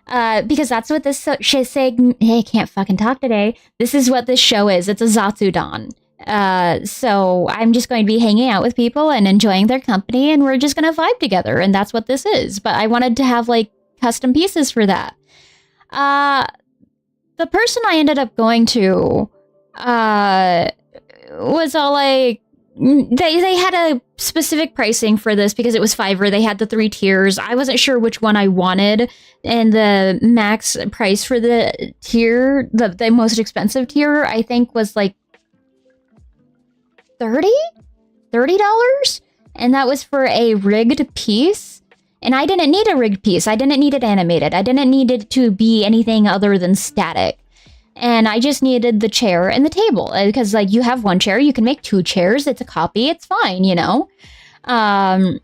Because that's what this I can't fucking talk today. This is what this show is. It's a Zatsudon. So I'm just going to be hanging out with people and enjoying their company, and we're just going to vibe together, and that's what this is. But I wanted to have like custom pieces for that. The person I ended up going to was all like, they had a specific pricing for this because it was Fiverr. They had the 3 tiers. I wasn't sure which one I wanted, and the max price for the tier, the most expensive tier, I think was like $30, and that was for a rigged piece. And I didn't need a rigged piece. I didn't need it animated. I didn't need it to be anything other than static. And I just needed the chair and the table, because like you have one chair, you can make 2 chairs. It's a copy. It's fine, I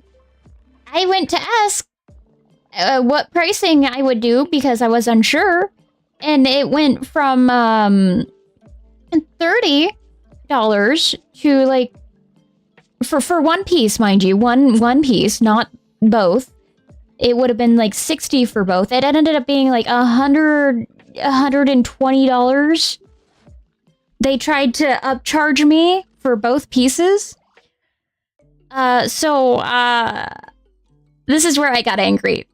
went to ask what pricing I would do because I was unsure, and it went from $30 to like for one piece, mind you, one piece, not both. It would have been like $60 for both. It ended up being like $120. They tried to upcharge me for both pieces. So this is where I got angry,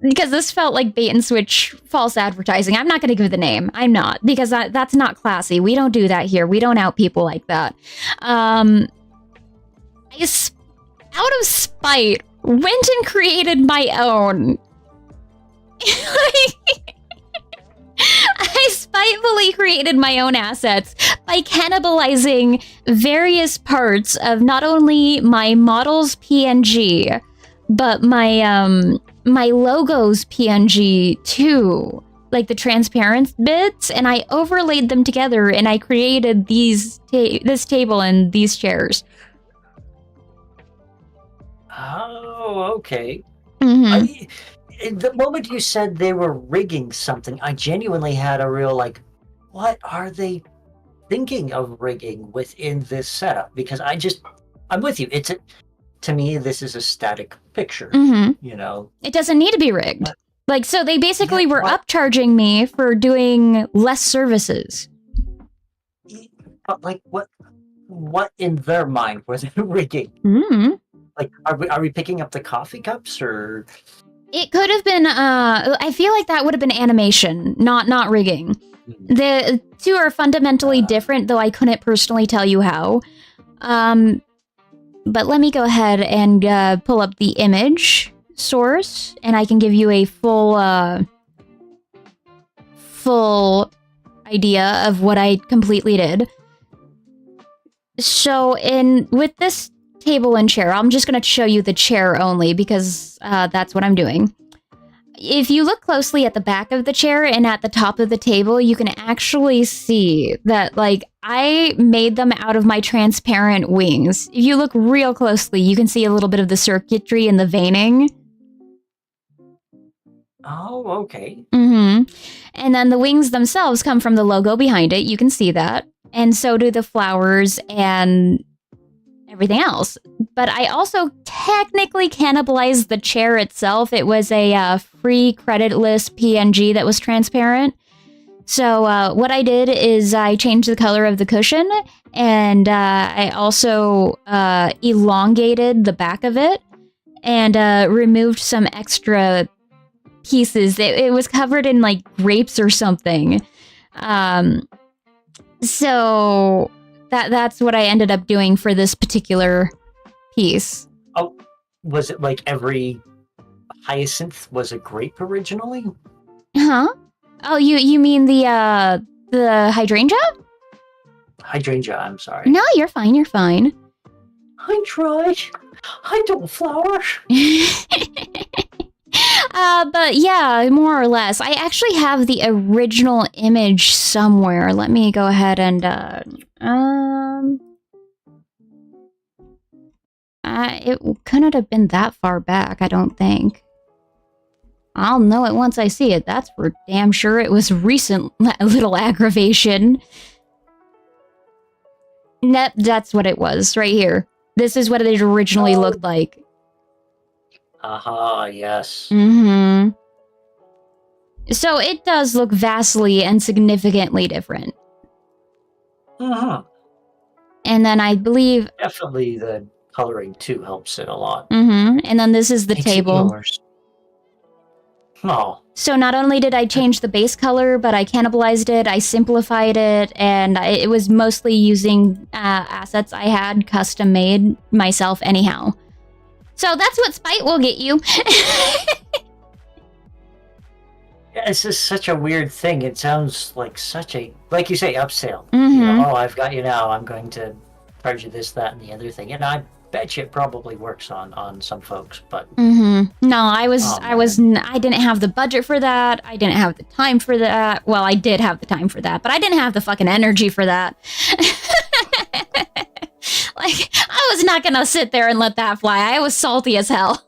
because this felt like bait and switch false advertising. I'm not going to give the name. I'm not, because that's not classy. We don't do that here. We don't out people like that. Out of spite, went and created my own. I spitefully created my own assets by cannibalizing various parts of not only my model's PNG, but my logo's PNG too, like the transparent bits, and I overlaid them together, and I created this table and these chairs. Oh, okay. Mm-hmm. The moment you said they were rigging something, I genuinely had a real like, what are they thinking of rigging within this setup? Because I'm with you. To me, this is a static picture. Mm-hmm. It doesn't need to be rigged. So they basically were upcharging me for doing less services. But like, what in their mind was it rigging? Mm-hmm. Like, are we picking up the coffee cups, or? It could have been, I feel like that would have been animation, not rigging. The 2 are fundamentally different, though I couldn't personally tell you how. But let me go ahead and pull up the image source, and I can give you a full idea of what I completely did. So with this table and chair, I'm just going to show you the chair only, because that's what I'm doing. If you look closely at the back of the chair and at the top of the table, you can actually see that like I made them out of my transparent wings. If you look real closely, you can see a little bit of the circuitry and the veining. Oh, okay. Mm-hmm. And then the wings themselves come from the logo behind it. You can see that. And so do the flowers and everything else. But I also technically cannibalized the chair itself. It was a free creditless PNG that was transparent. So what I did is I changed the color of the cushion, and I also elongated the back of it and removed some extra pieces. It was covered in like grapes or something. So that's what I ended up doing for this particular piece. Oh, was it like every hyacinth was a grape originally? Huh? Oh, you mean the hydrangea? hydrangea, I'm sorry. No, you're fine. You're fine. I tried. I don't flower. But yeah, more or less. I actually have the original image somewhere. Let me go ahead and it couldn't have been that far back, I don't think. I'll know it once I see it. That's for damn sure. It was recent little aggravation. Nope, that's what it was right here. This is what it originally looked like. Aha, yes. Mm-hmm. So it does look vastly and significantly different. Uh-huh. And then I believe... Definitely the coloring, too, helps it a lot. Mm-hmm. And then this is the Makes it table. yours. Oh. So not only did I change the base color, but I cannibalized it, I simplified it, and it was mostly using assets I had custom made myself anyhow. So that's what spite will get you. Yeah, it's just such a weird thing. It sounds like such a, like you say, upsell. Mm-hmm. You know, oh, I've got you now. I'm going to charge you this, that, and the other thing. And I bet you it probably works on some folks, but... Mm-hmm. No, I didn't have the budget for that. I didn't have the time for that. Well, I did have the time for that, but I didn't have the fucking energy for that. Like, I was not gonna sit there and let that fly. I was salty as hell.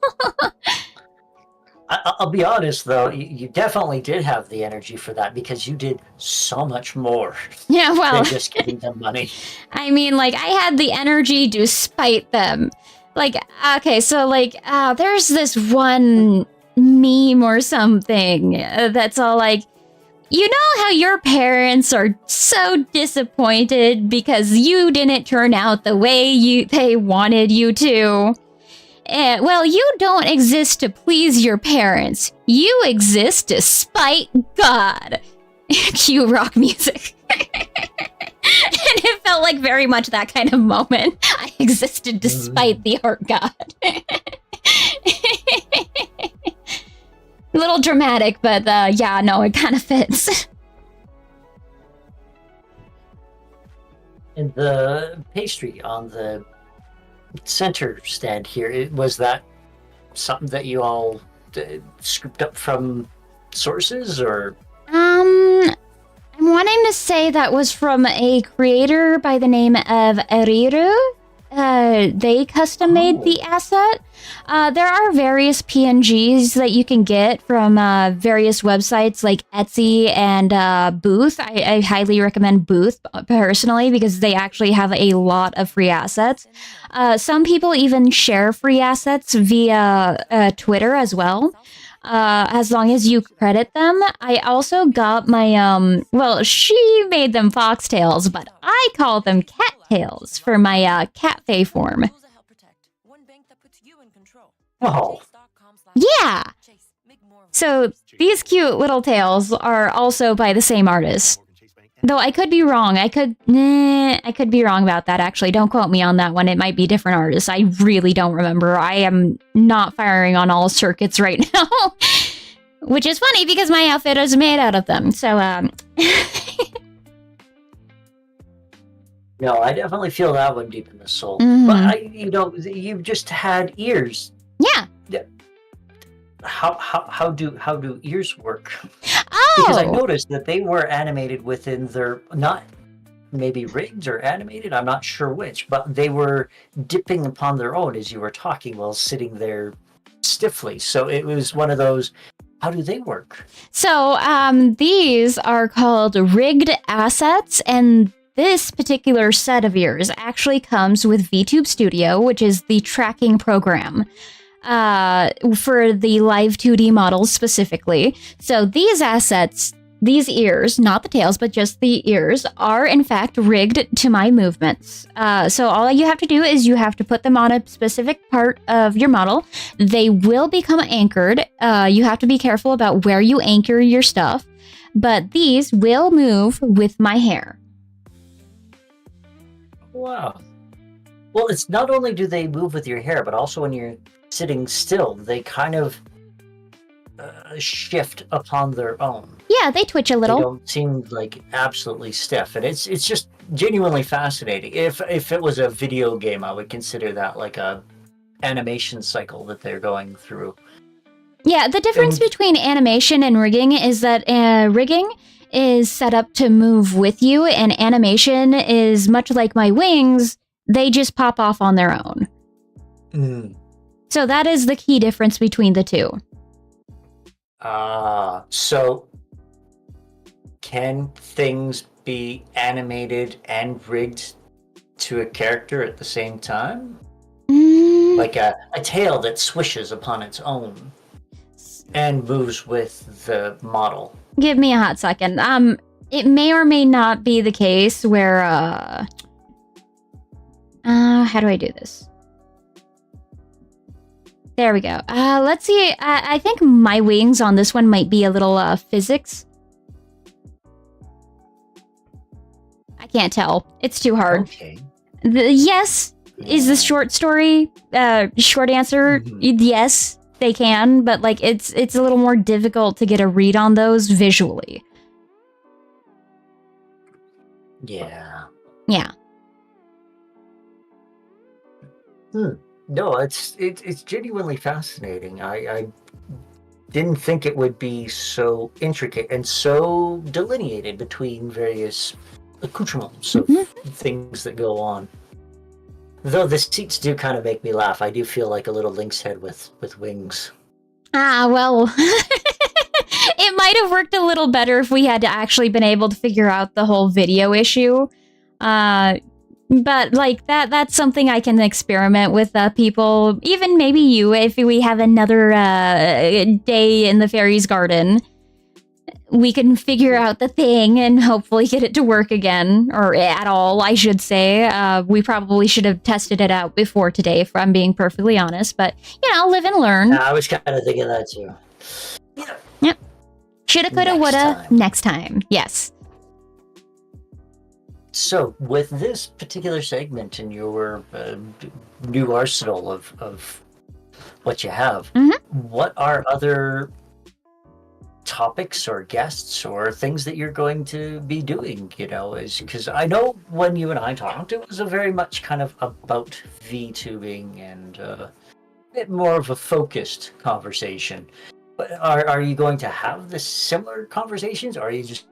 I'll be honest, though, you definitely did have the energy for that because you did so much more Yeah, well... than just giving them money. I mean, like, I had the energy to spite them. Like, okay, so, like, there's this one meme or something that's all like, you know how your parents are so disappointed because you didn't turn out the way they wanted you to? Well, you don't exist to please your parents. You exist to spite God. Cue rock music. And it felt like very much that kind of moment. I existed to spite the art god. A little dramatic, but yeah, no, it kind of fits. And the pastry on the center stand here, was that something that you all scooped up from sources, or? I'm wanting to say that was from a creator by the name of Eriru. They custom made the asset. There are various PNGs that you can get from various websites like Etsy and Booth. I highly recommend Booth personally because they actually have a lot of free assets. Some people even share free assets via Twitter as well. As long as you credit them. I also got my, well, she made them foxtails, but I call them cattails for my cat fae form. Oh. Yeah! So these cute little tails are also by the same artist. Though I could be wrong. I could be wrong about that, actually. Don't quote me on that one. It might be different artists. I really don't remember. I am not firing on all circuits right now. Which is funny because my outfit is made out of them. So, No, I definitely feel that one deep in the soul. Mm-hmm. But you just had ears. Yeah. How do ears work? Oh! Because I noticed that they were animated within their, not maybe rigged or animated, I'm not sure which, but they were dipping upon their own as you were talking while sitting there stiffly. So it was one of those, how do they work? So these are called rigged assets, and this particular set of ears actually comes with VTube Studio, which is the tracking program. For the live 2D models specifically. So these assets, these ears, not the tails, but just the ears, are in fact rigged to my movements. So all you have to do is you have to put them on a specific part of your model. They will become anchored. You have to be careful about where you anchor your stuff, but these will move with my hair. Wow. Well, it's not only do they move with your hair, but also when you're sitting still, they kind of shift upon their own. Yeah, they twitch a They little. don't seem like absolutely stiff, and it's just genuinely fascinating. If it was a video game, I would consider that like a animation cycle that they're going through. Yeah, the difference And between animation and rigging is that rigging is set up to move with you, and animation is much like my wings, they just pop off on their own. So that is the key difference between the two. So can things be animated and rigged to a character at the same time? Like a tail that swishes upon its own and moves with the model. Give me a hot second. It may or may not be the case where, how do I do this? There we go. Let's see. I think my wings on this one might be a little, physics. I can't tell. It's too hard. Okay. Yes is the short story. Short answer, yes, they can, but like it's a little more difficult to get a read on those visually. Yeah. Yeah. No, it's genuinely fascinating. I didn't think it would be so intricate and so delineated between various accoutrements of things that go on. Though the seats do kind of make me laugh. I do feel like a little lynx head with wings. Well, it might have worked a little better if we had actually been able to figure out the whole video issue. But like that's something I can experiment with people, even maybe you, if we have another day in the fairy's garden. We can figure out the thing and hopefully get it to work again, or at all, I should say. We probably should have tested it out before today, if I'm being perfectly honest. But, live and learn. I was kind of thinking that too. Yep. Shoulda, coulda, woulda, next time. Yes. So, with this particular segment in your new arsenal of what you have, what are other topics or guests or things that you're going to be doing, is because I know when you and I talked, it was a very much kind of about VTubing and a bit more of a focused conversation. But are you going to have the similar conversations, or are you just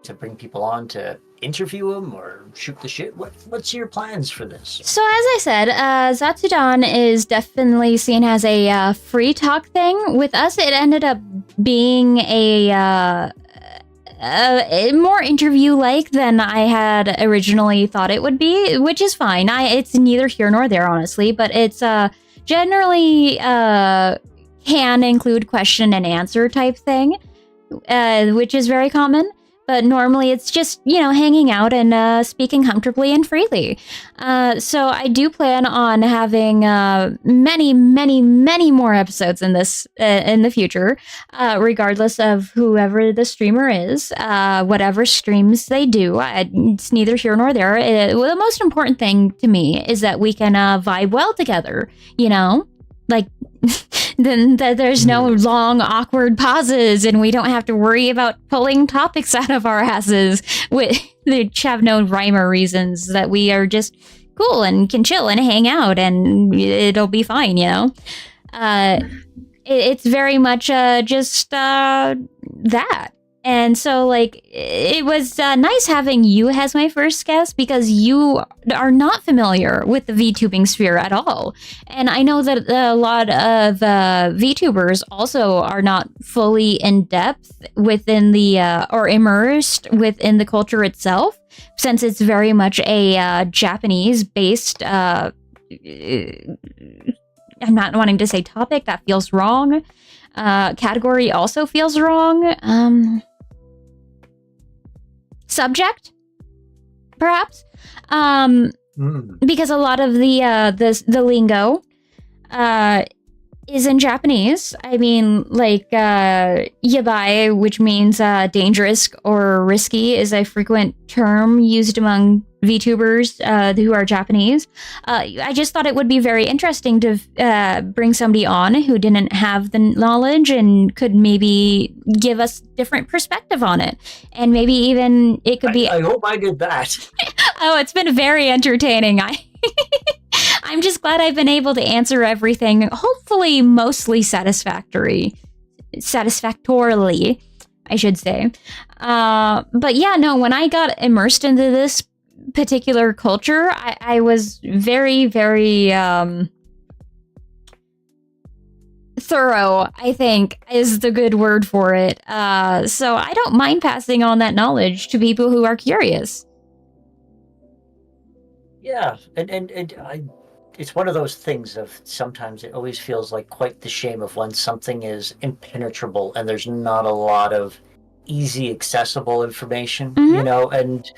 to bring people on to interview them or shoot the shit? What's your plans for this? So as I said, Zatsudon is definitely seen as a free talk thing. With us, it ended up being a more interview-like than I had originally thought it would be, which is fine. It's neither here nor there, honestly, but it's generally can include question and answer type thing, which is very common. But normally it's just, hanging out and speaking comfortably and freely. So I do plan on having many, many, many more episodes in this in the future, regardless of whoever the streamer is, whatever streams they do. It's neither here nor there. The most important thing to me is that we can vibe well together, like then there's no long awkward pauses and we don't have to worry about pulling topics out of our asses which have no rhyme or reasons, that we are just cool and can chill and hang out and it'll be fine, it's very much just that. And so, like, it was nice having you as my first guest because you are not familiar with the VTubing sphere at all. And I know that a lot of VTubers also are not fully in depth within the, or immersed within the culture itself, since it's very much a Japanese-based, I'm not wanting to say topic, that feels wrong. Category also feels wrong. Subject, perhaps, because a lot of the lingo is in Japanese. I mean, like, yabai, which means dangerous or risky, is a frequent term used among VTubers who are Japanese. I just thought it would be very interesting to bring somebody on who didn't have the knowledge and could maybe give us different perspective on it. And maybe even it could be... I hope I did that. Oh, it's been very entertaining. I'm just glad I've been able to answer everything, hopefully mostly satisfactorily, I should say. But yeah, no, when I got immersed into this particular culture, I was very, very thorough, I think, is the good word for it. So I don't mind passing on that knowledge to people who are curious. Yeah, and it's one of those things of sometimes it always feels like quite the shame of when something is impenetrable and there's not a lot of easy accessible information, you know, and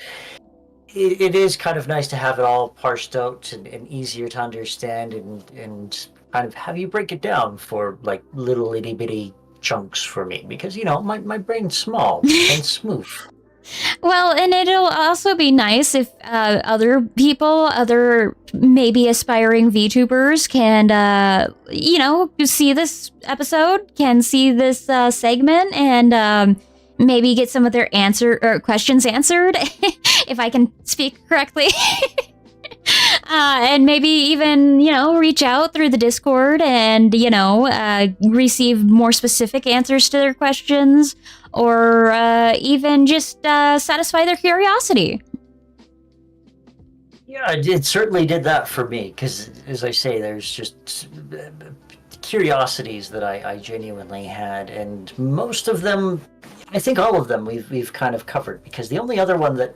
it is kind of nice to have it all parsed out and easier to understand and kind of have you break it down for like little itty bitty chunks for me because, you know, my brain's small and smooth. Well, and it'll also be nice if other people, other maybe aspiring VTubers can, you know, see this episode, can see this segment, and maybe get some of their questions answered, if I can speak correctly. And maybe even, you know, reach out through the Discord and, you know, receive more specific answers to their questions, or even just satisfy their curiosity. Yeah, it certainly did that for me, because, as I say, there's just curiosities that I genuinely had, and most of them, I think all of them, we've kind of covered, because the only other one that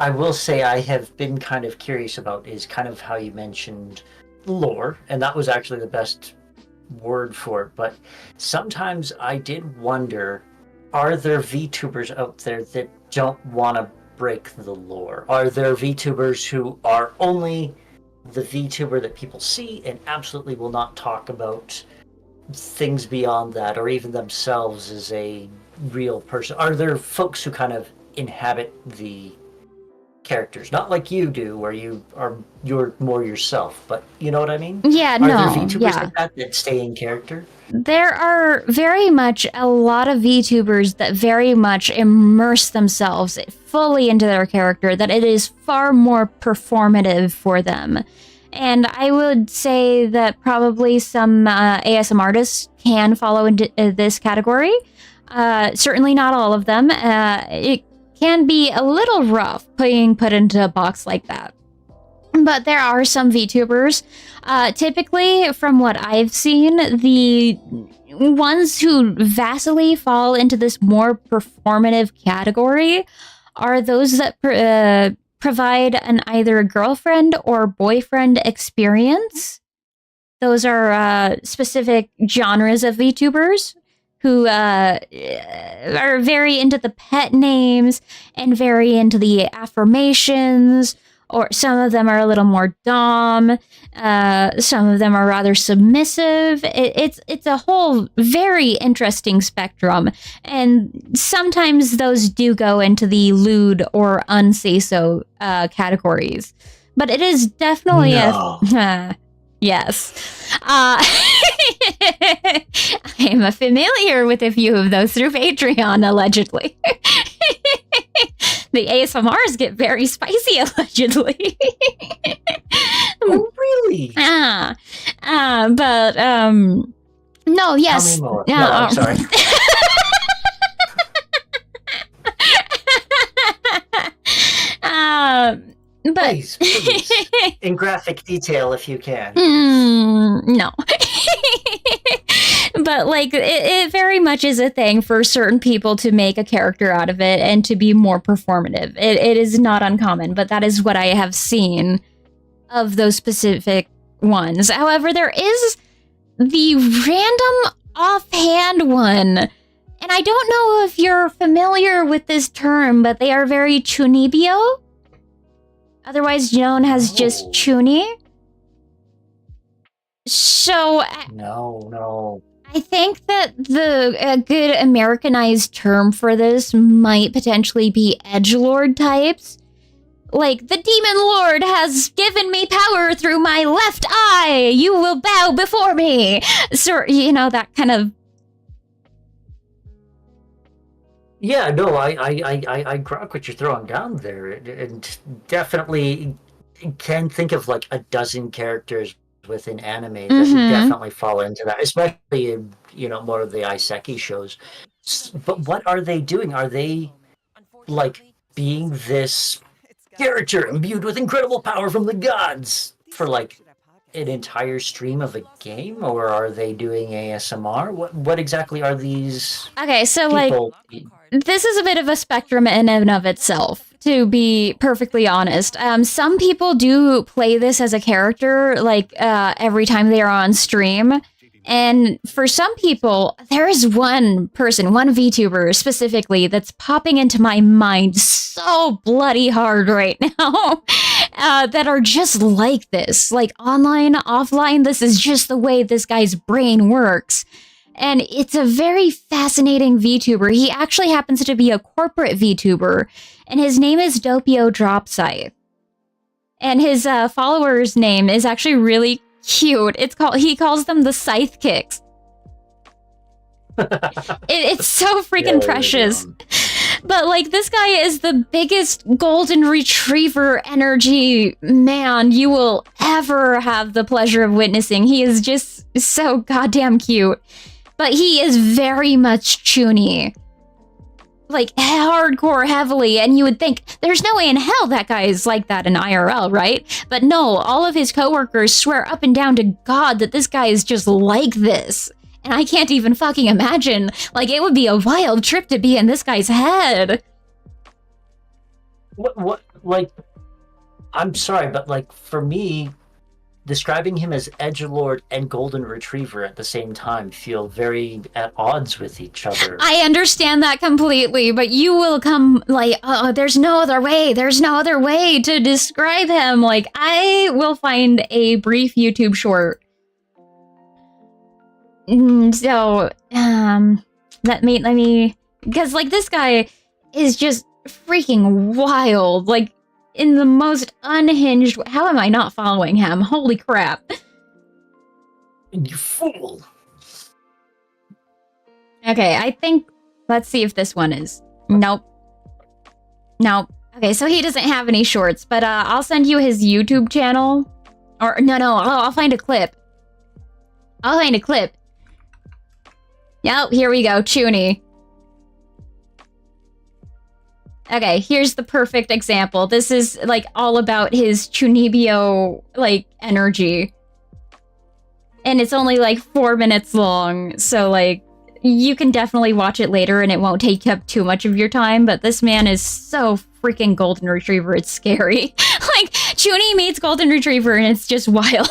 I will say I have been kind of curious about is kind of how you mentioned lore, and that was actually the best word for it, but sometimes I did wonder, are there VTubers out there that don't want to break the lore? Are there VTubers who are only the VTuber that people see and absolutely will not talk about things beyond that, or even themselves as a real person? Are there folks who kind of inhabit the characters, not like you do, where you're more yourself, but you know what I mean? Yeah, Are there VTubers like that stay in character? There are very much a lot of VTubers that very much immerse themselves fully into their character, that it is far more performative for them. And I would say that probably some ASM artists can follow into this category. Certainly not all of them. It can be a little rough being put into a box like that. But there are some VTubers. Typically, from what I've seen, the ones who vastly fall into this more performative category are those that provide an either girlfriend or boyfriend experience. Those are specific genres of VTubers who are very into the pet names and very into the affirmations, or some of them are a little more dom, some of them are rather submissive. It's a whole very interesting spectrum, and sometimes those do go into the lewd or unsay-so categories. But it is definitely yes. I'm familiar with a few of those through Patreon, allegedly. The ASMRs get very spicy, allegedly. Oh, really? No, yes. Tell me more. No, I'm sorry. But please, in graphic detail if you can. No. But like it very much is a thing for certain people to make a character out of it and to be more performative. It is not uncommon, but that is what I have seen of those specific ones. However, there is the random offhand one. And I don't know if you're familiar with this term, but they are very chunibyo. Otherwise known as just Chuni. So No. I think that a good Americanized term for this might potentially be edgelord types. Like, the demon lord has given me power through my left eye. You will bow before me. So, that kind of. Yeah, no, I grok what you're throwing down there, and definitely can think of like a dozen characters within anime that would definitely fall into that, especially in, more of the Isekai shows. But what are they doing? Are they like being this character imbued with incredible power from the gods for like an entire stream of a game, or are they doing ASMR? What exactly are these Okay, so people? this is a bit of a spectrum in and of itself, to be perfectly honest. Some people do play this as a character, like every time they are on stream. And for some people, there is one person, one VTuber specifically, that's popping into my mind so bloody hard right now, that are just like this. Like online, offline, this is just the way this guy's brain works. And it's a very fascinating VTuber. He actually happens to be a corporate VTuber, and his name is Doppio Dropscythe. And his follower's name is actually really cute. He calls them the Scythe Kicks. It's so freaking precious. But like, this guy is the biggest golden retriever energy man you will ever have the pleasure of witnessing. He is just so goddamn cute. But he is very much chuny. Like, hardcore heavily, and you would think, there's no way in hell that guy is like that in IRL, right? But no, all of his coworkers swear up and down to God that this guy is just like this. And I can't even fucking imagine. Like, it would be a wild trip to be in this guy's head. What, like, I'm sorry, but like, for me, describing him as edgelord and golden retriever at the same time feel very at odds with each other. I understand that completely, but you will come like, oh, there's no other way to describe him. Like, I will find a brief YouTube short. So, let me, because like, this guy is just freaking wild. Like, in the most unhinged. How am I not following him? Holy crap! You fool! Okay, I think. Let's see if this one is. Nope. Okay, so he doesn't have any shorts, but I'll send you his YouTube channel. Or no, I'll find a clip. Yep, here we go, Chuny. Okay, here's the perfect example. This is, like, all about his Chunibyo, like, energy. And it's only, like, 4 minutes long, so, like, you can definitely watch it later and it won't take up too much of your time, but this man is so freaking golden retriever, it's scary. Like, Chuny meets golden retriever and it's just wild.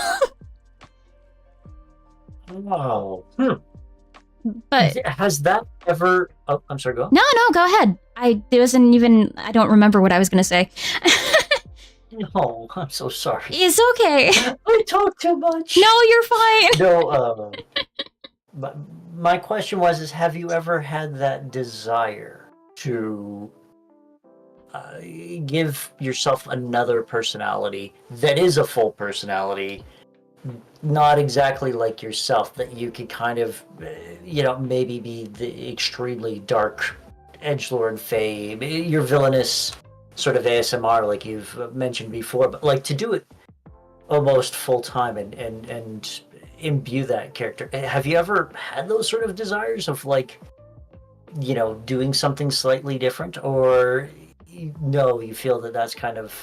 Wow. But has that ever... Oh, I'm sorry, go. No, go ahead. I don't remember what I was going to say. No, I'm so sorry. It's okay. I talk too much. No, you're fine. No, but my question was, have you ever had that desire to give yourself another personality that is a full personality, not exactly like yourself, that you could kind of, maybe be the extremely dark edgelord fae, your villainous sort of ASMR like you've mentioned before, but like to do it almost full time and imbue that character. Have you ever had those sort of desires of like, doing something slightly different, or no, you feel that that's kind of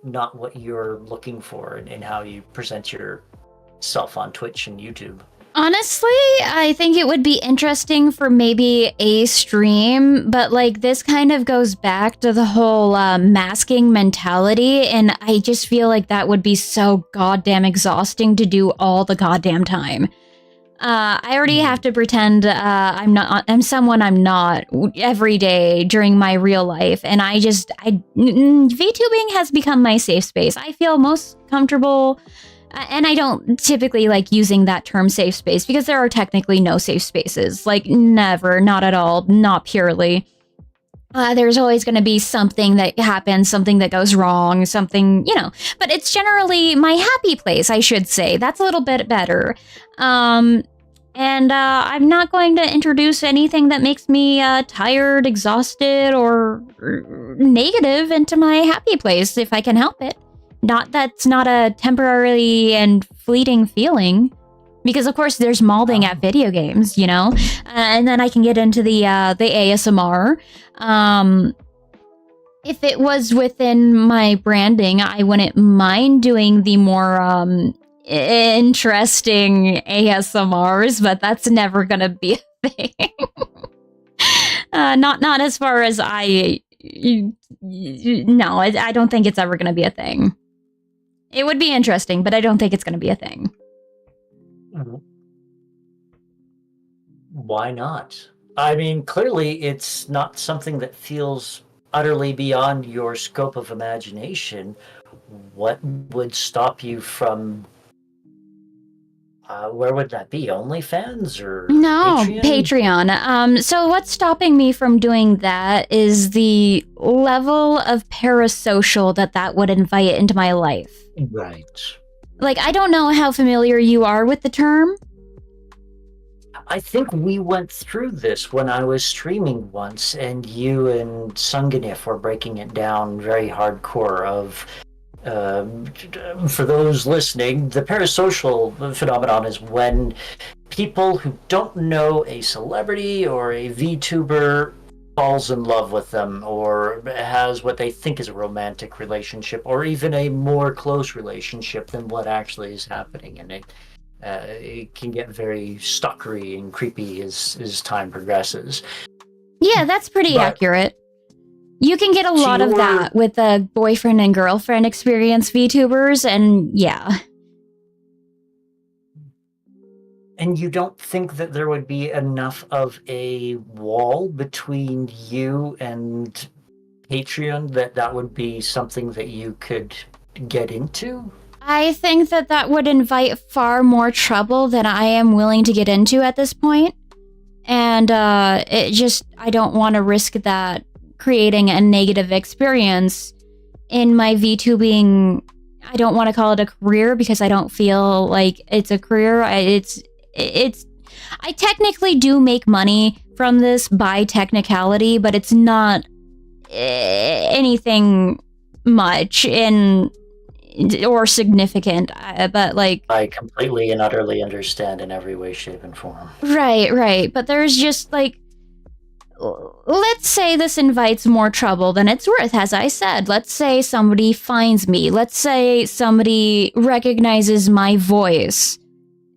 not what you're looking for in how you present yourself on Twitch and YouTube? Honestly, I think it would be interesting for maybe a stream, but like this kind of goes back to the whole masking mentality, and I just feel like that would be so goddamn exhausting to do all the goddamn time. I already have to pretend I'm someone I'm not every day during my real life, and VTubing has become my safe space. I feel most comfortable And I don't typically like using that term safe space because there are technically no safe spaces. Like, never, not at all, not purely. There's always going to be something that happens, something that goes wrong, something, but it's generally my happy place, I should say. That's a little bit better. And I'm not going to introduce anything that makes me tired, exhausted, or negative into my happy place if I can help it. That's not a temporary and fleeting feeling. Because of course there's molding at video games, and then I can get into the ASMR. If it was within my branding, I wouldn't mind doing the more interesting ASMRs, but that's never gonna be a thing. Not as far as I don't think it's ever gonna be a thing. It would be interesting, but I don't think it's gonna be a thing. Why not? I mean, clearly it's not something that feels utterly beyond your scope of imagination. What would stop you from where would that be? OnlyFans or No, Patreon? Patreon. So what's stopping me from doing that is the level of parasocial that would invite into my life. Right. Like, I don't know how familiar you are with the term. I think we went through this when I was streaming once, and you and Sunganif were breaking it down very hardcore of for those listening, the parasocial phenomenon is when people who don't know a celebrity or a VTuber falls in love with them or has what they think is a romantic relationship or even a more close relationship than what actually is happening. And it can get very stalkery and creepy as time progresses. Yeah, that's pretty accurate. You can get a lot of that with the boyfriend and girlfriend experience VTubers, and yeah. And you don't think that there would be enough of a wall between you and Patreon that would be something that you could get into? I think that would invite far more trouble than I am willing to get into at this point. And I don't want to risk that creating a negative experience in my VTubing. I don't want to call it a career because I don't feel like it's a career. I technically do make money from this by technicality, but it's not anything much or significant, but like... I completely and utterly understand in every way, shape, and form. Right. But there's just like... Let's say this invites more trouble than it's worth, as I said. Let's say somebody finds me. Let's say somebody recognizes my voice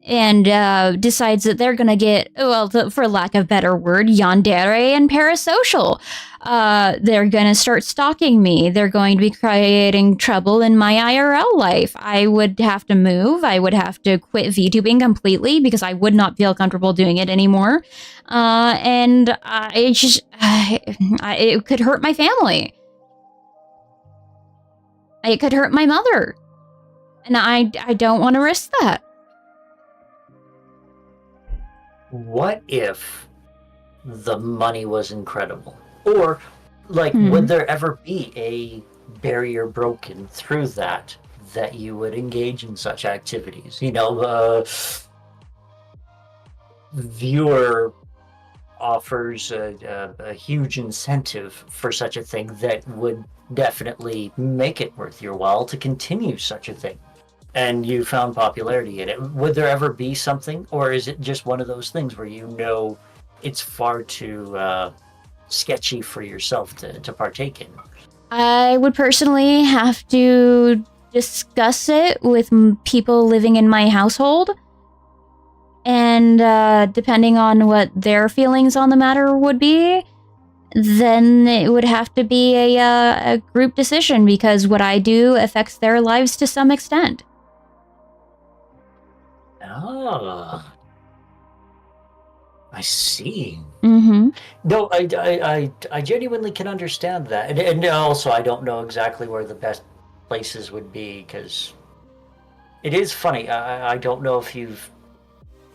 and decides that they're gonna get, for lack of a better word, yandere and parasocial. They're gonna start stalking me. They're going to be creating trouble in my IRL life. I would have to move. I would have to quit VTubing completely because I would not feel comfortable doing it anymore. And it could hurt my family. It could hurt my mother. And I don't want to risk that. What if the money was incredible? Or, would there ever be a barrier broken through that you would engage in such activities? Viewer offers a huge incentive for such a thing that would definitely make it worth your while to continue such a thing. And you found popularity in it. Would there ever be something, or is it just one of those things where it's far too sketchy for yourself to partake in? I would personally have to discuss it with people living in my household. And depending on what their feelings on the matter would be, then it would have to be a group decision because what I do affects their lives to some extent. Oh, I see. Mm-hmm. No, I genuinely can understand that, and also I don't know exactly where the best places would be because it is funny. I don't know if you've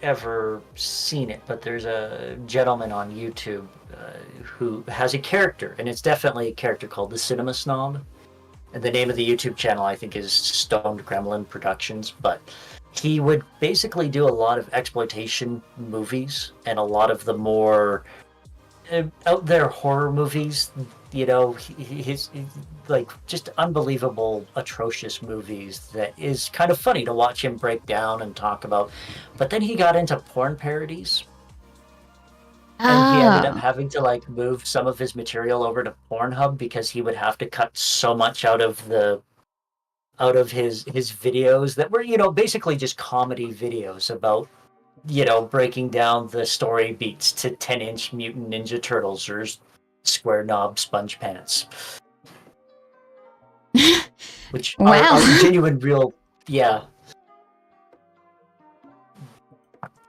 ever seen it, but there's a gentleman on YouTube who has a character, and it's definitely a character called the Cinema Snob. And the name of the YouTube channel, I think, is Stoned Gremlin Productions. But he would basically do a lot of exploitation movies and a lot of the more out there horror movies. You know, his like just unbelievable, atrocious movies that is kind of funny to watch him break down and talk about. But then he got into porn parodies, and he ended up Oh. having to like move some of his material over to Pornhub because he would have to cut so much out of his videos that were, you know, basically just comedy videos about, you know, breaking down the story beats to 10-inch Mutant Ninja Turtles or Square Knob Sponge Pants, which are Wow. genuine, real, yeah.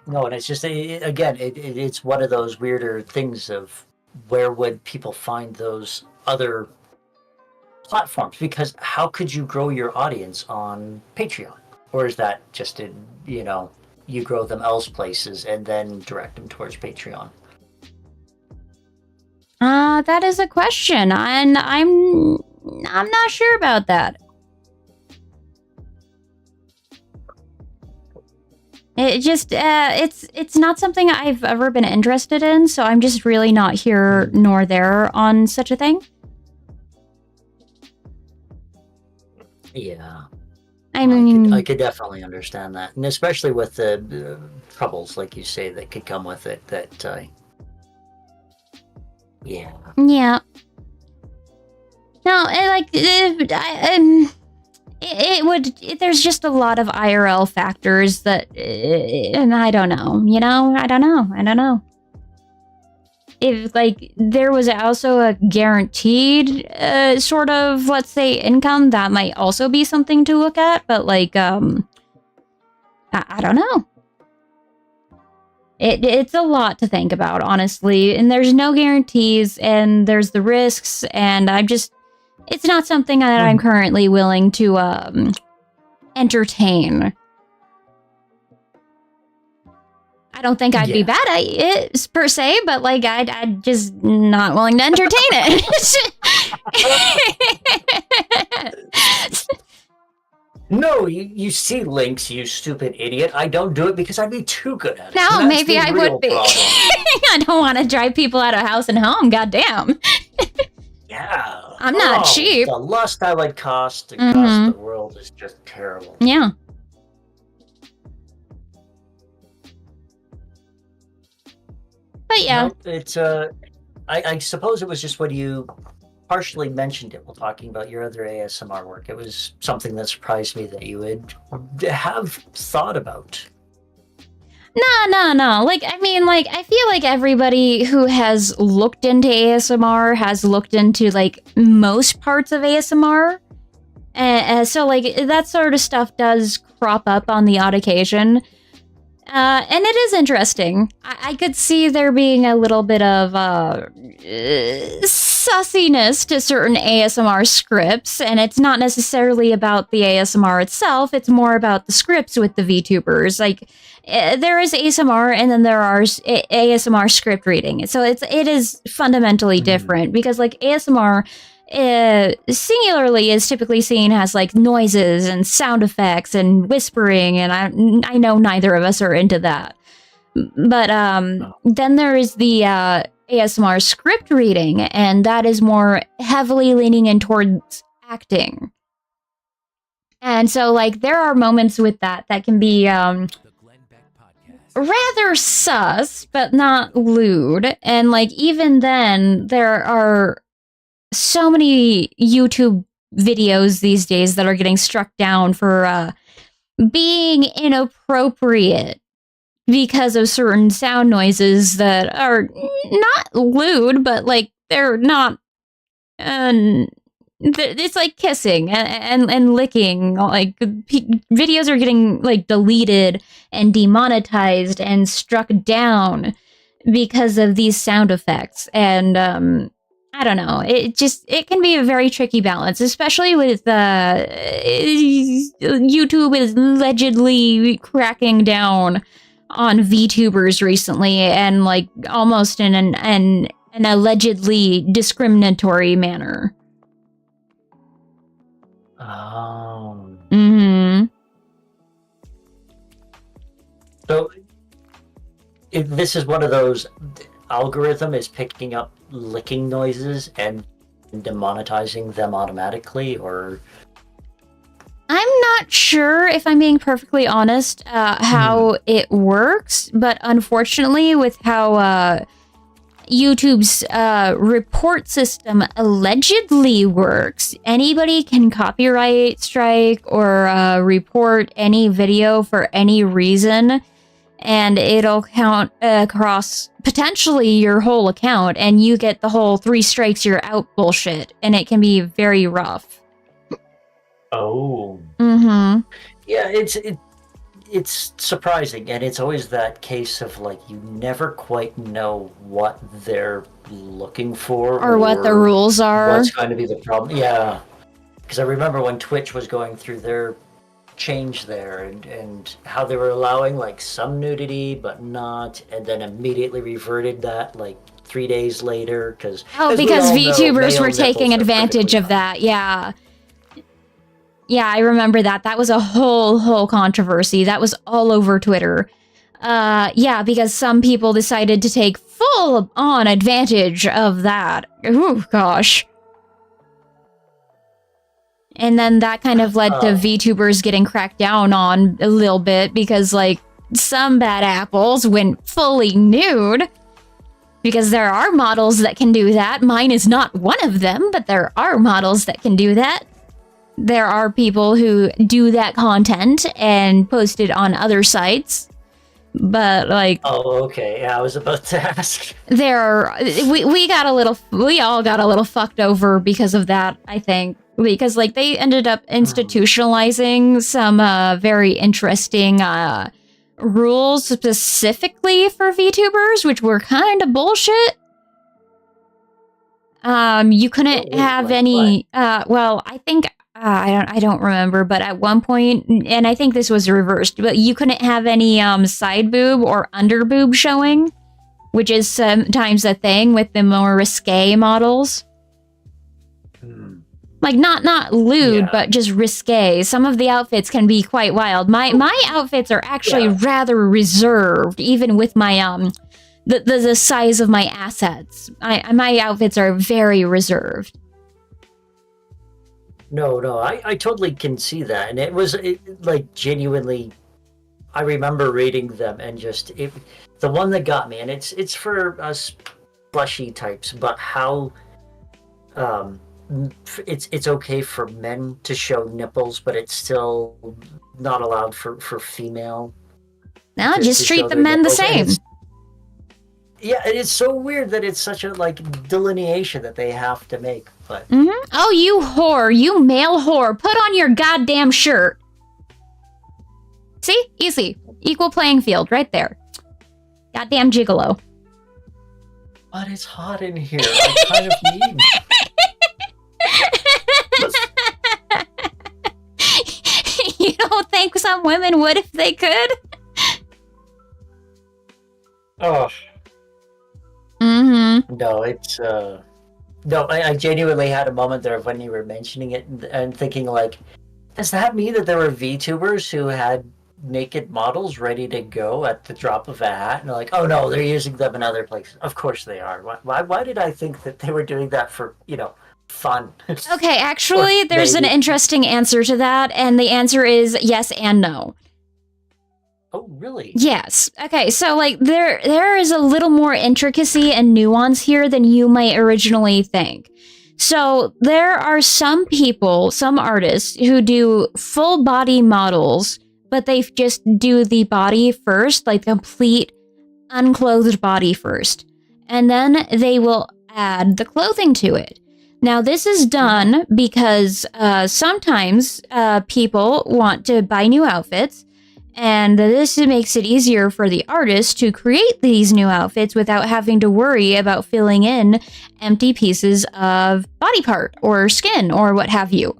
No, and it's just, it's one of those weirder things of where would people find those other platforms? Because how could you grow your audience on Patreon? Or is that just in, you know, you grow them else places and then direct them towards Patreon? That is a question, and I'm not sure about that. It just it's not something I've ever been interested in, so I'm just really not here nor there on such a thing. Yeah. I mean, I could definitely understand that, and especially with the troubles, like you say, that could come with it. That yeah, yeah. No, it would. There's just a lot of IRL factors that, and I don't know. You know, I don't know. If like there was also a guaranteed sort of, let's say, income, that might also be something to look at. But like, I don't know. It's a lot to think about, honestly, and there's no guarantees, and there's the risks, and it's not something that I'm currently willing to entertain. I don't think I'd be bad at it per se, but like I'd just not willing to entertain it. No, you see Lynx, you stupid idiot. I don't do it because I'd be too good at it. No, maybe I would be. Problem. I don't want to drive people out of house and home. Goddamn. Yeah. I'm not cheap. The lust I would cost to cost the world is just terrible. Yeah. But yeah. No, it's I suppose it was just when you partially mentioned it while talking about your other ASMR work. It was something that surprised me that you would have thought about. No. Like, I mean, like, I feel like everybody who has looked into ASMR has looked into, like, most parts of ASMR. So, like, that sort of stuff does crop up on the odd occasion. And it is interesting. I could see there being a little bit of sussiness to certain ASMR scripts, and it's not necessarily about the ASMR itself, it's more about the scripts with the VTubers. Like, there is ASMR, and then there are ASMR script reading. So it is fundamentally different, because, like, ASMR singularly is typically seen as like noises and sound effects and whispering, and I know neither of us are into that. But then there is the ASMR script reading, and that is more heavily leaning in towards acting. And so, like, there are moments with that can be rather sus, but not lewd. And like, even then, there are so many YouTube videos these days that are getting struck down for being inappropriate because of certain sound noises that are not lewd, but like they're not. It's like kissing and licking. Like, videos are getting like deleted and demonetized and struck down because of these sound effects. And I don't know. It can be a very tricky balance, especially with YouTube is allegedly cracking down on VTubers recently, and like almost in an allegedly discriminatory manner. Oh. Mm-hmm. So if this is one of those algorithm is picking up licking noises and demonetizing them automatically, or I'm not sure, if I'm being perfectly honest, how it works, but unfortunately, with how YouTube's report system allegedly works, anybody can copyright strike or report any video for any reason, and it'll count across potentially your whole account, and you get the whole 3 strikes, you're out bullshit, and it can be very rough. oh, Mm-hmm. yeah, it's surprising, and it's always that case of like you never quite know what they're looking for Or what the rules are. what's going to be the problem. Yeah, because I remember when Twitch was going through their change there, and how they were allowing like some nudity but not, and then immediately reverted that like 3 days later because Because VTubers were taking advantage of that. Yeah. Yeah, I remember that. That was a whole controversy. That was all over Twitter. Yeah, because some people decided to take full-on advantage of that. Ooh, gosh. And then that kind of led to VTubers getting cracked down on a little bit because, like, some bad apples went fully nude. Because there are models that can do that. Mine is not one of them, but there are models that can do that. There are people who do that content and post it on other sites. But, like... Oh, okay. Yeah, I was about to ask. We all got a little fucked over because of that, I think. Because, like, they ended up institutionalizing some very interesting rules specifically for VTubers, which were kind of bullshit. You couldn't have any... well, I think... I don't remember, but at one point, and I think this was reversed, but you couldn't have any side boob or under boob showing, which is sometimes a thing with the more risque models. Like not lewd, but just risque. Some of the outfits can be quite wild. My outfits are actually rather reserved, even with my the size of my assets. My outfits are very reserved. No, I totally can see that, and it was like genuinely. I remember reading them, and just the one that got me, and it's for us plushy types, but how it's okay for men to show nipples, but it's still not allowed for female. No, just treat the men the same. Yeah, it is so weird that it's such a like delineation that they have to make. But oh, you whore, you male whore, put on your goddamn shirt. See, easy, equal playing field, right there. Goddamn gigolo. But it's hot in here. I kind of need. You don't think some women would if they could? Oh. No, it's no, I genuinely had a moment there when you were mentioning it and thinking like, does that mean that there were VTubers who had naked models ready to go at the drop of a hat? And like, oh no, they're using them in other places. Of course they are. Why did I think that they were doing that for, fun? Okay, actually, there's an interesting answer to that, and the answer is yes and no. Oh, really? Yes. Okay, so like there is a little more intricacy and nuance here than you might originally think. So there are some people, some artists who do full body models, but they just do the body first, like complete unclothed body first. And then they will add the clothing to it. Now, this is done because sometimes people want to buy new outfits, And this makes it easier for the artist to create these new outfits without having to worry about filling in empty pieces of body part or skin or what have you.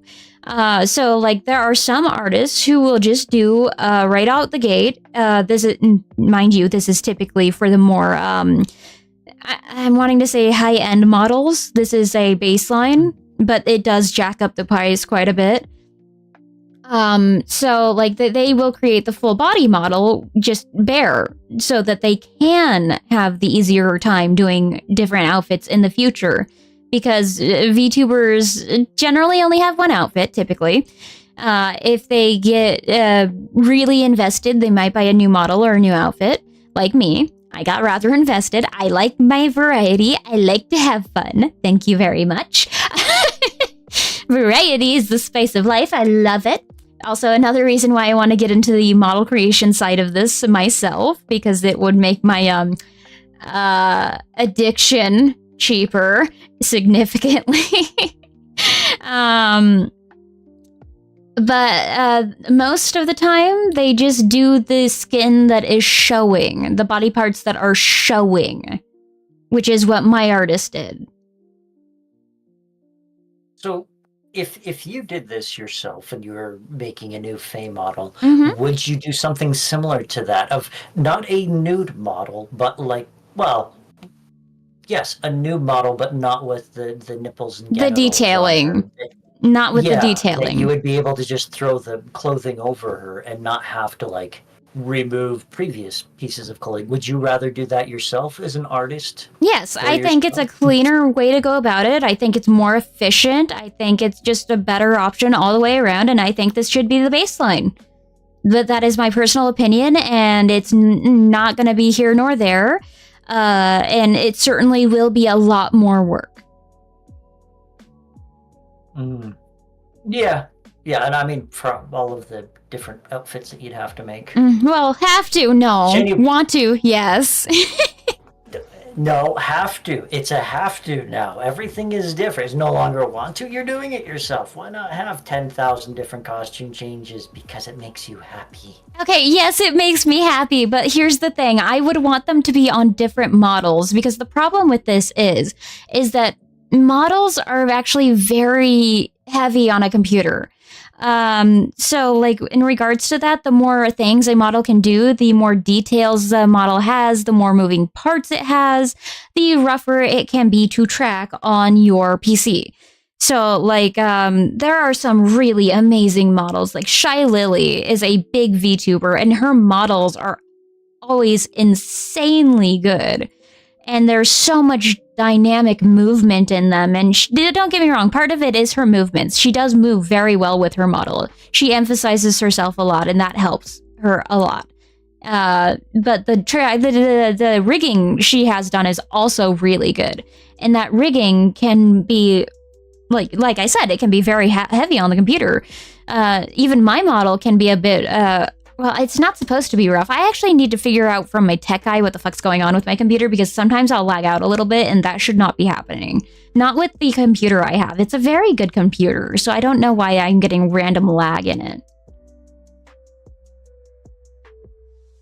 So, like, there are some artists who will just do right out the gate. This is, mind you, this is typically for the more, I'm wanting to say high-end models. This is a baseline, but it does jack up the price quite a bit. So like they will create the full body model just bare so that they can have the easier time doing different outfits in the future, because VTubers generally only have one outfit typically. If they get really invested, they might buy a new model or a new outfit. Like me, I got rather invested. I like my variety. I like to have fun. Thank you very much. Variety is the spice of life. I love it. Also, another reason why I want to get into the model creation side of this myself, because it would make my addiction cheaper significantly. But most of the time, they just do the skin that is showing, the body parts that are showing, which is what my artist did. So, if you did this yourself and you were making a new Fae model, Mm-hmm. would you do something similar to that, of not a nude model, but like, well, yes, a nude model, but not with the nipples and The genitals detailing. on her? Not with the That detailing. you would be able to just throw the clothing over her and not have to like remove previous pieces of clothing. Would you rather do that yourself as an artist? Yes, For I think it's a yourself? cleaner way to go about it. I think it's more efficient. I think it's just a better option all the way around, and I think this should be the baseline. That is my personal opinion, and it's not going to be here nor there. And it certainly will be a lot more work. Yeah, and I mean, for all of the different outfits that you'd have to make. Well, have to, no. Jenny- Want to, yes. No, have to. It's a have to now. Everything is different. It's no longer a want to. You're doing it yourself. Why not have 10,000 different costume changes? Because it makes you happy. Okay, yes, it makes me happy, but here's the thing. I would want them to be on different models, because the problem with this is that models are actually very heavy on a computer. So like in regards to that, the more things a model can do, the more details the model has, the more moving parts it has, the rougher it can be to track on your PC. So like, there are some really amazing models. Like Shy Lily is a big VTuber, and her models are always insanely good. And there's so much dynamic movement in them. And don't get me wrong, part of it is her movements. She does move very well with her model. She emphasizes herself a lot, and that helps her a lot. But the rigging she has done is also really good. And that rigging can be, like I said, it can be very heavy on the computer. Even my model can be a bit... well, it's not supposed to be rough. I actually need to figure out from my tech guy what the fuck's going on with my computer, because sometimes I'll lag out a little bit, and that should not be happening. Not with the computer I have. It's a very good computer, so I don't know why I'm getting random lag in it.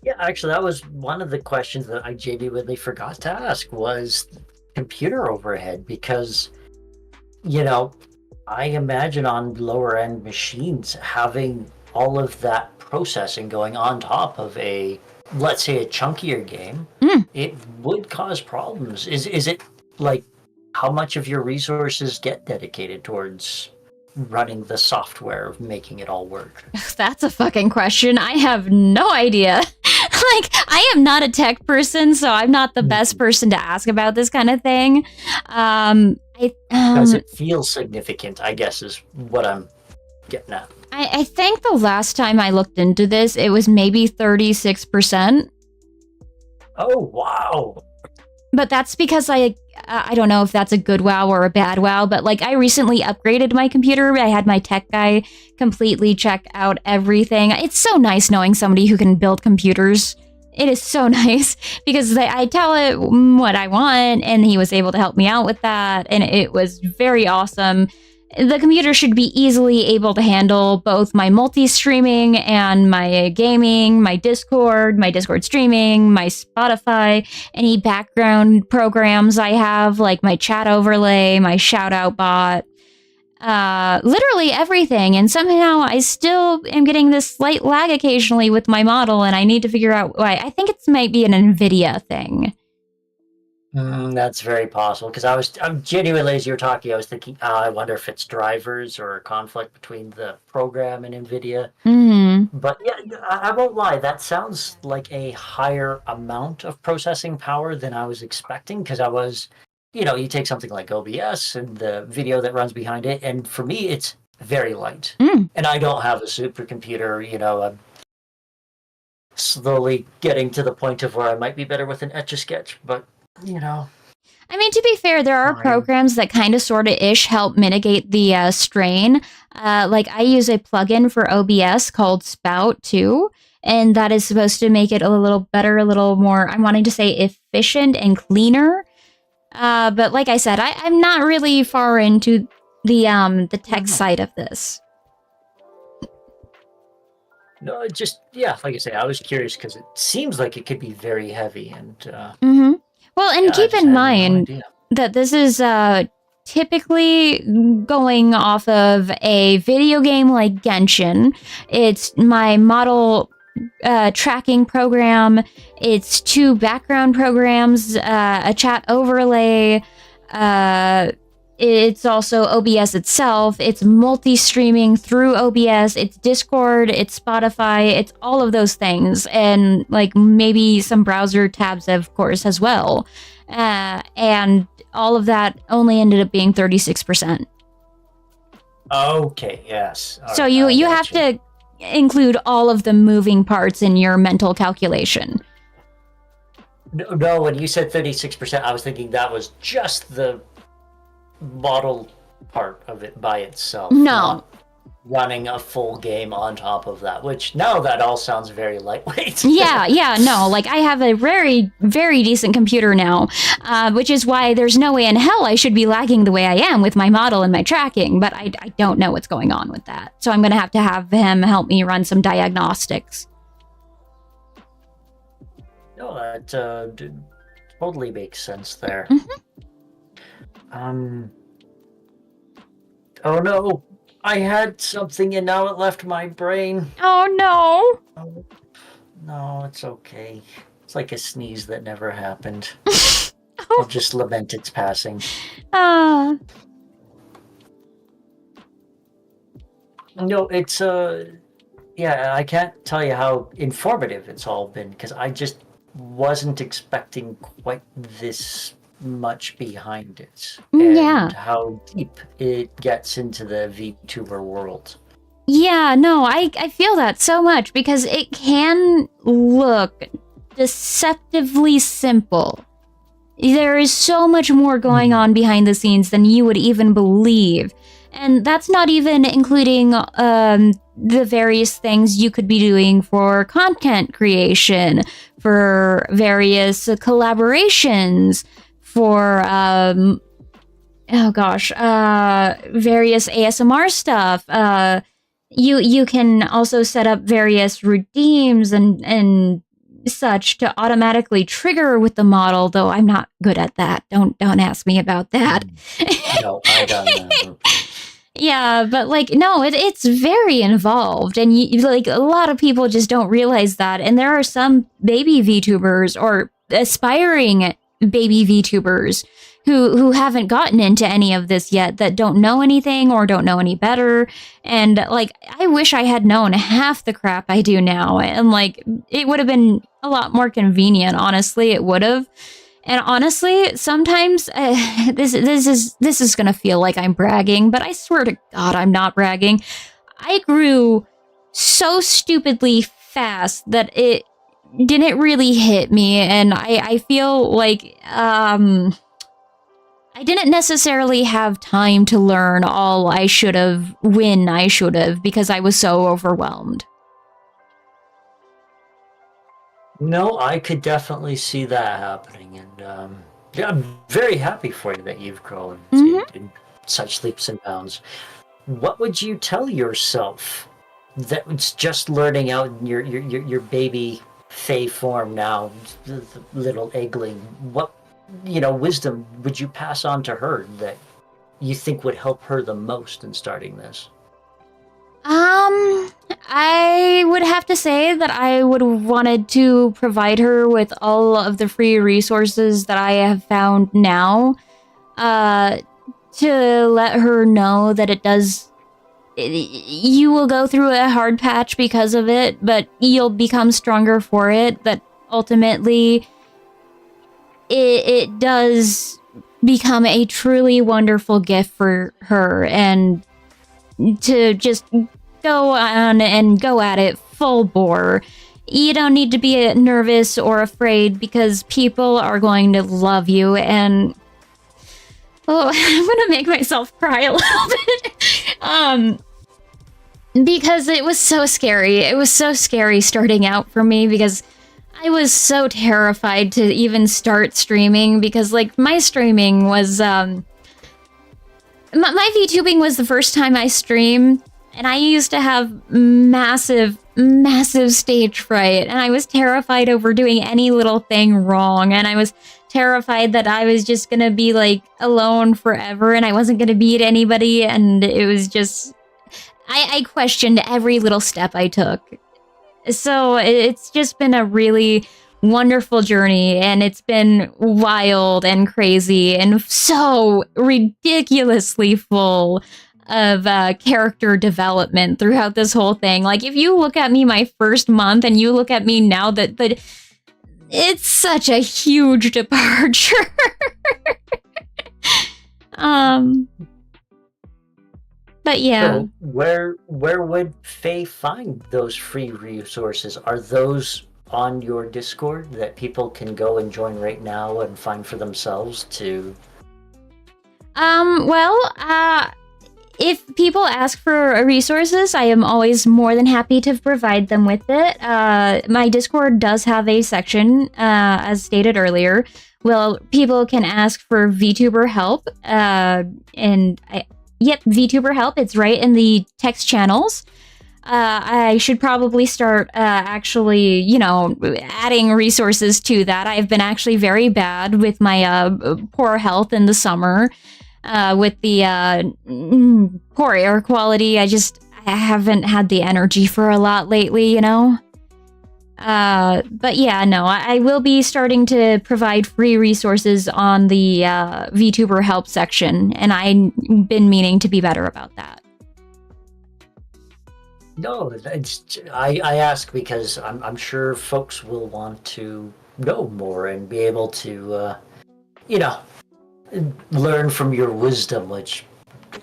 Yeah, actually, that was one of the questions that I genuinely forgot to ask, was computer overhead, because, you know, I imagine on lower end machines having all of that processing going on top of a, let's say, a chunkier game, it would cause problems. Is it like, how much of your resources get dedicated towards running the software of making it all work? That's a fucking question. I have no idea. Like, I am not a tech person, so I'm not the best person to ask about this kind of thing. Because it feels significant, I guess, is what I'm getting at. I think the last time I looked into this, it was maybe 36%. Oh, wow. But that's because I don't know if that's a good WoW or a bad WoW, but like I recently upgraded my computer. I had my tech guy completely check out everything. It's so nice knowing somebody who can build computers. It is so nice, because I tell it what I want, and he was able to help me out with that, and it was very awesome. the computer should be easily able to handle both my multi-streaming and my gaming, my Discord streaming, my Spotify, any background programs I have, like my chat overlay, my shout out bot, literally everything. And somehow I still am getting this slight lag occasionally with my model, and I need to figure out why. I think it might be an NVIDIA thing. That's very possible, because I'm genuinely, as you were talking, I was thinking, I wonder if it's drivers or a conflict between the program and NVIDIA. But yeah, I won't lie, that sounds like a higher amount of processing power than I was expecting, because you take something like OBS and the video that runs behind it, and for me, it's very light. And I don't have a supercomputer, I'm slowly getting to the point of where I might be better with an Etch-a-Sketch, but I mean, to be fair, there are programs that kind of sort of ish help mitigate the strain. Like I use a plugin for OBS called Spout too, and that is supposed to make it a little better, a little more, I'm wanting to say efficient and cleaner. But like I said, I'm not really far into the tech side of this. No, like I say, I was curious because it seems like it could be very heavy, and well, and keep in mind that this is typically going off of a video game like Genshin. It's my model tracking program. It's 2 background programs, a chat overlay. It's also OBS itself. It's multi-streaming through OBS. It's Discord. It's Spotify. It's all of those things. And like maybe some browser tabs, of course, as well. And all of that only ended up being 36%. Okay, yes. So you have to include all of the moving parts in your mental calculation. No, when you said 36%, I was thinking that was just the model part of it by itself. No. Running a full game on top of that, which now that all sounds very lightweight. No, like I have a very, very decent computer now, which is why there's no way in hell I should be lagging the way I am with my model and my tracking, but I don't know what's going on with that. So I'm going to have him help me run some diagnostics. No, that totally makes sense there. Oh no, I had something and now it left my brain. Oh no. Oh, no, it's okay. It's like a sneeze that never happened. I'll just lament its passing. No, it's I can't tell you how informative it's all been, because I just wasn't expecting quite this much behind it, and how deep it gets into the VTuber world. Yeah, no, I feel that so much, because it can look deceptively simple. There is so much more going on behind the scenes than you would even believe. And that's not even including the various things you could be doing for content creation, for various collaborations, for various ASMR stuff. You can also set up various redeems and such to automatically trigger with the model, though I'm not good at that. Don't ask me about that. No, I don't know. Yeah, but like, no, it's very involved, and like a lot of people just don't realize that. And there are some baby VTubers or aspiring baby VTubers who haven't gotten into any of this yet, that don't know anything or don't know any better. And like, I wish I had known half the crap I do now, and like, it would have been a lot more convenient. Honestly, it would have. And honestly, sometimes this is gonna feel like I'm bragging, but I swear to God, I'm not bragging. I grew so stupidly fast that it didn't really hit me, and I feel like I didn't necessarily have time to learn all I should have when I should have, because I was so overwhelmed. No, I could definitely see that happening, and I'm very happy for you that you've grown such leaps and bounds. What would you tell yourself that was just learning out in your baby Fey form now, the little eggling? What wisdom would you pass on to her that you think would help her the most in starting this? I would have to say that I would have wanted to provide her with all of the free resources that I have found now, to let her know that you will go through a hard patch because of it, but you'll become stronger for it, that ultimately it does become a truly wonderful gift for her, and to just go on and go at it full bore. You don't need to be nervous or afraid, because people are going to love you. And I'm gonna make myself cry a little bit, because it was so scary. It was so scary starting out for me, because I was so terrified to even start streaming, because like my streaming was my VTubing was the first time I streamed, and I used to have massive stage fright, and I was terrified over doing any little thing wrong, and I was terrified that I was just gonna be like alone forever and I wasn't gonna beat anybody, and it was just I questioned every little step I took. So it's just been a really wonderful journey, and it's been wild and crazy and so ridiculously full of character development throughout this whole thing. Like, if you look at me my first month and you look at me now, that it's such a huge departure. But yeah. So where would Faye find those free resources? Are those on your Discord that people can go and join right now and find for themselves to? If people ask for resources, I am always more than happy to provide them with it. My Discord does have a section, as stated earlier. Well, people can ask for VTuber help, yep, VTuber help. It's right in the text channels. I should probably start actually, adding resources to that. I've been actually very bad with my poor health in the summer, with the poor air quality. I haven't had the energy for a lot lately, But yeah, no, I will be starting to provide free resources on the VTuber help section, and I've been meaning to be better about that. No, I ask because I'm sure folks will want to know more and be able to, learn from your wisdom, which,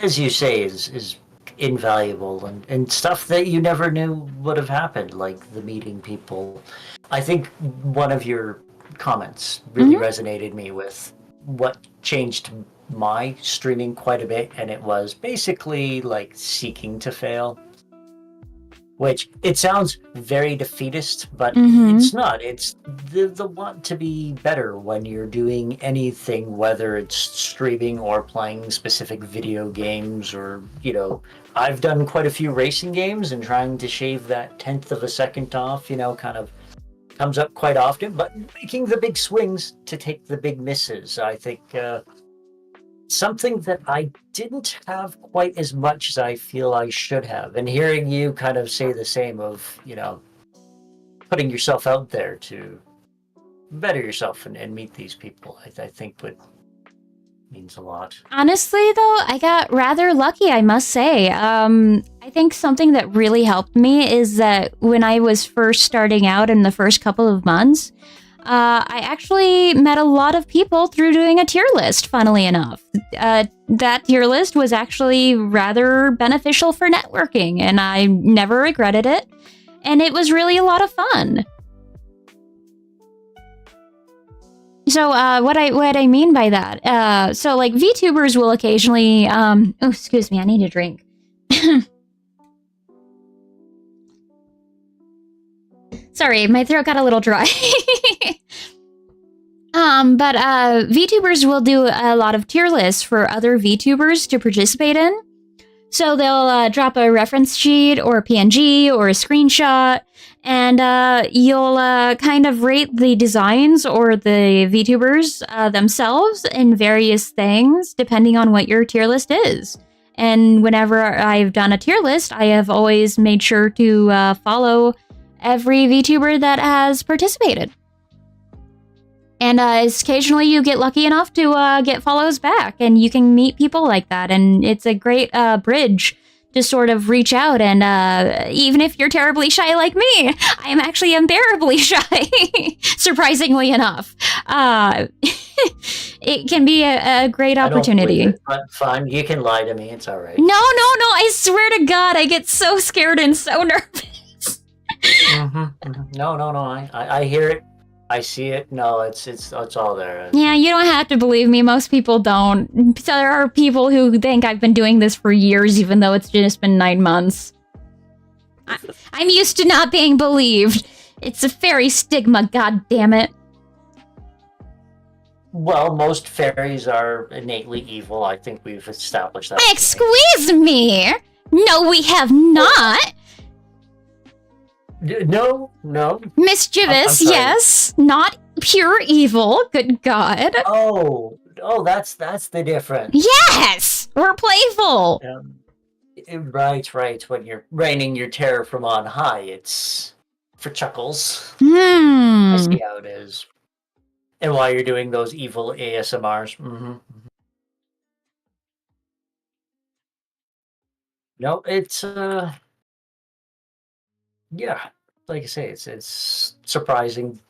as you say, is invaluable, and stuff that you never knew would have happened, like the meeting people. I think one of your comments really resonated me with what changed my streaming quite a bit, and it was basically like seeking to fail. Which, it sounds very defeatist, but it's not. It's the want to be better when you're doing anything, whether it's streaming or playing specific video games, or, I've done quite a few racing games, and trying to shave that 1/10 of a second off, kind of comes up quite often, but making the big swings to take the big misses, I think, something that I didn't have quite as much as I feel I should have. And hearing you kind of say the same of, putting yourself out there to better yourself and meet these people, I think means a lot. Honestly, though, I got rather lucky, I must say. I think something that really helped me is that when I was first starting out in the first couple of months, I actually met a lot of people through doing a tier list, funnily enough. That tier list was actually rather beneficial for networking, and I never regretted it. And it was really a lot of fun. So what I mean by that, so like VTubers will occasionally, oh, excuse me, I need a drink. Sorry, my throat got a little dry. But VTubers will do a lot of tier lists for other VTubers to participate in. So they'll drop a reference sheet or a PNG or a screenshot, and you'll kind of rate the designs or the VTubers themselves in various things, depending on what your tier list is. And whenever I've done a tier list, I have always made sure to follow every VTuber that has participated. And occasionally you get lucky enough to get follows back, and you can meet people like that, and it's a great bridge to sort of reach out. And even if you're terribly shy like me, I am actually unbearably shy, surprisingly enough. It can be a great opportunity. I don't believe it, but fine, you can lie to me. It's all right. No, I swear to God, I get so scared and so nervous. No. I hear it. I see it. No, it's all there. Yeah, you don't have to believe me. Most people don't. So there are people who think I've been doing this for years, even though it's just been 9 months. I'm used to not being believed. It's a fairy stigma, god damn it. Well, most fairies are innately evil. I think we've established that. Excuse me! No, we have not! No. Mischievous, yes. Not pure evil, good God. Oh, that's the difference. Yes! We're playful! Right. When you're raining your terror from on high, it's for chuckles. I see how it is. And while you're doing those evil ASMRs. No, it's yeah, like I say, it's surprising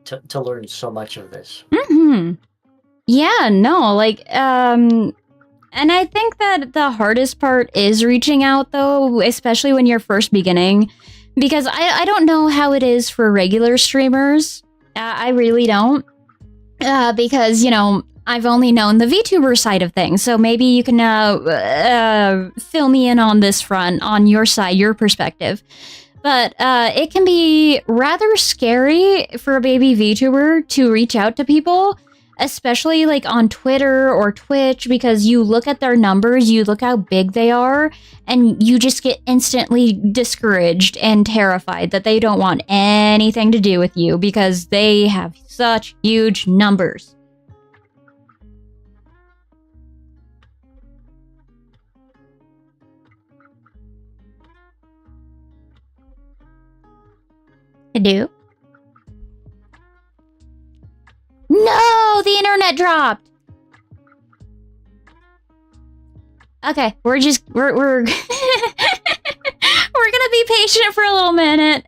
to learn so much of this. Yeah, no, like, and I think that the hardest part is reaching out, though, especially when you're first beginning, because I don't know how it is for regular streamers. I really don't, because, you know, I've only known the VTuber side of things, so maybe you can fill me in on this front, on your side, your perspective. But it can be rather scary for a baby VTuber to reach out to people, especially like on Twitter or Twitch, because you look at their numbers, you look how big they are, and you just get instantly discouraged and terrified that they don't want anything to do with you because they have such huge numbers. I do. No, the internet dropped. Okay, we're we're gonna be patient for a little minute.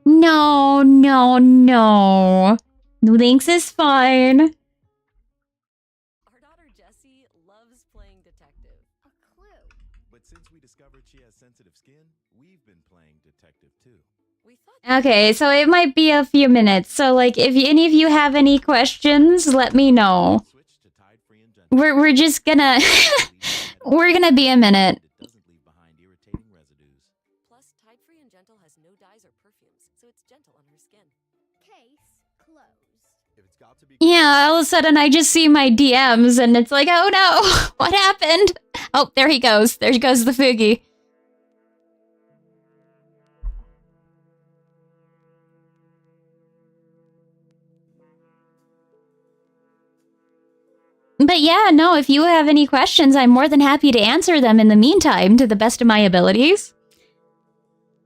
No. Lynx is fine. Our daughter Jessie loves playing detective. A clue. But since we discovered she has sensitive skin, we've been playing detective too. We thought Okay, so it might be a few minutes. So, like, if any of you have any questions, let me know. Switch to tide-free and gentle. We're just gonna we're gonna be a minute. It doesn't leave behind irritating residues. Plus, Tide Free and Gentle has no dyes or perfumes, so it's gentle on her skin. Case closed. If it's got to be Yeah, all of a sudden I just see my DMs and it's like, oh no, what happened? Oh, there he goes. There goes the Fugi. But yeah, no, if you have any questions, I'm more than happy to answer them in the meantime, to the best of my abilities.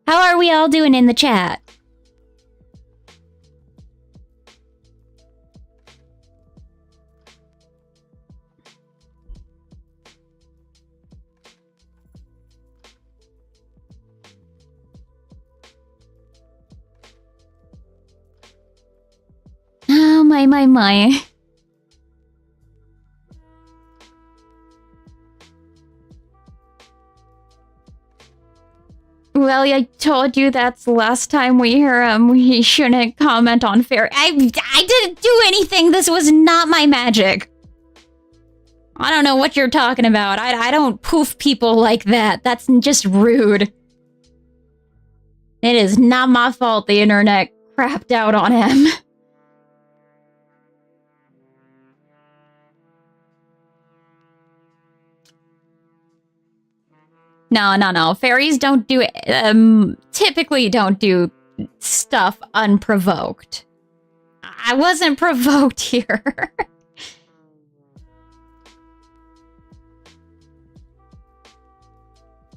How are we all doing in the chat? Oh, my. Well, I told you that's the last time we hear him. We shouldn't comment on fair. I didn't do anything. This was not my magic. I don't know what you're talking about. I don't poof people like that. That's just rude. It is not my fault the internet crapped out on him. No. Fairies don't do typically don't do stuff unprovoked. I wasn't provoked here.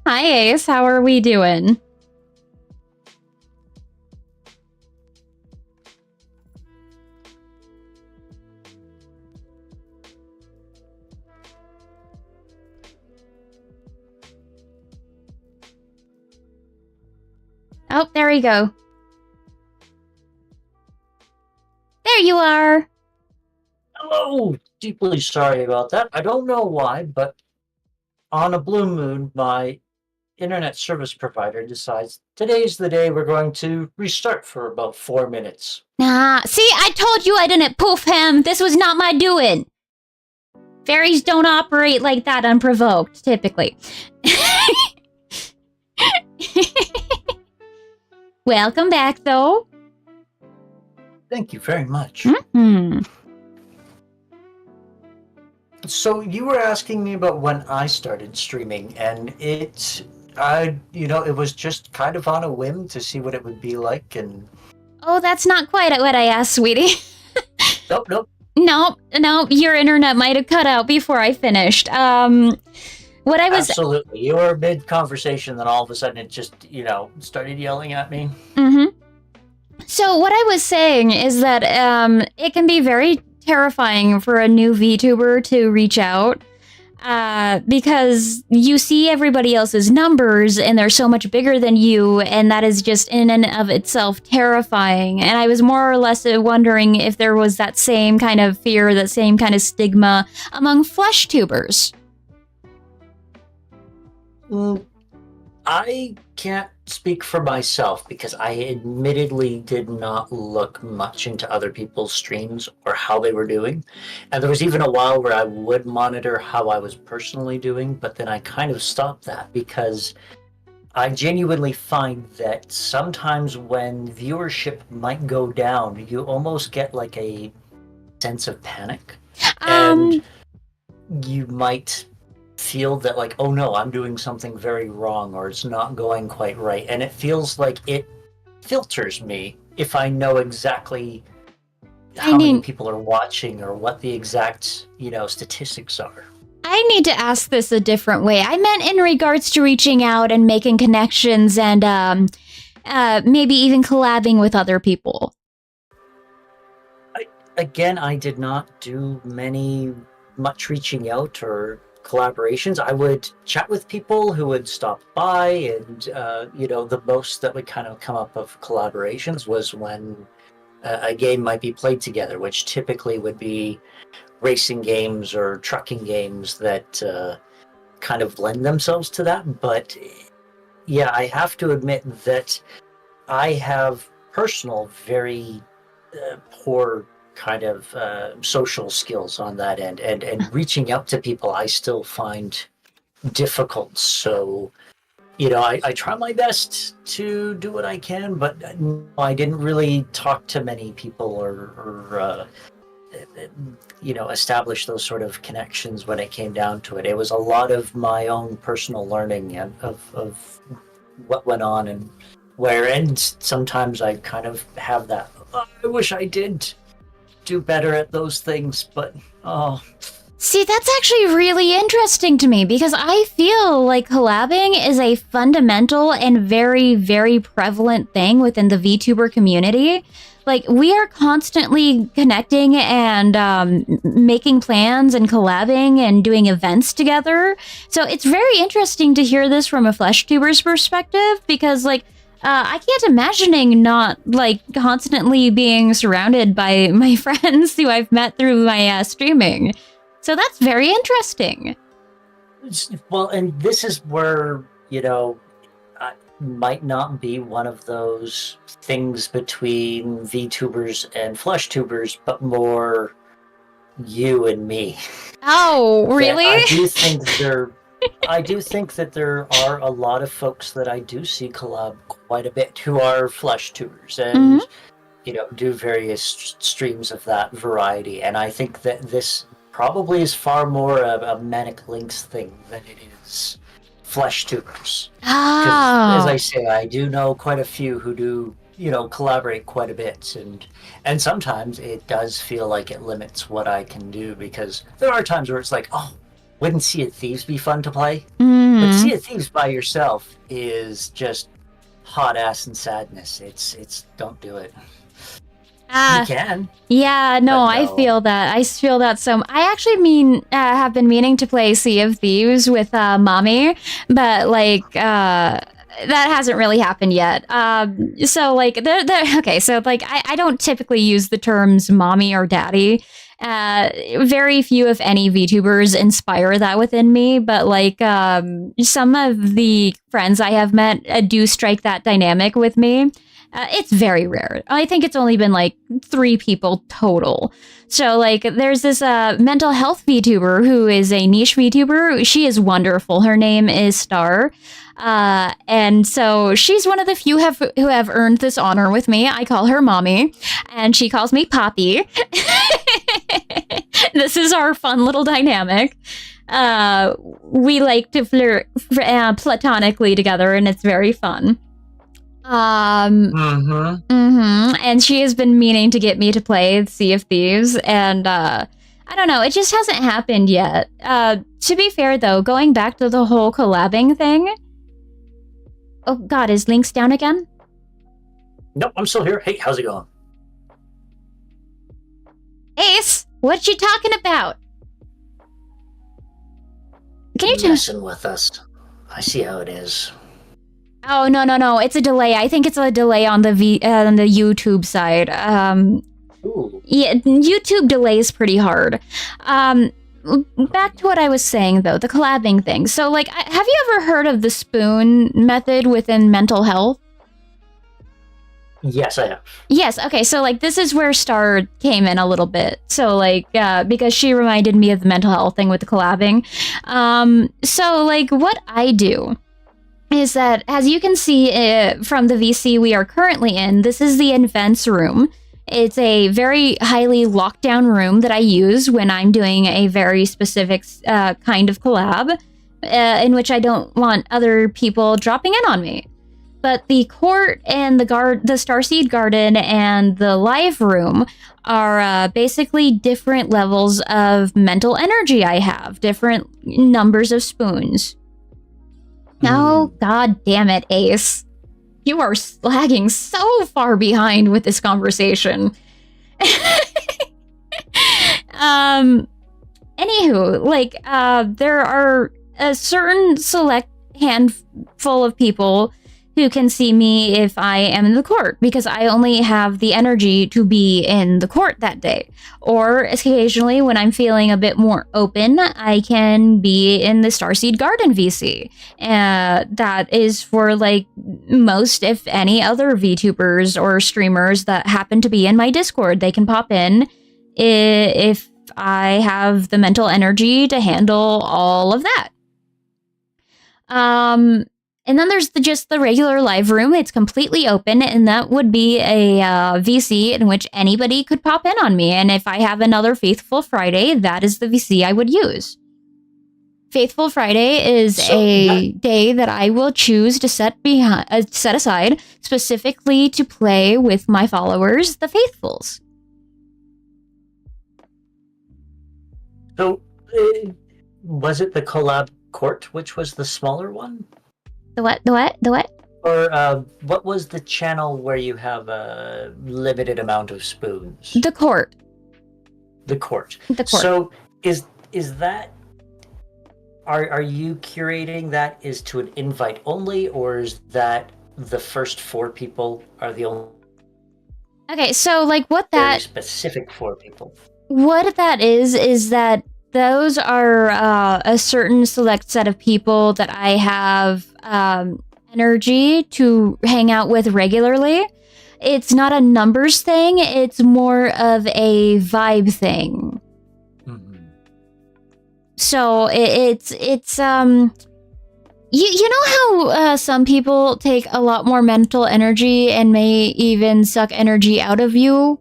Hi Ace, how are we doing? Oh, there we go. There you are. Hello! Deeply sorry about that. I don't know why, but on a blue moon, my internet service provider decides today's the day we're going to restart for about 4 minutes. Nah, see, I told you I didn't poof him. This was not my doing. Fairies don't operate like that unprovoked, typically. Welcome back, though. Thank you very much. Mm-hmm. So you were asking me about when I started streaming, and it was just kind of on a whim to see what it would be like, and... Oh, that's not quite what I asked, sweetie. Nope. No, your internet might have cut out before I finished. What I was... Absolutely. You were mid-conversation, then all of a sudden it just, started yelling at me. Mm-hmm. So what I was saying is that it can be very terrifying for a new VTuber to reach out because you see everybody else's numbers and they're so much bigger than you, and that is just in and of itself terrifying. And I was more or less wondering if there was that same kind of fear, that same kind of stigma among flesh tubers. I can't speak for myself because I admittedly did not look much into other people's streams or how they were doing. And there was even a while where I would monitor how I was personally doing, but then I kind of stopped that because I genuinely find that sometimes when viewership might go down, you almost get like a sense of panic. And you might feel that like, oh no, I'm doing something very wrong or it's not going quite right. And it feels like it filters me if I know exactly how many people are watching or what the exact, statistics are. I need to ask this a different way. I meant in regards to reaching out and making connections and maybe even collabing with other people. I did not do much reaching out or collaborations. I would chat with people who would stop by, and the most that would kind of come up of collaborations was when a game might be played together, which typically would be racing games or trucking games that kind of lend themselves to that. But yeah, I have to admit that I have personal, very poor kind of social skills on that end, and reaching out to people I still find difficult. So I try my best to do what I can, but I didn't really talk to many people or establish those sort of connections when it came down to it. It was a lot of my own personal learning of what went on and where, and sometimes I kind of have that, I wish I did do better at those things, but See, that's actually really interesting to me because I feel like collabing is a fundamental and very, very prevalent thing within the VTuber community. Like, we are constantly connecting and making plans and collabing and doing events together. So it's very interesting to hear this from a flesh tuber's perspective because, like, I can't imagining not, like, constantly being surrounded by my friends who I've met through my streaming. So that's very interesting. Well, and this is where, might not be one of those things between VTubers and flesh tubers, but more you and me. Oh, really? I do think that there are a lot of folks that I do see collab quite a bit who are flesh tubers, and do various streams of that variety, and I think that this probably is far more a ManicLynx thing than it is flesh tubers. Because as I Oh. say, I do know quite a few who do collaborate quite a bit, and sometimes it does feel like it limits what I can do, because there are times where it's like, oh, wouldn't Sea of Thieves be fun to play? But Mm. Sea of Thieves by yourself is just hot ass and sadness. It's don't do it. You can. Yeah, no, But I no. feel that. I feel that so. I actually have been meaning to play Sea of Thieves with mommy, but that hasn't really happened yet. So like, okay, so like, I don't typically use the terms mommy or daddy. Very few, if any, VTubers inspire that within me, but like, some of the friends I have met do strike that dynamic with me. It's very rare. I think it's only been like 3 people total. So like, there's this mental health VTuber who is a niche VTuber. She is wonderful. Her name is Star. And so she's one of the few who have earned this honor with me. I call her mommy, and she calls me Poppy. This is our fun little dynamic. We like to flirt platonically together, and it's very fun. And she has been meaning to get me to play Sea of Thieves, and I don't know, it just hasn't happened yet. To be fair though, going back to the whole collabing thing. Oh god, is Lynx down again? Nope, I'm still here. Hey, how's it going? Ace, what you talking about? Can you tell? Messing with us. I see how it is. Oh no! It's a delay. I think it's a delay on the on the YouTube side. Ooh. Yeah, YouTube delays pretty hard. Back to what I was saying though, the collabing thing. So like, have you ever heard of the spoon method within mental health? Yes, I have. Yes. Okay. So like, this is where Star came in a little bit. So like, because she reminded me of the mental health thing with the collabing. So like, what I do is that, as you can see from the VC we are currently in, this is the events room. It's a very highly locked down room that I use when I'm doing a very specific kind of collab, in which I don't want other people dropping in on me. But the court and the Starseed Garden and the live room are basically different levels of mental energy I have, different numbers of spoons. Oh, god damn it, Ace. You are lagging so far behind with this conversation. Anywho, like, there are a certain select handful of people who can see me if I am in the court, because I only have the energy to be in the court that day. Or occasionally, when I'm feeling a bit more open, I can be in the Starseed Garden VC. That is for like most, if any, other VTubers or streamers that happen to be in my Discord. They can pop in if I have the mental energy to handle all of that. And then there's just the regular live room. It's completely open, and that would be a VC in which anybody could pop in on me. And if I have another Faithful Friday, that is the VC I would use. Faithful Friday is day that I will choose to set aside specifically to play with my followers, the Faithfuls. So, was it the collab court, which was the smaller one? The what? Or what was the channel where you have a limited amount of spoons? The court. The court. The court. So is that? Are you curating that is to an invite only, or is that the first 4 people are the only? Okay, so like Very specific 4 people. What that is that those are a certain select set of people that I have energy to hang out with regularly. It's not a numbers thing, it's more of a vibe thing. So it's You know how some people take a lot more mental energy and may even suck energy out of you?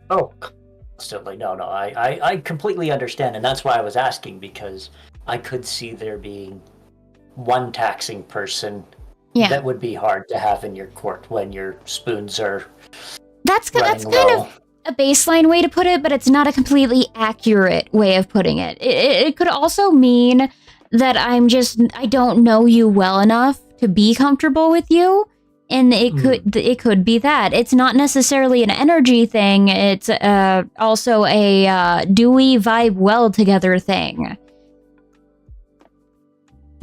Oh, constantly. No, I completely understand, and that's why I was asking, because I could see there being one taxing person Yeah. that would be hard to have in your court when your spoons are That's running kind low. of a baseline way to put it, but it's not a completely accurate way of putting it. It could also mean that I don't know you well enough to be comfortable with you. And it could be that. It's not necessarily an energy thing. It's also a do we vibe well together thing.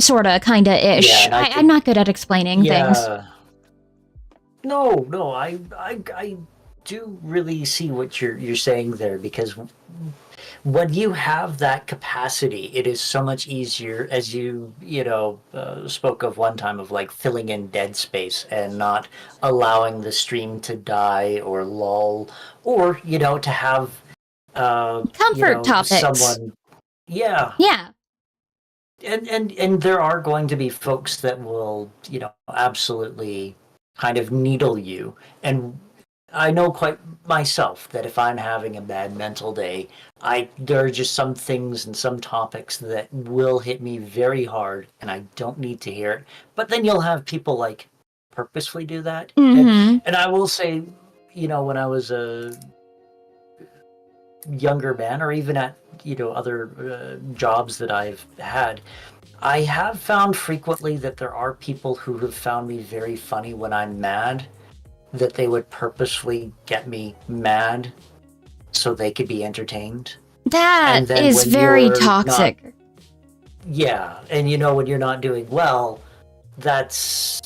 Sorta, kinda ish. Yeah, and I'm not good at explaining things. No, I do really see what you're saying there, because when you have that capacity, it is so much easier, as spoke of one time, of like filling in dead space and not allowing the stream to die or lull, or to have Comfort topics. someone. Yeah. And there are going to be folks that will absolutely kind of needle you, and I know quite myself that if I'm having a bad mental day, there are just some things and some topics that will hit me very hard, and I don't need to hear it. But then you'll have people like purposefully do that. And I will say, when I was a younger man, or even at other jobs that I've had, I have found frequently that there are people who have found me very funny when I'm mad, that they would purposefully get me mad so they could be entertained. That is very toxic. Yeah, and when you're not doing well, that's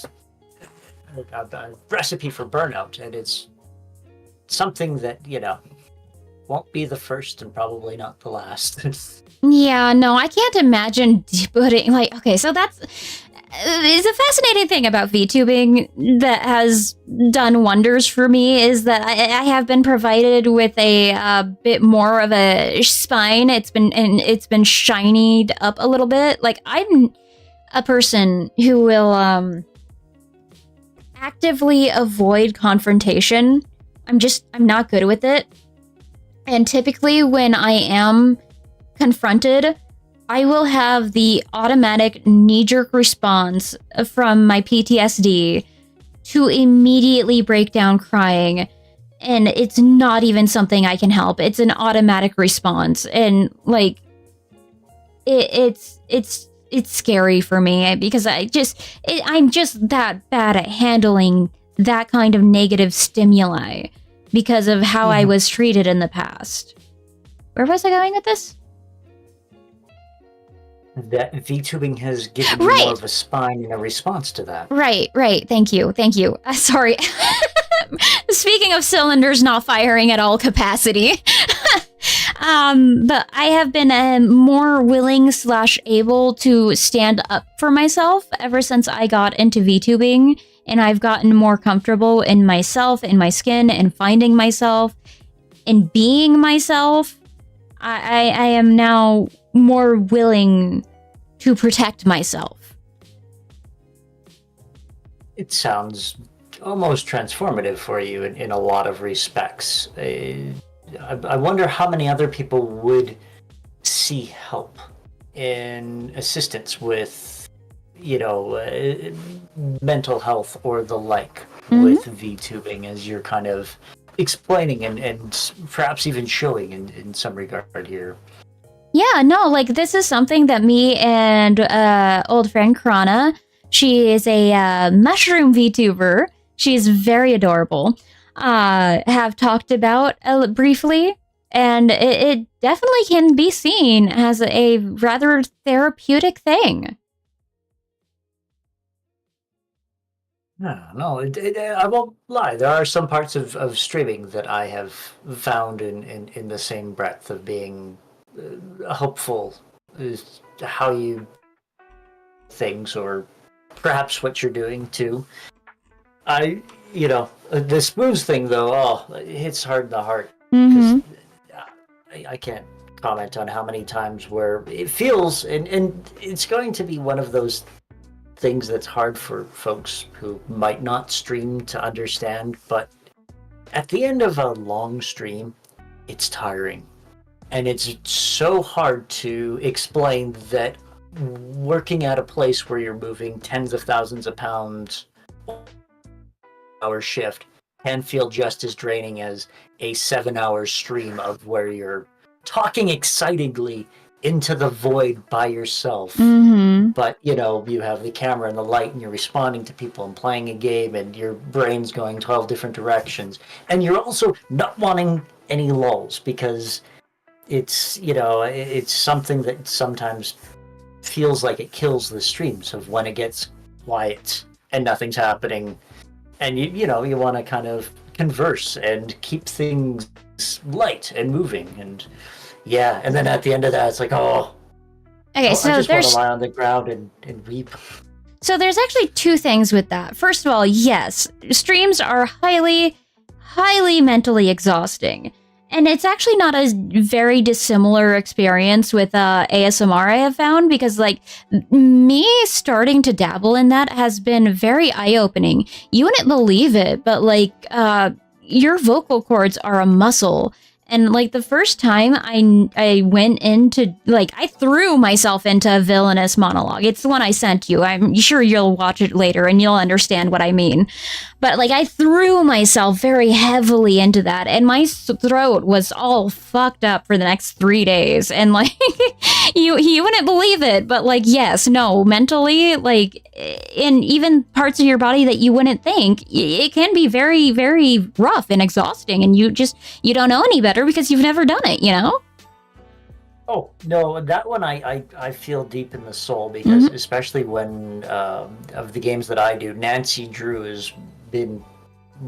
a recipe for burnout, and it's something that won't be the first and probably not the last. Yeah, no, I can't imagine putting, okay, so that's is a fascinating thing about VTubing that has done wonders for me, is that I have been provided with a bit more of a spine. It's been shinied up a little bit. Like, I'm a person who will actively avoid confrontation. I'm not good with it. And typically when I am confronted, I will have the automatic knee-jerk response from my PTSD to immediately break down crying. And it's not even something I can help. It's an automatic response. And it's scary for me, because I'm just that bad at handling that kind of negative stimuli because of how I was treated in the past. Where was I going with this? That VTubing has given you more of a spine in a response to that. Right. Thank you. Sorry. Speaking of cylinders not firing at all capacity. But I have been more willing / able to stand up for myself ever since I got into VTubing, and I've gotten more comfortable in myself, in my skin, and finding myself, and being myself. I am now more willing to protect myself. It sounds almost transformative for you in a lot of respects. I wonder how many other people would see help in assistance with, mental health or the like with VTubing, as you're kind of explaining and perhaps even showing in some regard here. Yeah, no, this is something that me and old friend Krana, she is a mushroom VTuber. She's very adorable. Have talked about briefly, and it definitely can be seen as a rather therapeutic thing. No, I won't lie. There are some parts of streaming that I have found in the same breadth of being helpful, is how you things, or perhaps what you're doing too. The spoons thing though, it hits hard in the heart, because I can't comment on how many times where it feels, and it's going to be one of those things that's hard for folks who might not stream to understand, but at the end of a long stream, it's tiring. And it's so hard to explain that working at a place where you're moving tens of thousands of pounds hour shift can feel just as draining as a 7-hour stream of where you're talking excitedly into the void by yourself. Mm-hmm. But, you know, you have the camera and the light and you're responding to people and playing a game and your brain's going 12 different directions. And you're also not wanting any lulls because it's, you know, it's something that sometimes feels like it kills the streams of when it gets quiet and nothing's happening. And, you know, you want to kind of converse and keep things light and moving. And yeah, and then at the end of that, it's like, oh, Okay, so I just want there's to lie on the ground and weep. So there's actually two things with that. First of all, yes, streams are highly, highly mentally exhausting. And it's actually not a very dissimilar experience with ASMR I have found, because like me starting to dabble in that has been very eye-opening. You wouldn't believe it, but like your vocal cords are a muscle. And like the first time I went into, like, I threw myself into a villainous monologue. It's the one I sent you. I'm sure you'll watch it later and you'll understand what I mean. But like I threw myself very heavily into that, and my throat was all fucked up for the next 3 days. And like you wouldn't believe it, but like yes, no, mentally, like in even parts of your body that you wouldn't think, it can be very, very rough and exhausting, and you don't know any better because you've never done it, you know? Oh, no, that one I feel deep in the soul because especially when, of the games that I do, Nancy Drew has been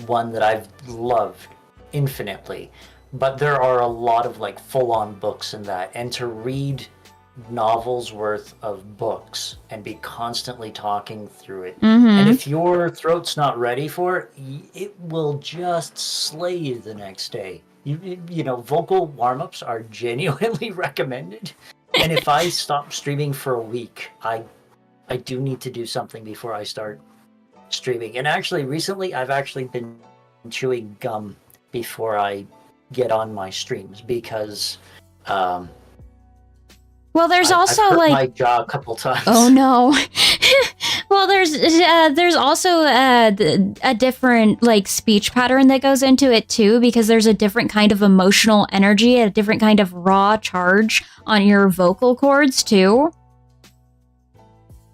one that I've loved infinitely. But there are a lot of like full-on books in that. And to read novels worth of books and be constantly talking through it. And if your throat's not ready for it, it will just slay you the next day. You know, vocal warm-ups are genuinely recommended. And if I stop streaming for a week, I do need to do something before I start streaming. And actually, recently, I've actually been chewing gum before I get on my streams because well, there's also I've hurt like my jaw a couple times. Oh no. Well, there's also a different like speech pattern that goes into it too, because there's a different kind of emotional energy, a different kind of raw charge on your vocal cords too.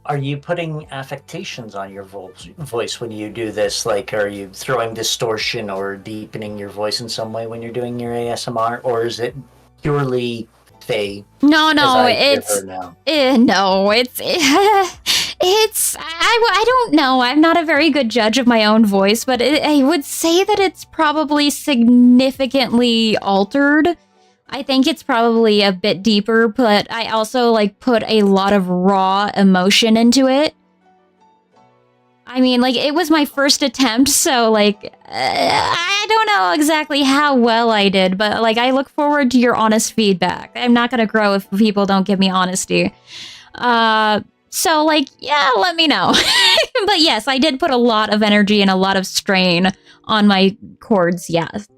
Are you putting affectations on your voice when you do this? Like, are you throwing distortion or deepening your voice in some way when you're doing your ASMR, or is it purely fey? No, it's I don't know. I'm not a very good judge of my own voice, but I would say that it's probably significantly altered. I think it's probably a bit deeper, but I also like put a lot of raw emotion into it. I mean, like, it was my first attempt, so like I don't know exactly how well I did, but like I look forward to your honest feedback. I'm not gonna grow if people don't give me honesty. So like, yeah, let me know. But yes, I did put a lot of energy and a lot of strain on my cords, yes.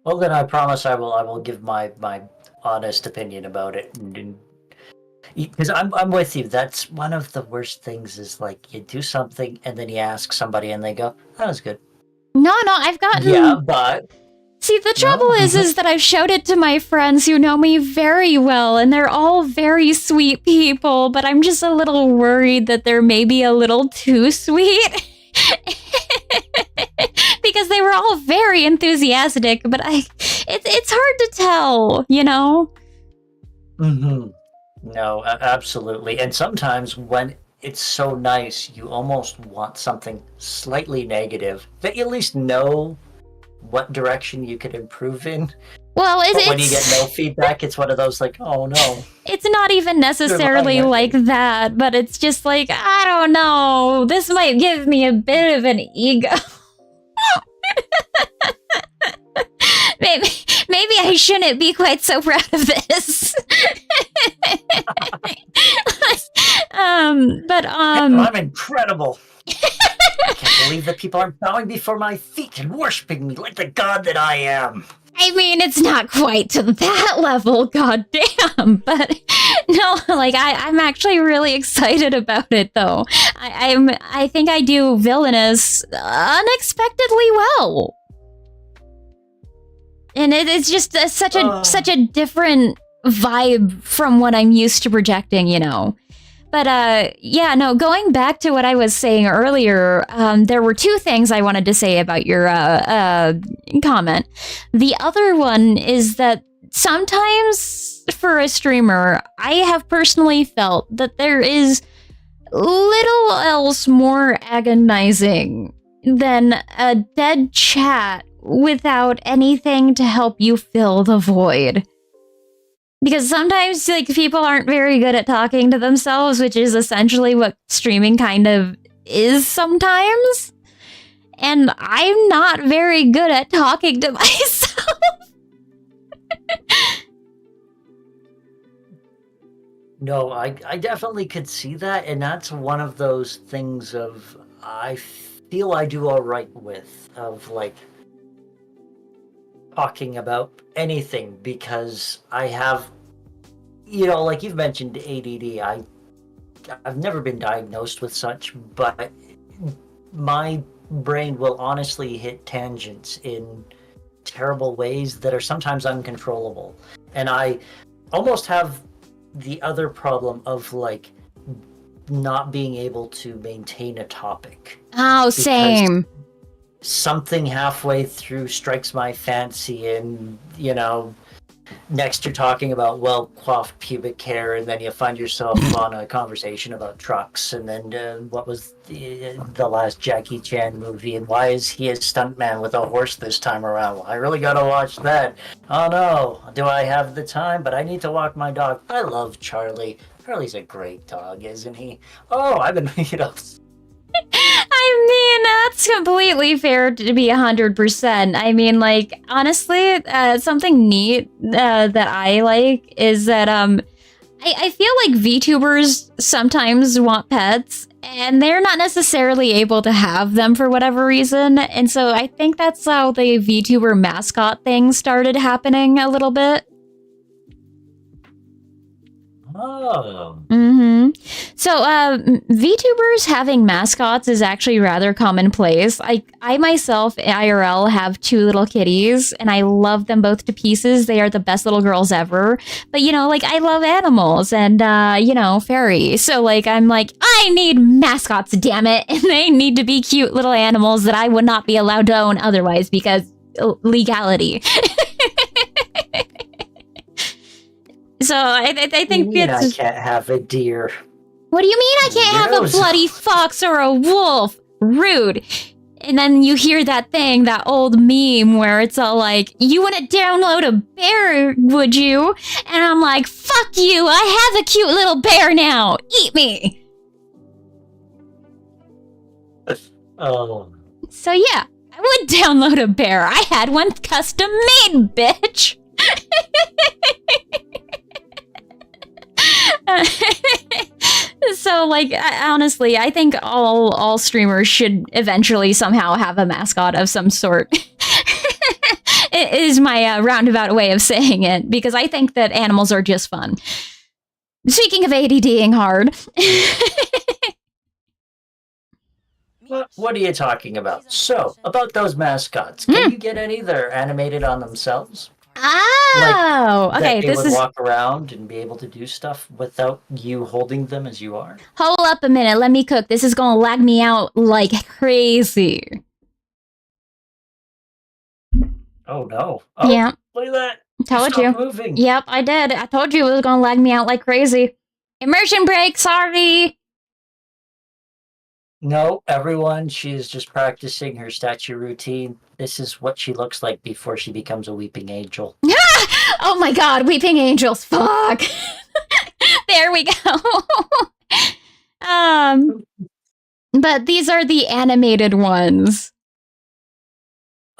Well, then I promise I will give my honest opinion about it. Because I'm with you. That's one of the worst things is like you do something and then you ask somebody and they go, that was good. No, I've gotten... Yeah, but... See, the trouble is that I've showed it to my friends who know me very well, and they're all very sweet people, but I'm just a little worried that they're maybe a little too sweet. Because they were all very enthusiastic, but it's hard to tell, you know? No, absolutely. And sometimes when it's so nice, you almost want something slightly negative that you at least know what direction you could improve in. Well, but when you get no feedback, it's one of those like, oh no. It's not even necessarily like that, but it's just like, I don't know. This might give me a bit of an ego. Maybe I shouldn't be quite so proud of this. I'm incredible. I can't believe that people are bowing before my feet and worshiping me like the god that I am. I mean, it's not quite to that level, goddamn. But no, like I'm actually really excited about it, though. I think I do villainous unexpectedly well, and it's just such a different vibe from what I'm used to projecting, you know. But yeah, no, going back to what I was saying earlier, there were two things I wanted to say about your comment. The other one is that sometimes for a streamer, I have personally felt that there is little else more agonizing than a dead chat without anything to help you fill the void. Because sometimes, like, people aren't very good at talking to themselves, which is essentially what streaming kind of is sometimes. And I'm not very good at talking to myself. No, I definitely could see that, and that's one of those things of I feel I do all right with, of like talking about anything, because I have, you know, like you've mentioned ADD. I've never been diagnosed with such, but my brain will honestly hit tangents in terrible ways that are sometimes uncontrollable. And I almost have the other problem of like not being able to maintain a topic. Oh, same. Something halfway through strikes my fancy, and you know, next you're talking about well-coiffed pubic hair, and then you find yourself on a conversation about trucks, and then what was the last Jackie Chan movie, and why is he a stuntman with a horse this time around? Well, I really gotta watch that. Oh no, do I have the time? But I need to walk my dog. I love Charlie. Charlie's a great dog, isn't he? Oh, I've been, you know... I mean, that's completely fair to be 100%. I mean, like, honestly, something neat that I like is that I feel like VTubers sometimes want pets, and they're not necessarily able to have them for whatever reason. And so I think that's how the VTuber mascot thing started happening a little bit. Oh. Mm-hmm. So, VTubers having mascots is actually rather commonplace. I myself, IRL, have two little kitties, and I love them both to pieces. They are the best little girls ever. But, you know, like, I love animals and, you know, fairies. So, like, I'm like, I need mascots, damn it. And they need to be cute little animals that I would not be allowed to own otherwise because legality. So I think I can't have a deer. What do you mean I can't have a bloody fox or a wolf? Rude. And then you hear that thing, that old meme where it's all like, you want to download a bear, would you? And I'm like, fuck you, I have a cute little bear now. Eat me. Oh. So yeah, I would download a bear. I had one custom made, bitch. So, like, honestly, I think all streamers should eventually somehow have a mascot of some sort. It is my roundabout way of saying it, because I think that animals are just fun. Speaking of ADDing hard. What are you talking about? So, about those mascots, can you get any that are animated on themselves? Oh, like, okay. They This would is walk around and be able to do stuff without you holding them as you are. Hold up a minute. Let me cook. This is gonna lag me out like crazy. Oh no! Oh, Yeah. Look at that! Told Stop you. moving. Yep, I did. I told you it was gonna lag me out like crazy. Immersion break. Sorry. No, everyone. She is just practicing her statue routine. This is what she looks like before she becomes a weeping angel. Oh my god, weeping angels. Fuck. There we go. But these are the animated ones.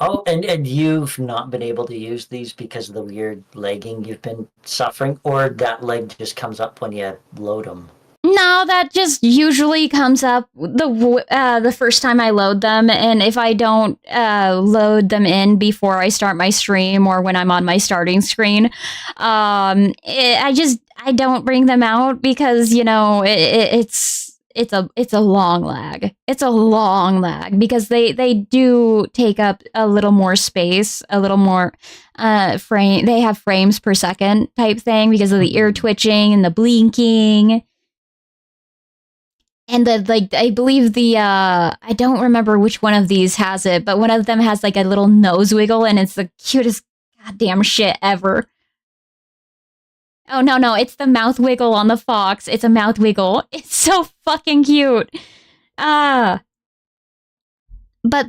Oh, and you've not been able to use these because of the weird legging you've been suffering, or that leg just comes up when you load them? No, that just usually comes up the first time I load them, and if I don't load them in before I start my stream or when I'm on my starting screen, I don't bring them out because it's a long lag. It's a long lag because they do take up a little more space, a little more frame. They have frames per second type thing because of the ear twitching and the blinking. And I believe I don't remember which one of these has it, but one of them has like a little nose wiggle, and it's the cutest goddamn shit ever. Oh no, it's the mouth wiggle on the fox. It's a mouth wiggle. It's so fucking cute. But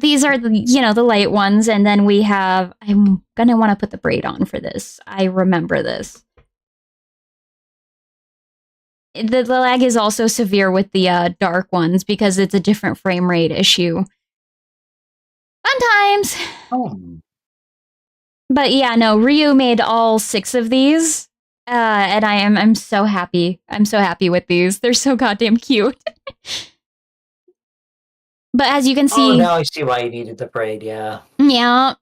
these are the light ones, and then we have. I'm gonna want to put the braid on for this. I remember this. The lag is also severe with the dark ones because it's a different frame rate issue. Fun times! Oh. But yeah, no, Ryu made all 6 of these. And I'm so happy. I'm so happy with these. They're so goddamn cute. But as you can see... Oh, now I see why you needed the braid, yeah. Yeah.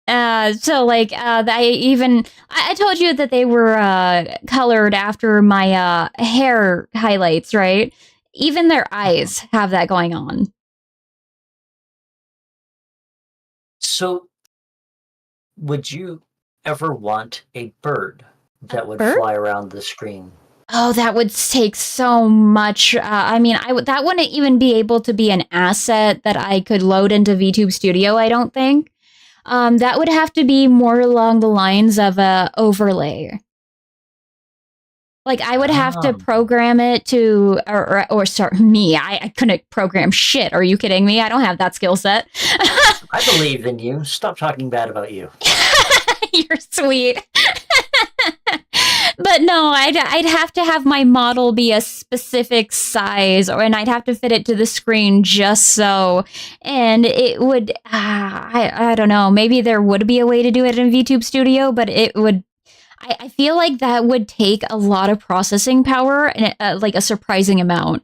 So like I told you that they were colored after my hair highlights, right? Even their eyes have that going on. So, would you ever want a bird that would bird? fly around the screen? Oh, that would take so much. I mean, that wouldn't even be able to be an asset that I could load into VTube Studio, I don't think. That would have to be more along the lines of a overlay. Like I would have to program it to, or sorry, me. I couldn't program shit. Are you kidding me? I don't have that skill set. I believe in you. Stop talking bad about you. You're sweet. But no, I'd have to have my model be a specific size, and I'd have to fit it to the screen just so. And it would, I don't know, maybe there would be a way to do it in VTube Studio, but it would, I feel like that would take a lot of processing power and like a surprising amount.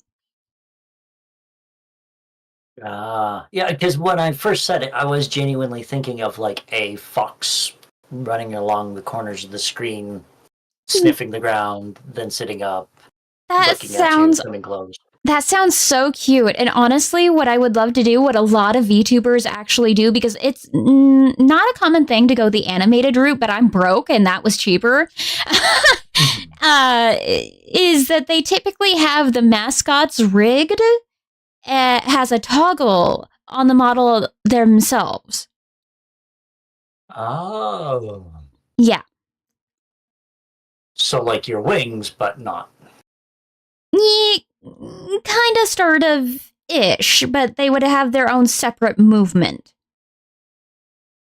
Yeah, because when I first said it, I was genuinely thinking of like a fox running along the corners of the screen, sniffing the ground, then sitting up, looking at you, coming close. That sounds so cute. And honestly, what I would love to do, what a lot of VTubers actually do, because it's not a common thing to go the animated route, but I'm broke and that was cheaper, is that they typically have the mascots rigged. Has a toggle on the model themselves. Oh. Yeah. So like your wings, but not. Kind of, sort of, ish, but they would have their own separate movement.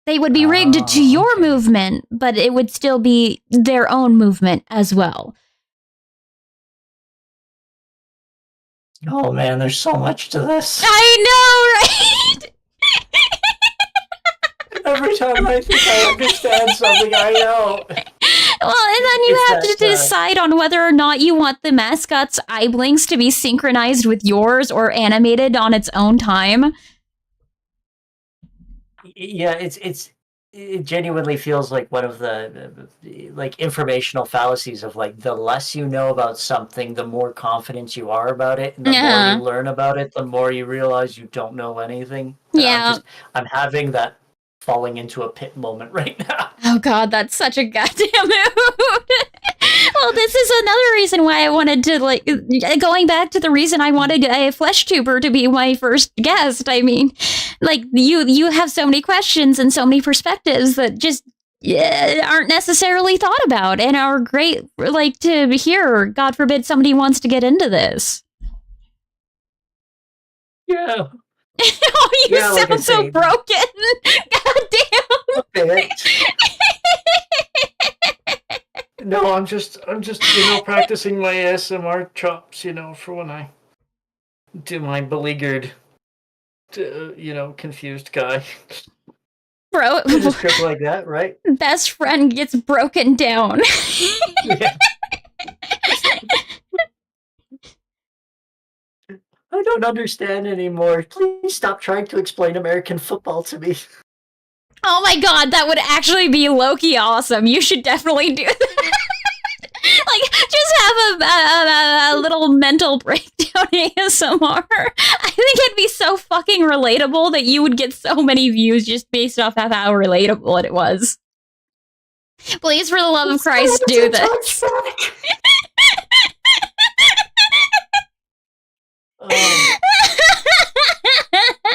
They would be rigged to your movement, but it would still be their own movement as well. Oh man, there's so much to this. I know, right? Every time I think I understand something, I know. Well, and then you have to decide on whether or not you want the mascot's eye blinks to be synchronized with yours or animated on its own time. Yeah, it genuinely feels like one of the like informational fallacies of like the less you know about something, the more confident you are about it, and the more you learn about it, the more you realize you don't know anything. Yeah, I'm having that falling into a pit moment right now. Oh god, that's such a goddamn mood. Well, this is another reason why I wanted to, like, going back to the reason I wanted a FleshTuber to be my first guest. I mean, like, you have so many questions and so many perspectives that just aren't necessarily thought about and are great, like, to hear. God forbid somebody wants to get into this. Yeah. Oh, you sound like so broken. God damn. No, I'm just practicing my ASMR chops, for when I do my beleaguered confused guy. Bro, Just trip like that, right? best friend gets broken down. Yeah. I don't understand anymore. Please stop trying to explain American football to me. Oh my god, that would actually be low-key awesome. You should definitely do that. Like, just have a little mental breakdown ASMR. I think it'd be so fucking relatable that you would get so many views just based off of how relatable it was. Please, for the love of Christ, do this.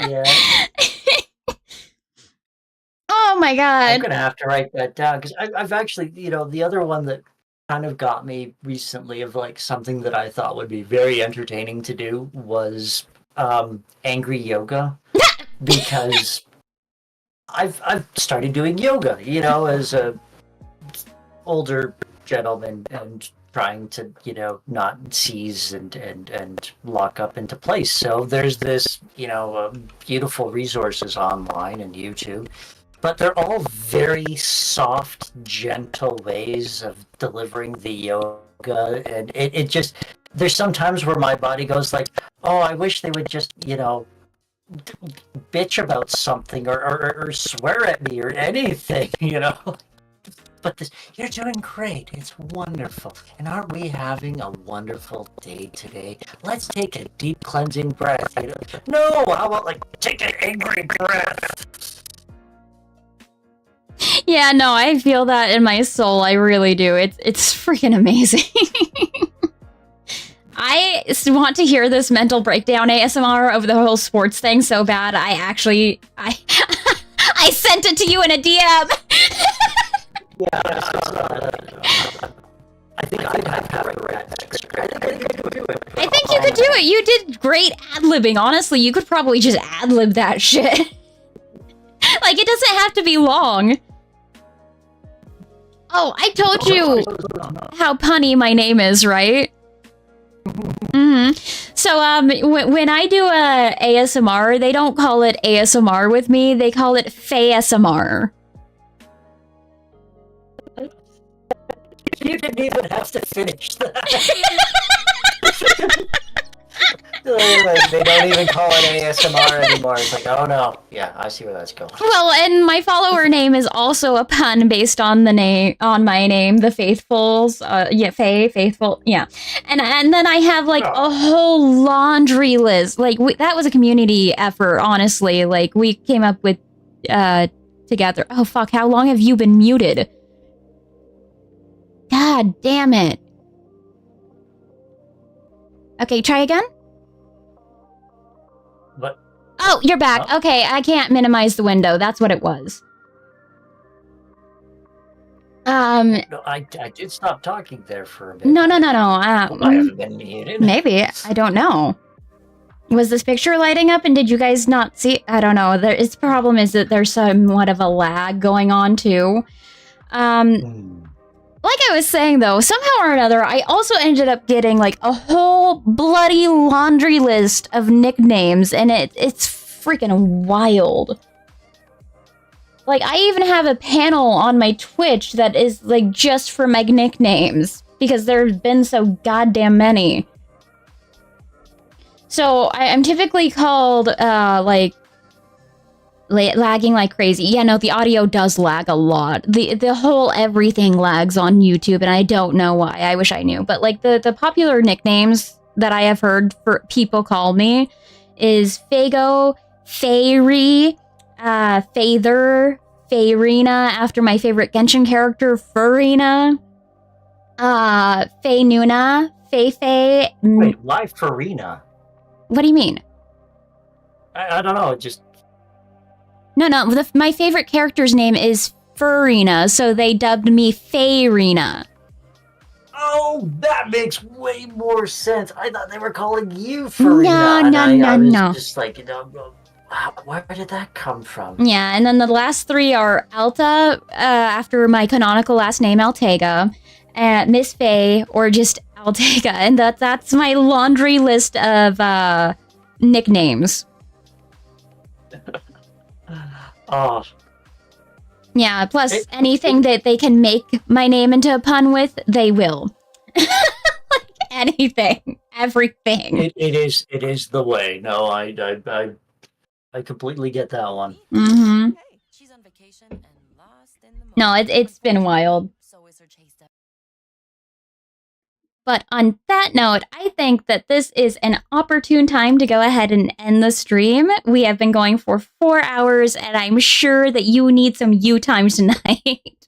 Yeah. Oh my I'm god. gonna have to write that down because I've actually, the other one that kind of got me recently of like something that I thought would be very entertaining to do was angry yoga because I've started doing yoga, as a older gentleman and trying to, not seize and lock up into place. So there's this, beautiful resources online and YouTube, but they're all very soft, gentle ways of delivering the yoga. And it just, there's some times where my body goes like, oh, I wish they would just, bitch about something or swear at me or anything, But you're doing great. It's wonderful. And aren't we having a wonderful day today? Let's take a deep cleansing breath. No, how about take an angry breath? Yeah, no, I feel that in my soul. I really do. It's freaking amazing. I want to hear this mental breakdown ASMR over the whole sports thing so bad. I I sent it to you in a DM. Yeah, I think I'd have it right next. I think I could do it. I think you could do it. You did great ad-libbing. Honestly, you could probably just ad-lib that shit. Like, it doesn't have to be long. Oh, I told you how punny my name is, right? Mm-hmm. So, when I do a ASMR, they don't call it ASMR with me. They call it FASMR. You didn't even have to finish that. They don't even call it ASMR anymore. It's like, oh no. Yeah, I see where that's going. Well, and my follower name is also a pun based on the name, on my name, the Faithfuls. Faithful, yeah. And then I have a whole laundry list. That was a community effort, honestly. We came up with together. Oh fuck, how long have you been muted? God damn it. Okay, try again? What? Oh, you're back. Oh. Okay, I can't minimize the window. That's what it was. No, I did stop talking there for a bit. No. I haven't been muted. Maybe. I don't know. Was this picture lighting up and did you guys not see? I don't know. Its problem is that there's somewhat of a lag going on too. Like I was saying though, somehow or another, I also ended up getting a whole bloody laundry list of nicknames, and it's freaking wild. I even have a panel on my Twitch that is just for my nicknames, because there's been so goddamn many. So I'm typically called lagging like crazy. Yeah, no, the audio does lag a lot. The whole everything lags on YouTube, and I don't know why. I wish I knew. But the popular nicknames that I have heard for people call me is Fago, Fairy, Faither, Fayrina, after my favorite Genshin character, Furina, Faynuna, Fei. Wait, why Farina? What do you mean? I don't know, it just... No, my favorite character's name is Furina, so they dubbed me Fayrina. Oh, that makes way more sense. I thought they were calling you Farina. No. I was just where did that come from? Yeah, and then the last three are Alta, after my canonical last name, Altega, Miss Faye, or just Altega, and that's my laundry list of nicknames. Oh, Yeah, plus It- anything that they can make my name into a pun with, they will. Like anything, everything. it is the way. No, I completely get that one. Mm-hmm. Hey, she's on vacation and lost in the No, moment. it's been wild. So is her chase down. But on that note, I think that this is an opportune time to go ahead and end the stream. We have been going for 4 hours, and I'm sure that you need some you time tonight.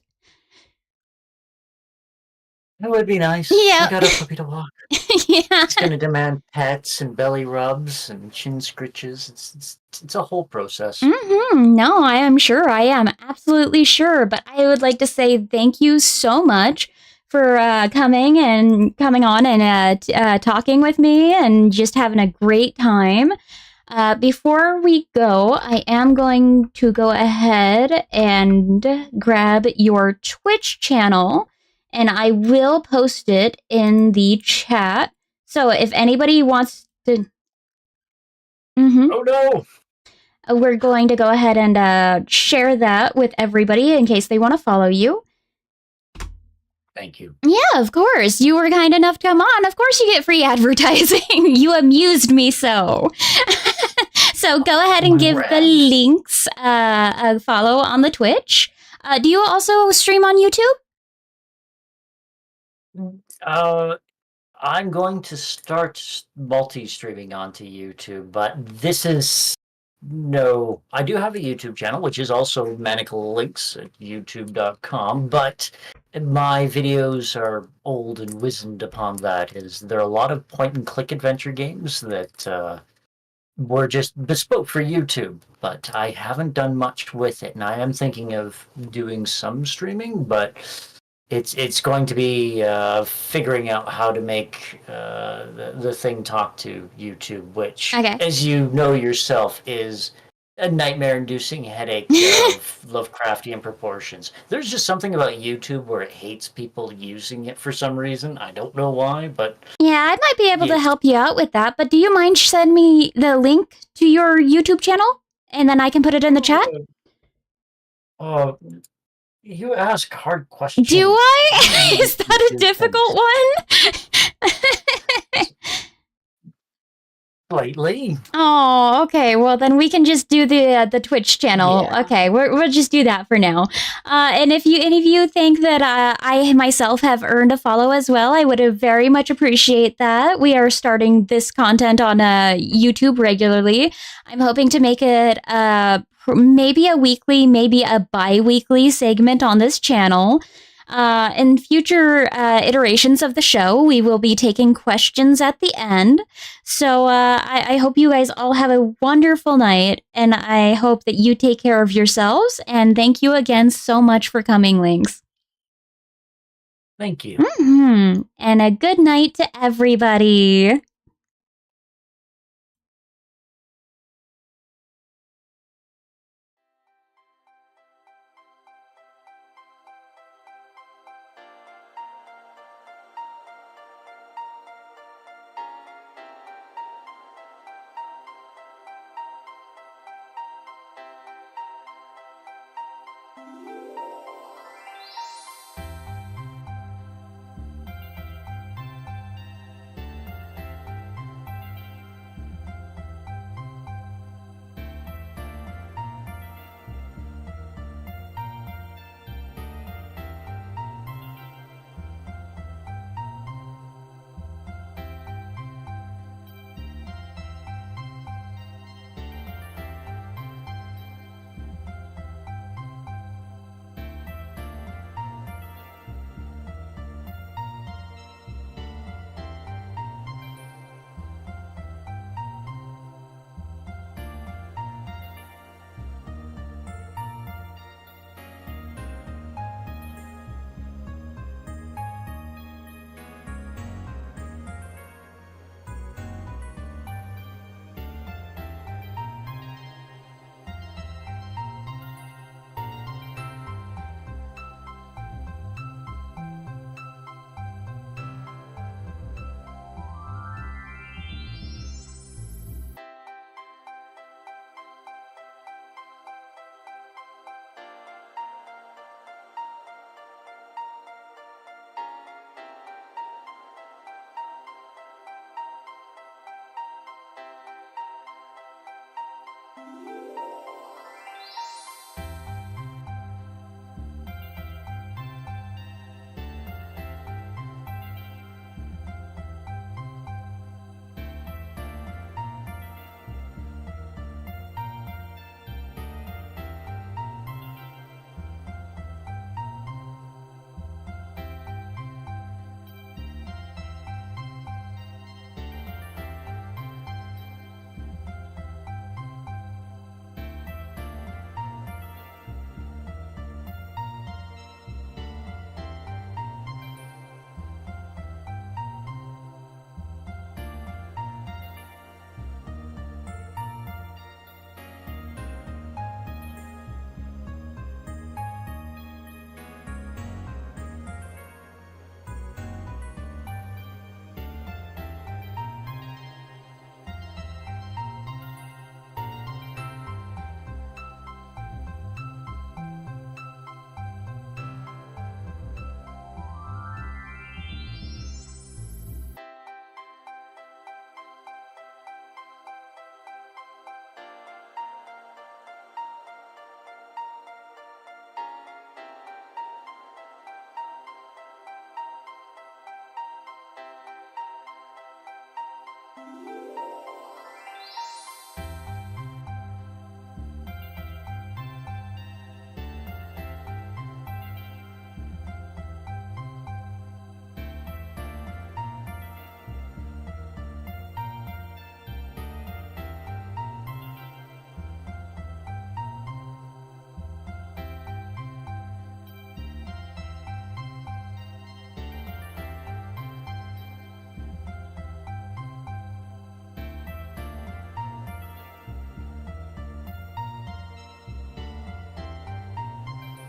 That would be nice. Yeah. I got a puppy to walk. Yeah. It's going to demand pets and belly rubs and chin scritches. It's a whole process. Mm-hmm. No, I am sure. I am absolutely sure. But I would like to say thank you so much for coming on and talking with me and just having a great time. Before we go, I am going to go ahead and grab your Twitch channel, and I will post it in the chat. So if anybody wants to... Mm-hmm. Oh no! We're going to go ahead and share that with everybody in case they want to follow you. Thank you. Yeah, of course. You were kind enough to come on. Of course you get free advertising. You amused me so. So go ahead and give the links a follow on the Twitch. Do you also stream on YouTube? I'm going to start multi-streaming onto YouTube, but this is no. I do have a YouTube channel, which is also ManicLynx at youtube.com, but my videos are old and wizened upon that. Is there are a lot of point-and-click adventure games that were just bespoke for YouTube, but I haven't done much with it, and I am thinking of doing some streaming, but it's going to be figuring out how to make the thing talk to YouTube, which, Okay. as you know yourself, is a nightmare-inducing headache of Lovecraftian proportions. There's just something about YouTube where it hates people using it for some reason. I don't know why, but Yeah, I might be able to Yeah. help you out with that, but do you mind send me the link to your YouTube channel? And then I can put it in the chat? You ask hard questions. Do I? Is that a difficult one? Slightly. Oh, okay. Well, then we can just do the Twitch channel. Yeah. Okay, we'll just do that for now. And if any of you think that I myself have earned a follow as well, I would very much appreciate that. We are starting this content on YouTube regularly. I'm hoping to make it maybe a weekly, maybe a bi-weekly segment on this channel. In future iterations of the show, we will be taking questions at the end. So I hope you guys all have a wonderful night, and I hope that you take care of yourselves. And thank you again so much for coming, Lynx. Thank you. Mm-hmm. And a good night to everybody.